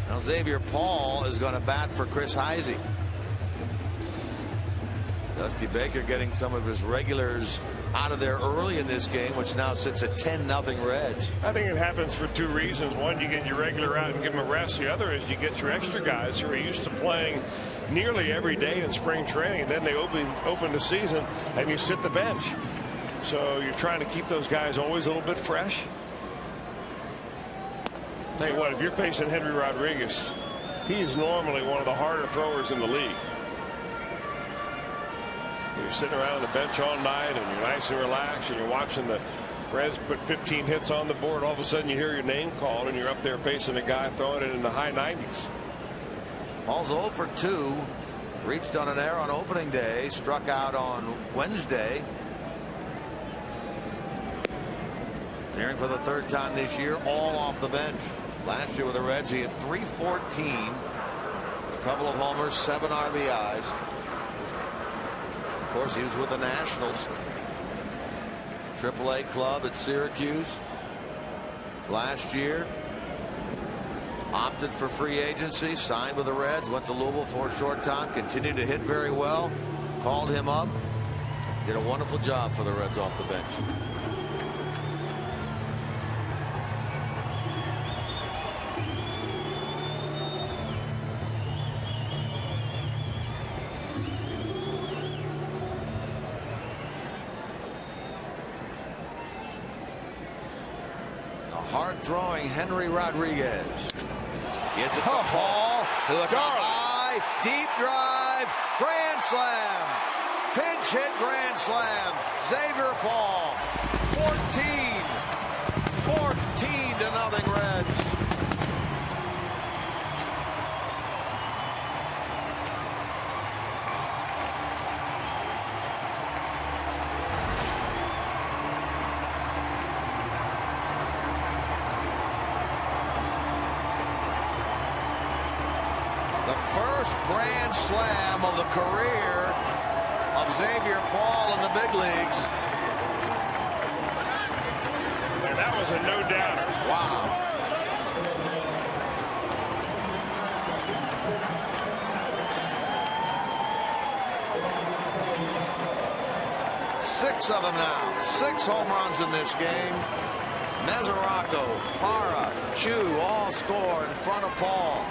Now Xavier Paul is going to bat for Chris Heisey. Dusty Baker getting some of his regulars out of there early in this game, which now sits at 10-0 Reds. I think it happens for 2 reasons. One, you get your regular out and give them a rest. The other is you get your extra guys who are used to playing nearly every day in spring training, and then they open the season and you sit the bench. So you're trying to keep those guys always a little bit fresh. Tell you what, if you're facing Henry Rodriguez, he is normally one of the harder throwers in the league. You're sitting around the bench all night and you're nice and relaxed and you're watching the Reds put 15 hits on the board. All of a sudden you hear your name called and you're up there facing a guy throwing it in the high 90s. Paul's 0 for 2. Reached on an error on opening day. Struck out on Wednesday. Appearing for the 3rd time this year, all off the bench. Last year with the Reds, he had .314, a couple of homers, 7 RBIs. Of course, he was with the Nationals, AAA club at Syracuse last year. Opted for free agency, signed with the Reds, went to Louisville for a short time, continued to hit very well. Called him up, did a wonderful job for the Reds off the bench. Hard-throwing Henry Rodriguez. Gets it to Paul, who hits a high, deep drive, grand slam. Pinch hit grand slam. Xavier Paul, 14-0 Reds. Grand slam of the career of Xavier Paul in the big leagues. And that was a no-doubter. Wow. Six of them now. 6 home runs in this game. Mesoraco, Para, Choo all score in front of Paul.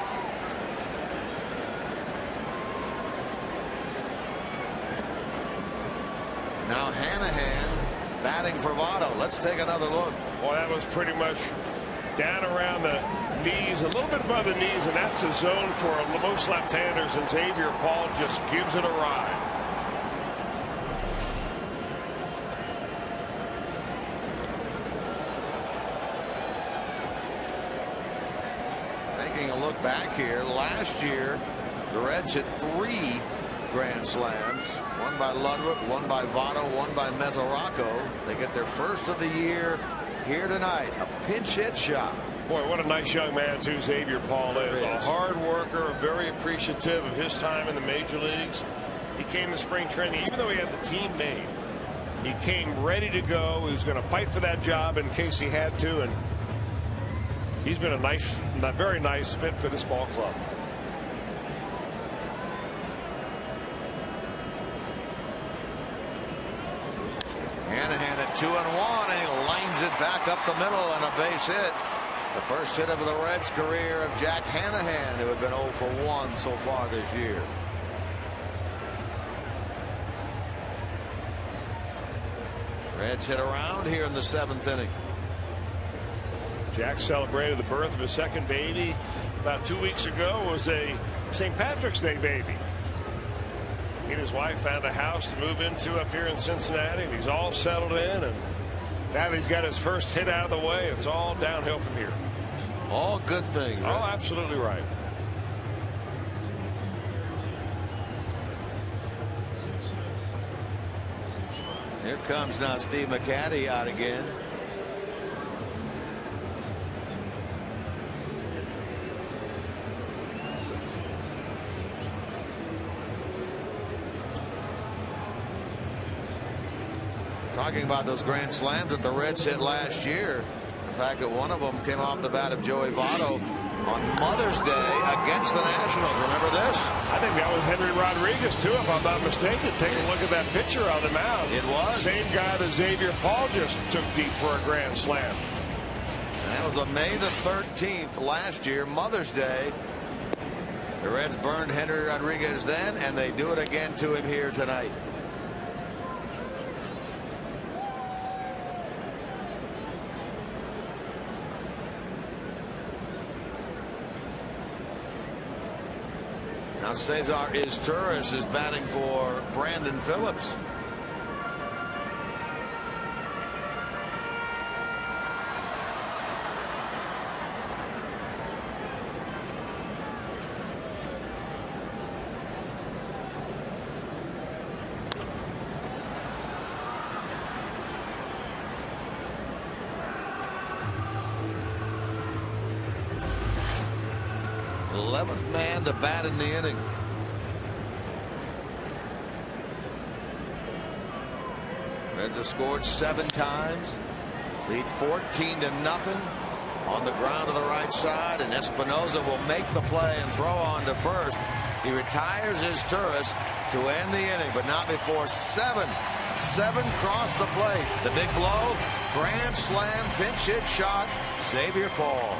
Now Hanahan batting for Votto. Let's take another look. Well, that was pretty much down around the knees, a little bit above the knees, and that's the zone for most left-handers, and Xavier Paul just gives it a ride. Taking a look back here, last year the Reds hit 3 grand slams, one by Ludwig, one by Votto, one by Mesoraco. They get their first of the year here tonight. A pinch hit shot. Boy, what a nice young man too Xavier Paul is. A hard worker, very appreciative of his time in the major leagues. He came to spring training, even though he had the team made, he came ready to go. He was going to fight for that job in case he had to, and he's been a very nice fit for this ball club. Hanahan at 2-1, and he lines it back up the middle, and a base hit. The first hit of the Reds' career of Jack Hanahan, who had been 0 for 1 so far this year. Reds hit around here in the 7th inning. Jack celebrated the birth of his second baby about 2 weeks ago. It was a St. Patrick's Day baby. He and his wife found a house to move into up here in Cincinnati, and he's all settled in, and now that he's got his first hit out of the way, it's all downhill from here. All good things. Right? Oh, absolutely right. Here comes now Steve McCaddy out again. Talking about those grand slams that the Reds hit last year. The fact that one of them came off the bat of Joey Votto on Mother's Day against the Nationals. Remember this? I think that was Henry Rodriguez, too, if I'm not mistaken. Take a look at that picture on the mound. It was. Same guy that Xavier Paul just took deep for a grand slam. And that was on May the 13th last year, Mother's Day. The Reds burned Henry Rodriguez then, and they do it again to him here tonight. Now Cesar Izturis is batting for Brandon Phillips. Man to bat in the inning. Reds have scored 7 times, lead 14-0 on the ground to the right side, and Espinosa will make the play and throw on to first. He retires his Turris to end the inning, but not before 7 cross the plate. The big blow, grand slam, pinch hit shot, Xavier Paul.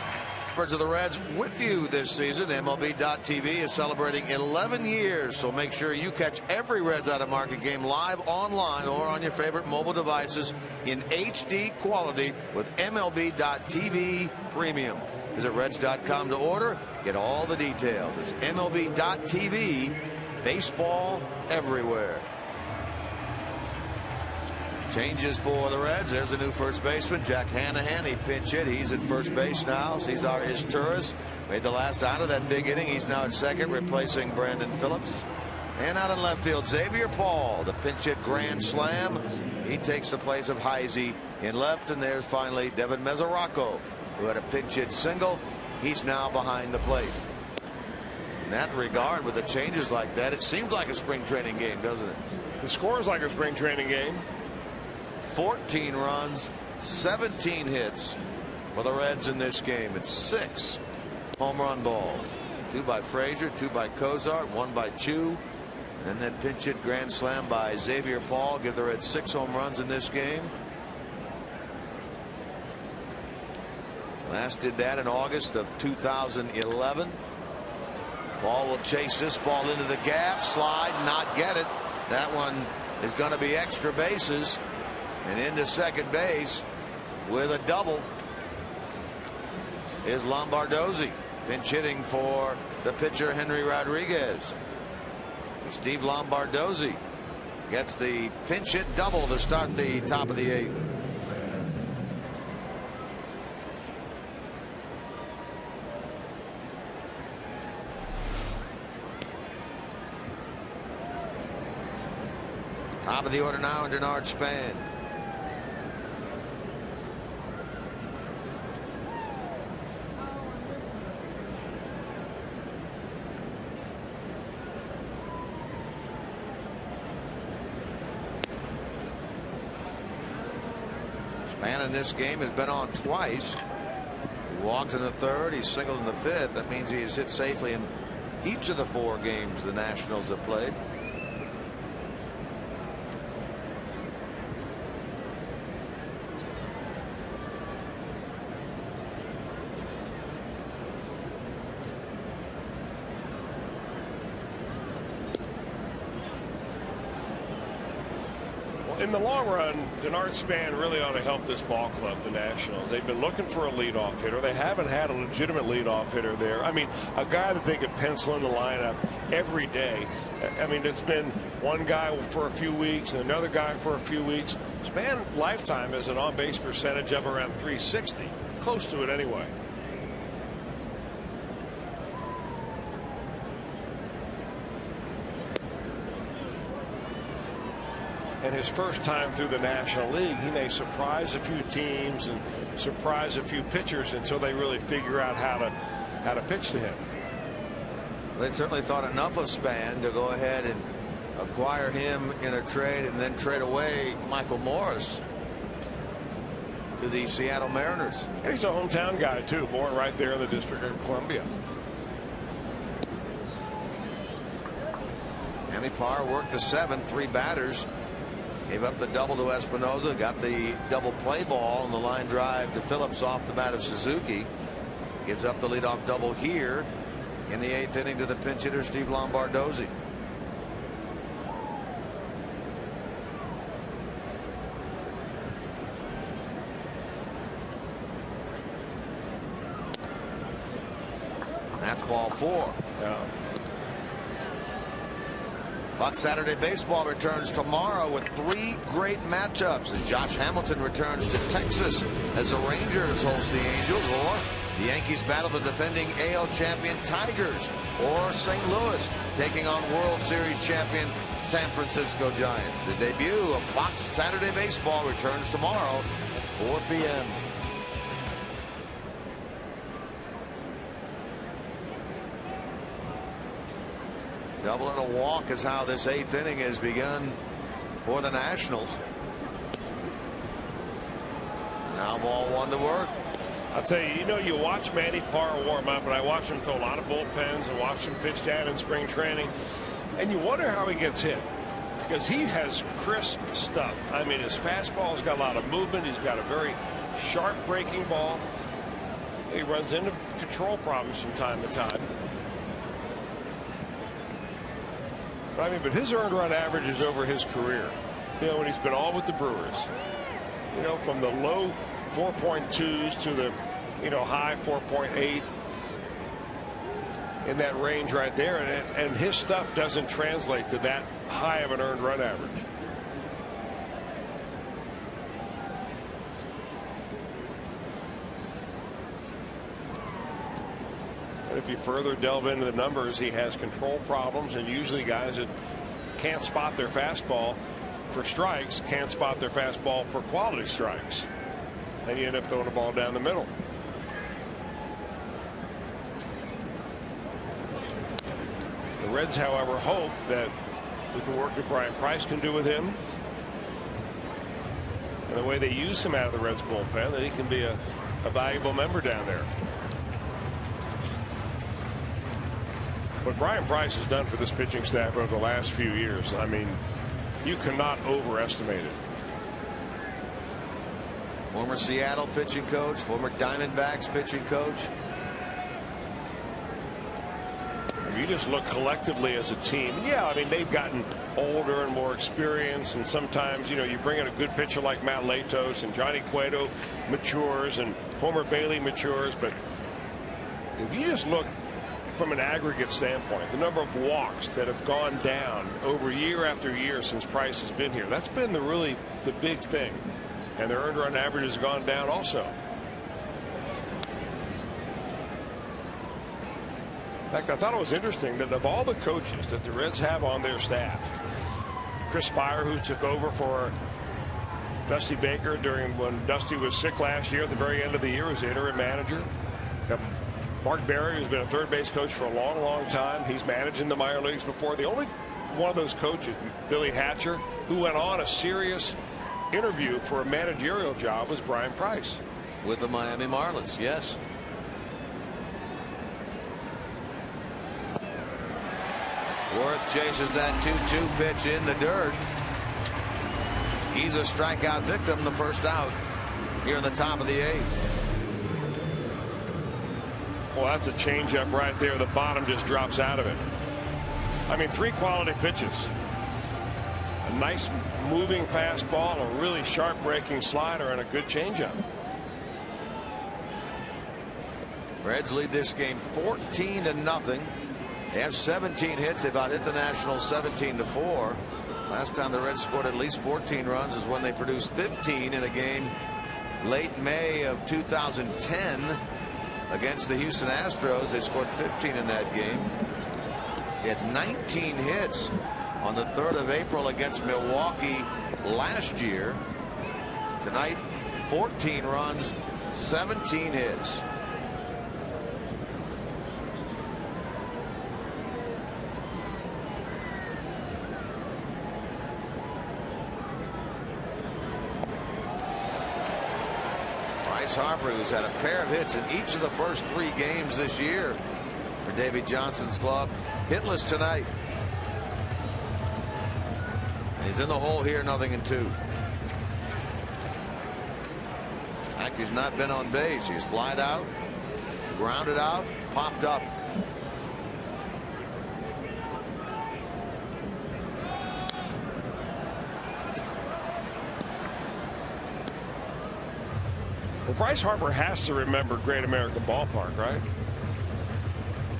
Of the Reds with you this season. MLB.TV is celebrating 11 years, so make sure you catch every Reds Out of Market game live online or on your favorite mobile devices in HD quality with MLB.TV Premium. Visit Reds.com to order. Get all the details. It's MLB.TV. Baseball everywhere. Changes for the Reds. There's a new first baseman, Jack Hanahan. He pinch hit. He's at first base now. Cesar Izturis made the last out of that big inning. He's now at second, replacing Brandon Phillips. And out in left field, Xavier Paul, the pinch hit grand slam. He takes the place of Heisey in left. And there's finally Devin Mesoraco, who had a pinch hit single. He's now behind the plate. In that regard, with the changes like that, it seems like a spring training game, doesn't it? The score is like a spring training game. 14 runs, 17 hits for the Reds in this game. It's 6 home run balls. 2 by Frazier, 2 by Cozart, 1 by Choo. And then that pinch hit grand slam by Xavier Paul give the Reds 6 home runs in this game. Last did that in August of 2011. Paul will chase this ball into the gap, slide, not get it. That one is going to be extra bases, and into second base with a double is Lombardozzi, pinch hitting for the pitcher Henry Rodriguez. Steve Lombardozzi gets the pinch hit double to start the top of the 8th. Top of the order now in Denard Span. Span in this game has been on twice. He walked in the 3rd. He singled in the 5th. That means he has hit safely in each of the 4 games the Nationals have played. In the long run, Denard Span really ought to help this ball club, the Nationals. They've been looking for a leadoff hitter. They haven't had a legitimate leadoff hitter there. I mean, a guy that they could pencil in the lineup every day. I mean, it's been one guy for a few weeks and another guy for a few weeks. Span lifetime has an on-base percentage of around 360, close to it anyway. And his first time through the National League, he may surprise a few teams and surprise a few pitchers until they really figure out how to pitch to him. They certainly thought enough of Span to go ahead and acquire him in a trade and then trade away Michael Morris to the Seattle Mariners. And he's a hometown guy too, born right there in the District of Columbia. Manny Parr worked the 7th, 3 batters. Gave up the double to Espinoza, got the double play ball and the line drive to Phillips off the bat of Suzuki. Gives up the leadoff double here in the 8th inning to the pinch hitter Steve Lombardozzi. And that's ball 4. Yeah. Fox Saturday Baseball returns tomorrow with 3 great matchups as Josh Hamilton returns to Texas as the Rangers host the Angels, or the Yankees battle the defending AL champion Tigers, or St. Louis taking on World Series champion San Francisco Giants. The debut of Fox Saturday Baseball returns tomorrow at 4 p.m. Double and a walk is how this 8th inning has begun for the Nationals. Now ball 1 to Worth. I'll tell you, you watch Manny Parr warm up, and I watch him throw a lot of bullpens and watch him pitch down in spring training, and you wonder how he gets hit, because he has crisp stuff. I mean, his fastball's got a lot of movement. He's got a very sharp breaking ball. He runs into control problems from time to time. But his earned run averages over his career, when he's been all with the Brewers, from the low 4.2s to the, high 4.8, in that range right there. And his stuff doesn't translate to that high of an earned run average. If you further delve into the numbers, he has control problems, and usually guys that can't spot their fastball for strikes can't spot their fastball for quality strikes, and you end up throwing the ball down the middle. The Reds, however, hope that with the work that Brian Price can do with him and the way they use him out of the Reds bullpen, that he can be a valuable member down there. What Brian Price has done for this pitching staff over the last few years, I mean, you cannot overestimate it. Former Seattle pitching coach, former Diamondbacks pitching coach. You just look collectively as a team. Yeah, I mean, they've gotten older and more experienced, and sometimes, you know, you bring in a good pitcher like Matt Latos, and Johnny Cueto matures, and Homer Bailey matures. But if you just look from an aggregate standpoint, the number of walks that have gone down over year after year since Price has been here, that's been the big thing. And their earned run average has gone down also. In fact, I thought it was interesting that of all the coaches that the Reds have on their staff, Chris Spire, who took over for Dusty Baker when Dusty was sick last year at the very end of the year as the interim manager. Mark Berry, who's been a third base coach for a long, long time. He's managed in the minor leagues before. The only one of those coaches, Billy Hatcher, who went on a serious interview for a managerial job, was Brian Price. With the Miami Marlins, yes. Worth chases that 2-2 pitch in the dirt. He's a strikeout victim, the first out here in the top of the 8th. Well, that's a changeup right there. The bottom just drops out of it. I mean, 3 quality pitches. A nice moving fastball, a really sharp breaking slider, and a good changeup. Reds lead this game 14-0. They have 17 hits. They've hit the Nationals 17-4. Last time the Reds scored at least 14 runs is when they produced 15 in a game late May of 2010 against the Houston Astros. They scored 15 in that game. He had 19 hits on the 3rd of April against Milwaukee last year. Tonight, 14 runs, 17 hits. Harper, who's had a pair of hits in each of the first 3 games this year for Davey Johnson's club, hitless tonight. He's in the hole here, 0-2. In fact, he's not been on base. He's flied out, grounded out, popped up. Well, Bryce Harper has to remember Great American Ballpark, right?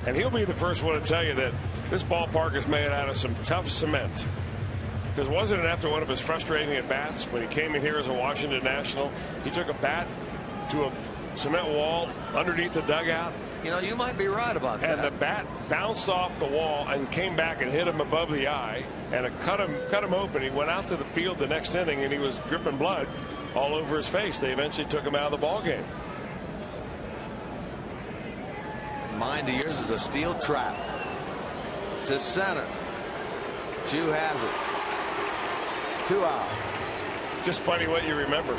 And he'll be the first one to tell you that this ballpark is made out of some tough cement. Because wasn't it after one of his frustrating at-bats when he came in here as a Washington National, he took a bat to a cement wall underneath the dugout? You know, you might be right about that. And the bat bounced off the wall and came back and hit him above the eye, and it cut him open. He went out to the field the next inning, and he was dripping blood all over his face. They eventually took him out of the ball game. Mind of yours is a steel trap to center. Choo has it. 2 out. Just funny what you remember.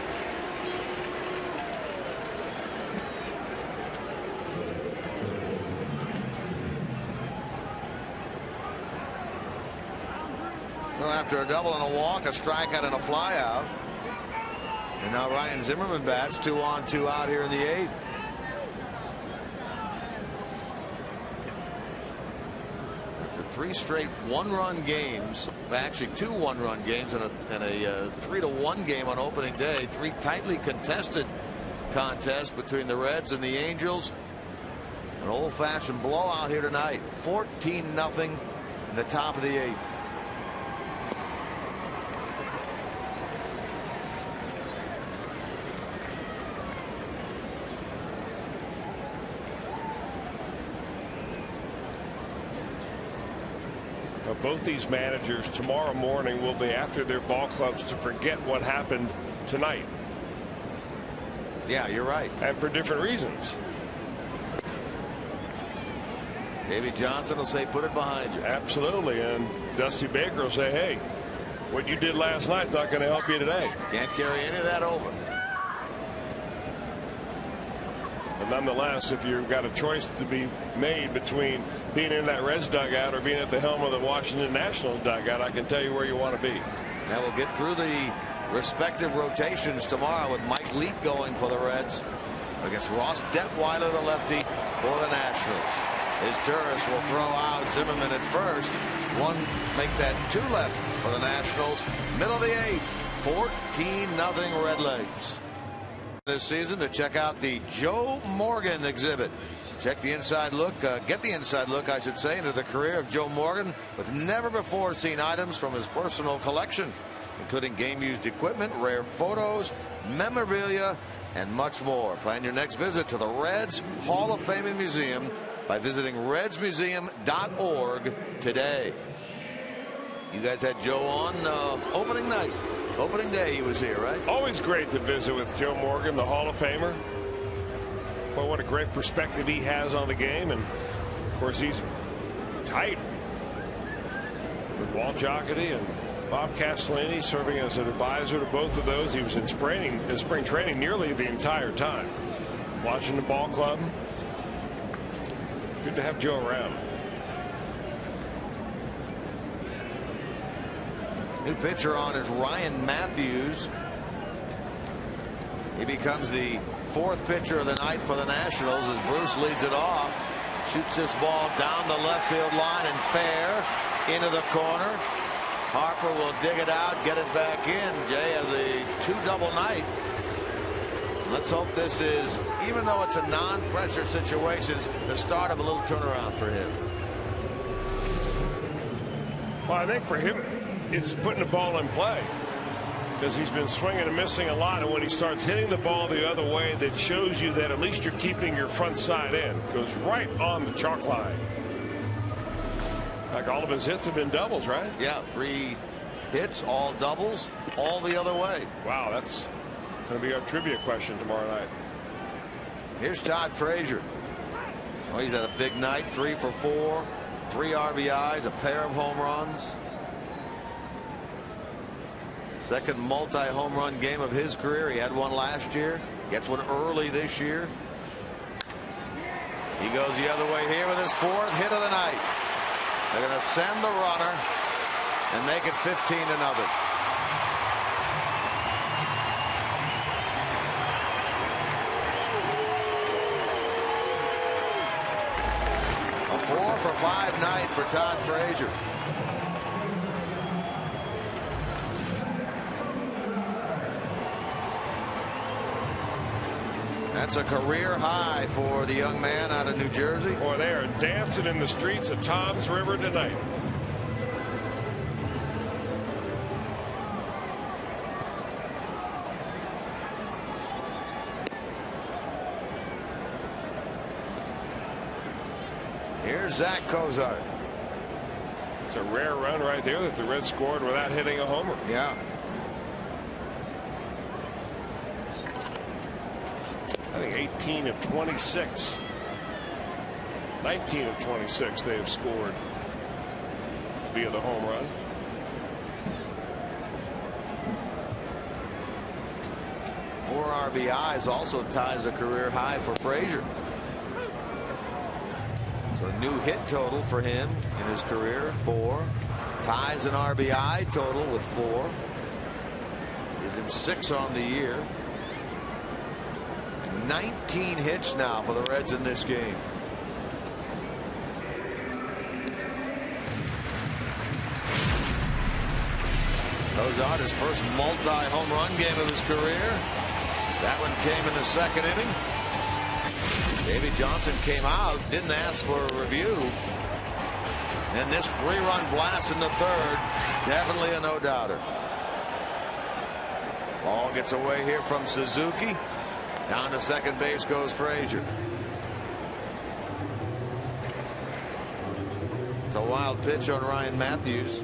So after a double and a walk, a strikeout and a flyout, and now Ryan Zimmerman bats 2 on, 2 out here in the 8th. After 3 straight 1-run games, actually 2 1-run games and a 3-1 game on opening day, 3 tightly contested contests between the Reds and the Angels. An old-fashioned blowout here tonight, 14-0 in the top of the 8th. Both these managers tomorrow morning will be after their ball clubs to forget what happened tonight. Yeah, you're right. And for different reasons. Davey Johnson will say, put it behind you. Absolutely. And Dusty Baker will say, hey, what you did last night's not going to help you today. Can't carry any of that over. But nonetheless, if you've got a choice to be made between being in that Reds dugout or being at the helm of the Washington Nationals dugout, I can tell you where you want to be. Now we'll get through the respective rotations tomorrow, with Mike Leake going for the Reds against Ross Detweiler, the lefty, for the Nationals. His Turris will throw out Zimmerman at first. One make that 2 left for the Nationals. Middle of the 8th, 14-0 Redlegs. This season to check out the Joe Morgan exhibit. Check the inside look, get the inside look, I should say, into the career of Joe Morgan with never before seen items from his personal collection, including game used equipment, rare photos, memorabilia, and much more. Plan your next visit to the Reds Hall of Fame and Museum by visiting redsmuseum.org today. You guys had Joe on opening night. Opening day he was here, right? Always great to visit with Joe Morgan, the Hall of Famer. Well, what a great perspective he has on the game. And, of course, he's tight with Walt Jocketty and Bob Castellini, serving as an advisor to both of those. He was in spring training nearly the entire time, watching the ball club. Good to have Joe around. New pitcher on is Ryan Matthews. He becomes the 4th pitcher of the night for the Nationals as Bruce leads it off. Shoots this ball down the left field line and fair into the corner. Harper will dig it out, get it back in. Jay has a 2-double night. Let's hope this is, even though it's a non-pressure situation, the start of a little turnaround for him. Well, I think for him, it's putting the ball in play, because he's been swinging and missing a lot, and when he starts hitting the ball the other way, that shows you that at least you're keeping your front side in. Goes right on the chalk line. Like all of his hits have been doubles, right? Yeah, 3 hits, all doubles, all the other way. Wow, that's going to be our trivia question tomorrow night. Here's Todd Frazier. Well, he's had a big night, 3 for 4, 3 RBIs, a pair of home runs. Second multi-home run game of his career. He had one last year. Gets one early this year. He goes the other way here with his 4th hit of the night. They're going to send the runner and make it 15-0. A 4 for 5 night for Todd Frazier. That's a career high for the young man out of New Jersey. Boy, they are dancing in the streets of Toms River tonight. Here's Zack Cozart. It's a rare run right there that the Reds scored without hitting a homer. Yeah. I think 18 of 26. 19 of 26 they have scored via the home run. Four RBIs also ties a career high for Frazier. So a new hit total for him in his career, 4. Ties an RBI total with 4. Gives him 6 on the year. 19 hits now for the Reds in this game. Cozart, his first multi-home run game of his career. That one came in the 2nd inning. Davey Johnson came out, didn't ask for a review. And this 3-run blast in the 3rd, definitely a no-doubter. Ball gets away here from Suzuki. Down to second base goes Frazier. It's a wild pitch on Ryan Matthews.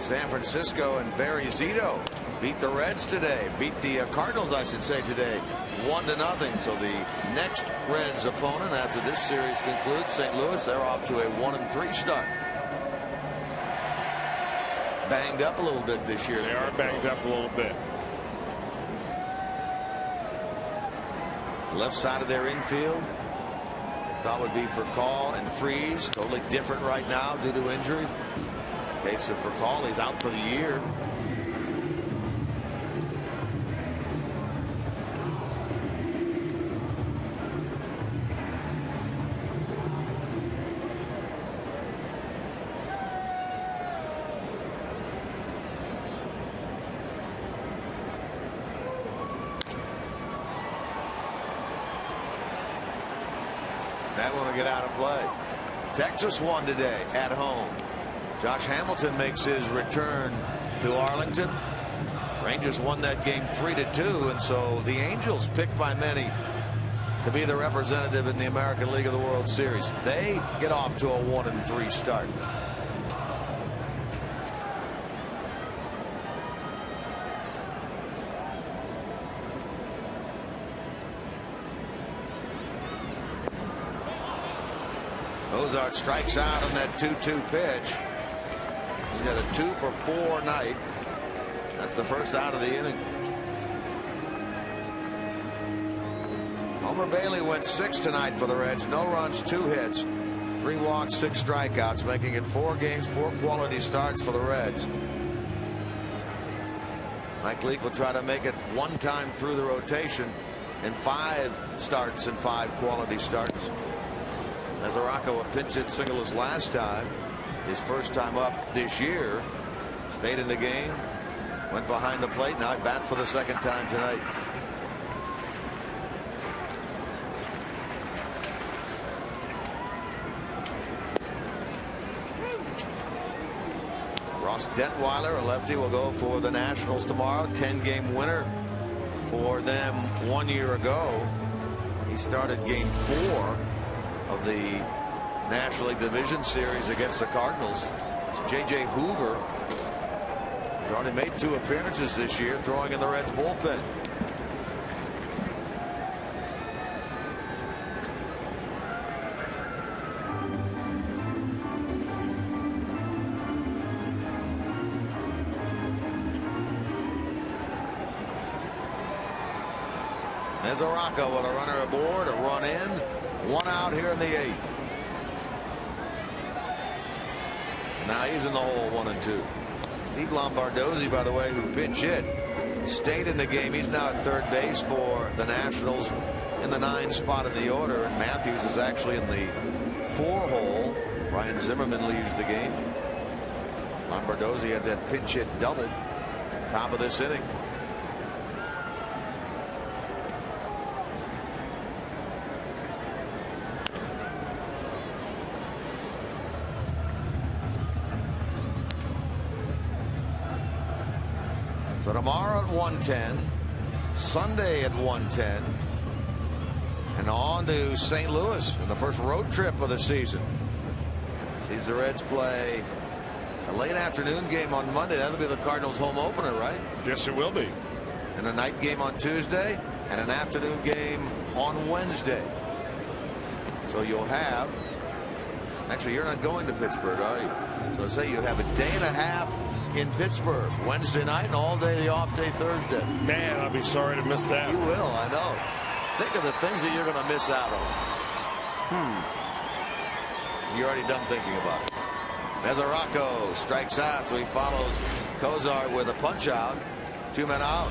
San Francisco and Barry Zito beat the Reds today. Beat the Cardinals, I should say, today, 1-0. So the next Reds opponent after this series concludes, St. Louis, they're off to a 1-3 start. Banged up a little bit this year. They are banged up a little bit. Left side of their infield, they thought would be Furcal and Freeze. Totally different right now due to injury. In case of Furcal, he's out for the year. That one will get out of play. Texas won today at home. Josh Hamilton makes his return to Arlington. Rangers won that game 3-2, and so the Angels, picked by many to be the representative in the American League of the World Series, they get off to a 1-3 start. Cozart strikes out on that 2-2 pitch. He's got a 2-for-4 night. That's the first out of the inning. Homer Bailey went 6 tonight for the Reds. No runs, 2 hits, 3 walks, 6 strikeouts, making it 4 games, 4 quality starts for the Reds. Mike Leake will try to make it 1 time through the rotation in 5 starts and 5 quality starts. Mesoraco, a pinch hit single his last time. His first time up this year. Stayed in the game. Went behind the plate. Now he bats for the second time tonight. Ross Detweiler, a lefty, will go for the Nationals tomorrow. 10-game winner for them 1 year ago. He started game 4 of the National League Division Series against the Cardinals. It's J.J. Hoover. He's already made 2 appearances this year, throwing in the Reds bullpen. Mesoraco with a runner aboard, a run in, 1 out here in the 8th. Now he's in the hole, 1-2. Steve Lombardozzi, by the way, who pinch hit, stayed in the game. He's now at third base for the Nationals in the 9 spot in the order, and Matthews is actually in the 4 hole. Ryan Zimmerman leaves the game. Lombardozzi had that pinch hit double top of this inning. So tomorrow at 1:10, Sunday at 1:10, and on to St. Louis in the first road trip of the season. Sees the Reds play a late afternoon game on Monday. That'll be the Cardinals' home opener, right? Yes, it will be. And a night game on Tuesday and an afternoon game on Wednesday. So you'll have, actually you're not going to Pittsburgh, are you? So say you have a day and a half in Pittsburgh Wednesday night and all day the off day Thursday. Man, I'll be sorry to miss that. You will, I know. Think of the things that you're going to miss out on. You're already done thinking about it. Mesoraco strikes out, so he follows Cozart with a punch out. 2 men out.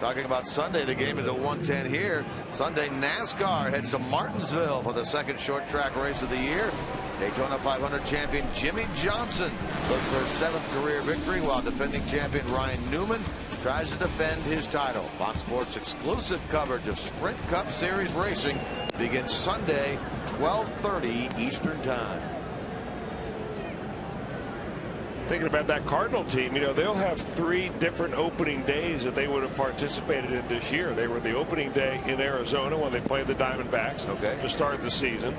Talking about Sunday, the game is at 1:10 here. Sunday, NASCAR heads to Martinsville for the 2nd short track race of the year. Daytona 500 champion Jimmy Johnson looks for his 7th career victory, while defending champion Ryan Newman tries to defend his title. Fox Sports exclusive coverage of Sprint Cup Series racing begins Sunday, 12:30 Eastern Time. Thinking about that Cardinal team, you know, they'll have 3 different opening days that they would have participated in this year. They were the opening day in Arizona when they played the Diamondbacks to start the season.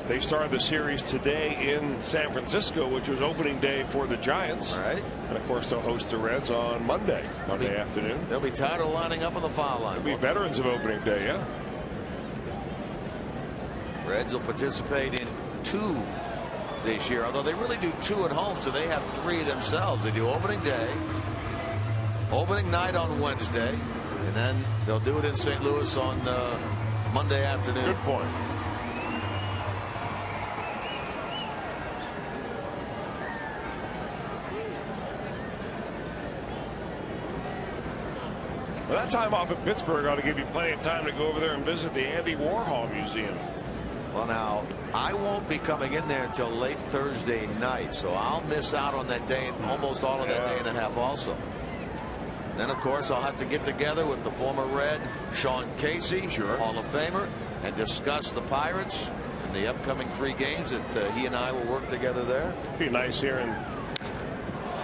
They started the series today in San Francisco, which was opening day for the Giants. Right. And of course, they'll host the Reds on Monday afternoon. They'll be tired of lining up on the foul line. They'll be veterans of opening day, yeah. Reds will participate in 2 this year, although they really do 2 at home, so they have 3 themselves. They do opening day, opening night on Wednesday, and then they'll do it in St. Louis on Monday afternoon. Good point. Well, that time off in Pittsburgh ought to give you plenty of time to go over there and visit the Andy Warhol Museum. Well, now, I won't be coming in there until late Thursday night, so I'll miss out on that day, almost all of that day and a half also. Then, of course, I'll have to get together with the former Red, Sean Casey, Hall of Famer, and discuss the Pirates and the upcoming 3 games that he and I will work together there. Be nice hearing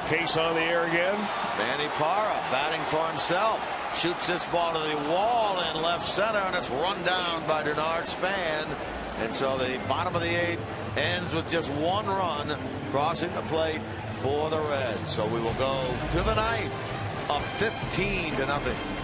Case on the air again. Manny Parra batting for himself. Shoots this ball to the wall in left center, and it's run down by Denard Span. And so the bottom of the 8th ends with just 1 run crossing the plate for the Reds. So we will go to the 9th up 15-0.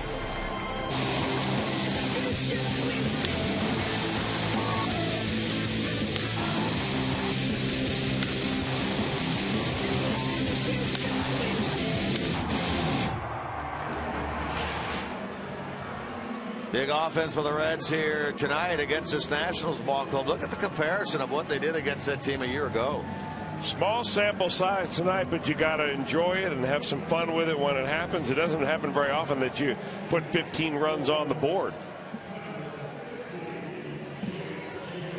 Big offense for the Reds here tonight against this Nationals ball club. Look at the comparison of what they did against that team a year ago. Small sample size tonight, but you got to enjoy it and have some fun with it when it happens. It doesn't happen very often that you put 15 runs on the board.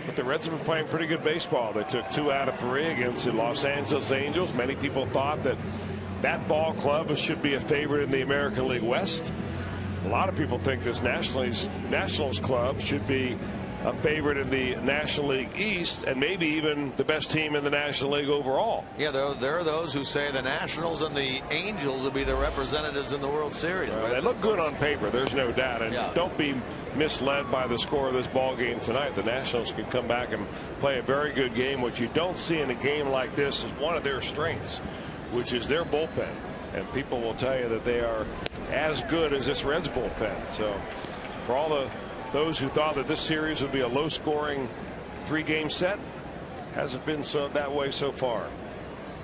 But the Reds have been playing pretty good baseball. They took 2 out of 3 against the Los Angeles Angels. Many people thought that that ball club should be a favorite in the American League West. A lot of people think this Nationals club should be a favorite in the National League East and maybe even the best team in the National League overall. Yeah, there are those who say the Nationals and the Angels will be the representatives in the World Series. They look good on paper, there's no doubt. And don't be misled by the score of this ball game tonight. The Nationals can come back and play a very good game. What you don't see in a game like this is one of their strengths, which is their bullpen. And people will tell you that they are as good as this Reds bullpen. So for all those who thought that this series would be a low scoring 3-game set, hasn't been that way so far.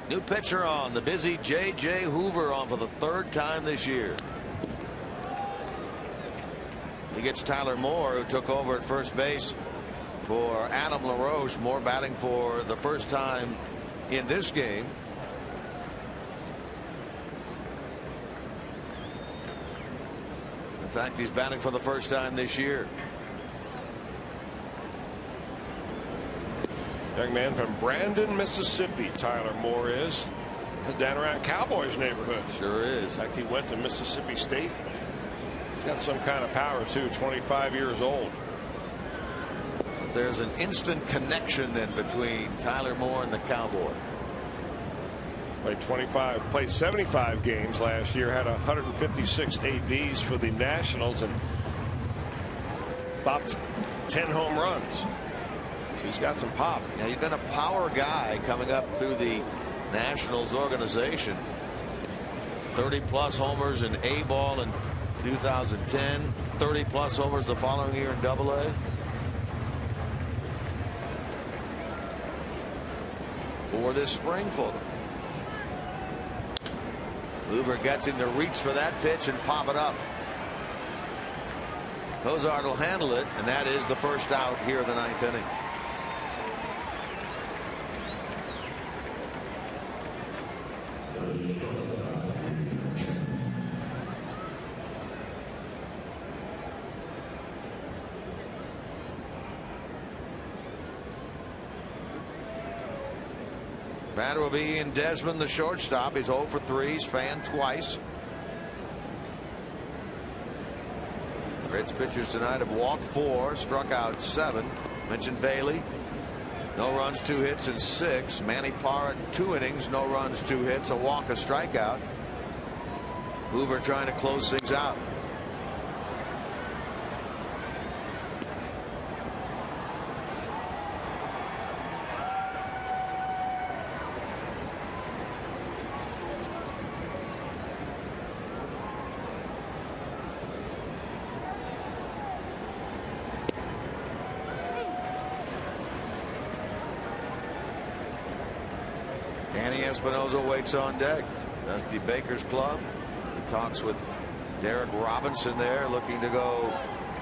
New pitcher on, the busy J.J. Hoover on for the 3rd time this year. He gets Tyler Moore, who took over at first base for Adam LaRoche. Moore batting for the first time in this game. In fact, he's batting for the first time this year. Young man from Brandon, Mississippi, Tyler Moore is. Down around Cowboys neighborhood. Sure is. In fact, he went to Mississippi State. He's got some kind of power too. 25 years old. But there's an instant connection then between Tyler Moore and the Cowboy. Played 75 games last year, had 156 ABs for the Nationals and about 10 home runs. So he's got some pop. Now, you've been a power guy coming up through the Nationals organization. 30+ homers in A-ball in 2010, 30+ homers the following year in Double-A. For this spring for them. Hoover gets him to reach for that pitch and pop it up. Cozart will handle it, and that is the first out here in the 9th inning. Batter will be Ian Desmond, the shortstop. He's 0 for 3. He's fanned twice. Reds pitchers tonight have walked 4, struck out 7. Mentioned Bailey. No runs, 2 hits, and 6. Manny Parra, 2 innings, no runs, 2 hits, a walk, a strikeout. Hoover trying to close things out. Danny Espinosa waits on deck. Dusty Baker's club. He talks with Derek Robinson there, looking to go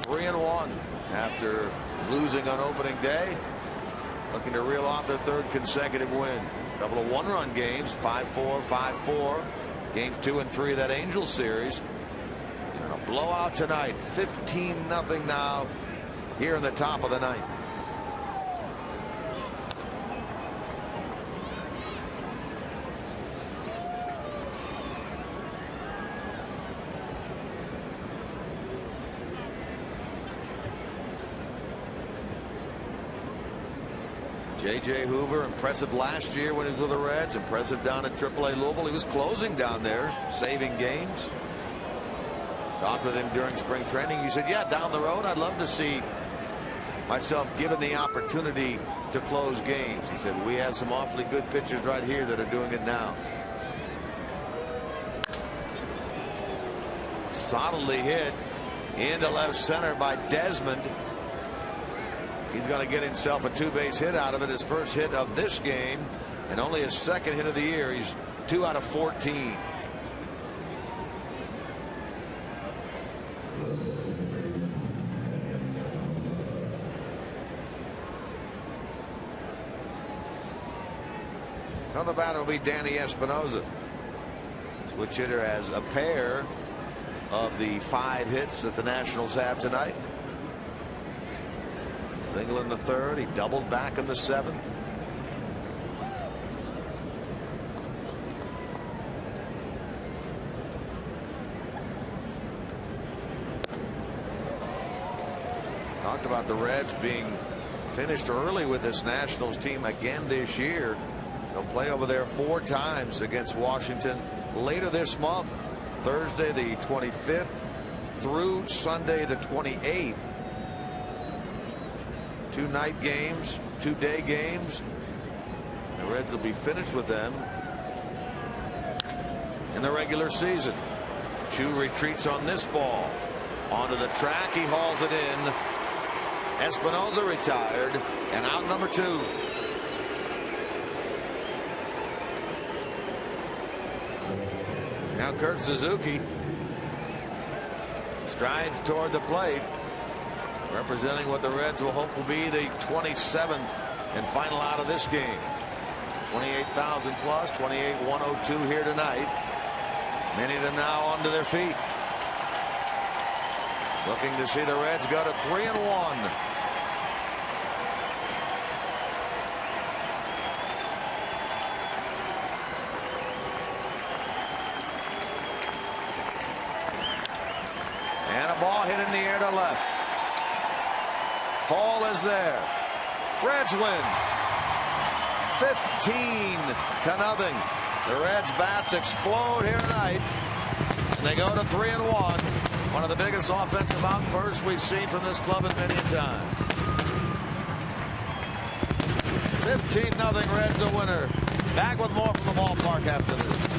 3-1 after losing on opening day. Looking to reel off their third consecutive win. A couple of one-run games, 5-4, 5-4. Games 2 and 3 of that Angels series. And a blowout tonight, 15-0 now here in the top of the ninth. J.J. Hoover, impressive last year when he was with the Reds. Impressive down at AAA Louisville. He was closing down there, saving games. Talked with him during spring training. He said, yeah, down the road, I'd love to see myself given the opportunity to close games. He said, we have some awfully good pitchers right here that are doing it now. Solidly hit into left center by Desmond. He's going to get himself a two-base hit out of it. His first hit of this game and only his second hit of the year. He's 2 out of 14. So the batter will be Danny Espinosa. Switch hitter has a pair of the 5 hits that the Nationals have tonight. Single in the third. He doubled back in the 7th. Talked about the Reds being finished early with this Nationals team again this year. They'll play over there 4 times against Washington later this month. Thursday the 25th through Sunday the 28th. 2 night games, 2 day games. The Reds will be finished with them in the regular season. Choo retreats on this ball. Onto the track. He hauls it in. Espinosa retired. And out number 2. Now Kurt Suzuki strides toward the plate, representing what the Reds will hope will be the 27th and final out of this game. 28,000 plus, 28,102 here tonight. Many of them now onto their feet, looking to see the Reds go to 3-1. And a ball hit in the air to left. Paul is there. Reds win 15-0. The Reds bats explode here tonight, and they go to 3-1. One of the biggest offensive outbursts we've seen from this club in many a time. 15-0 Reds a winner. Back with more from the ballpark after this.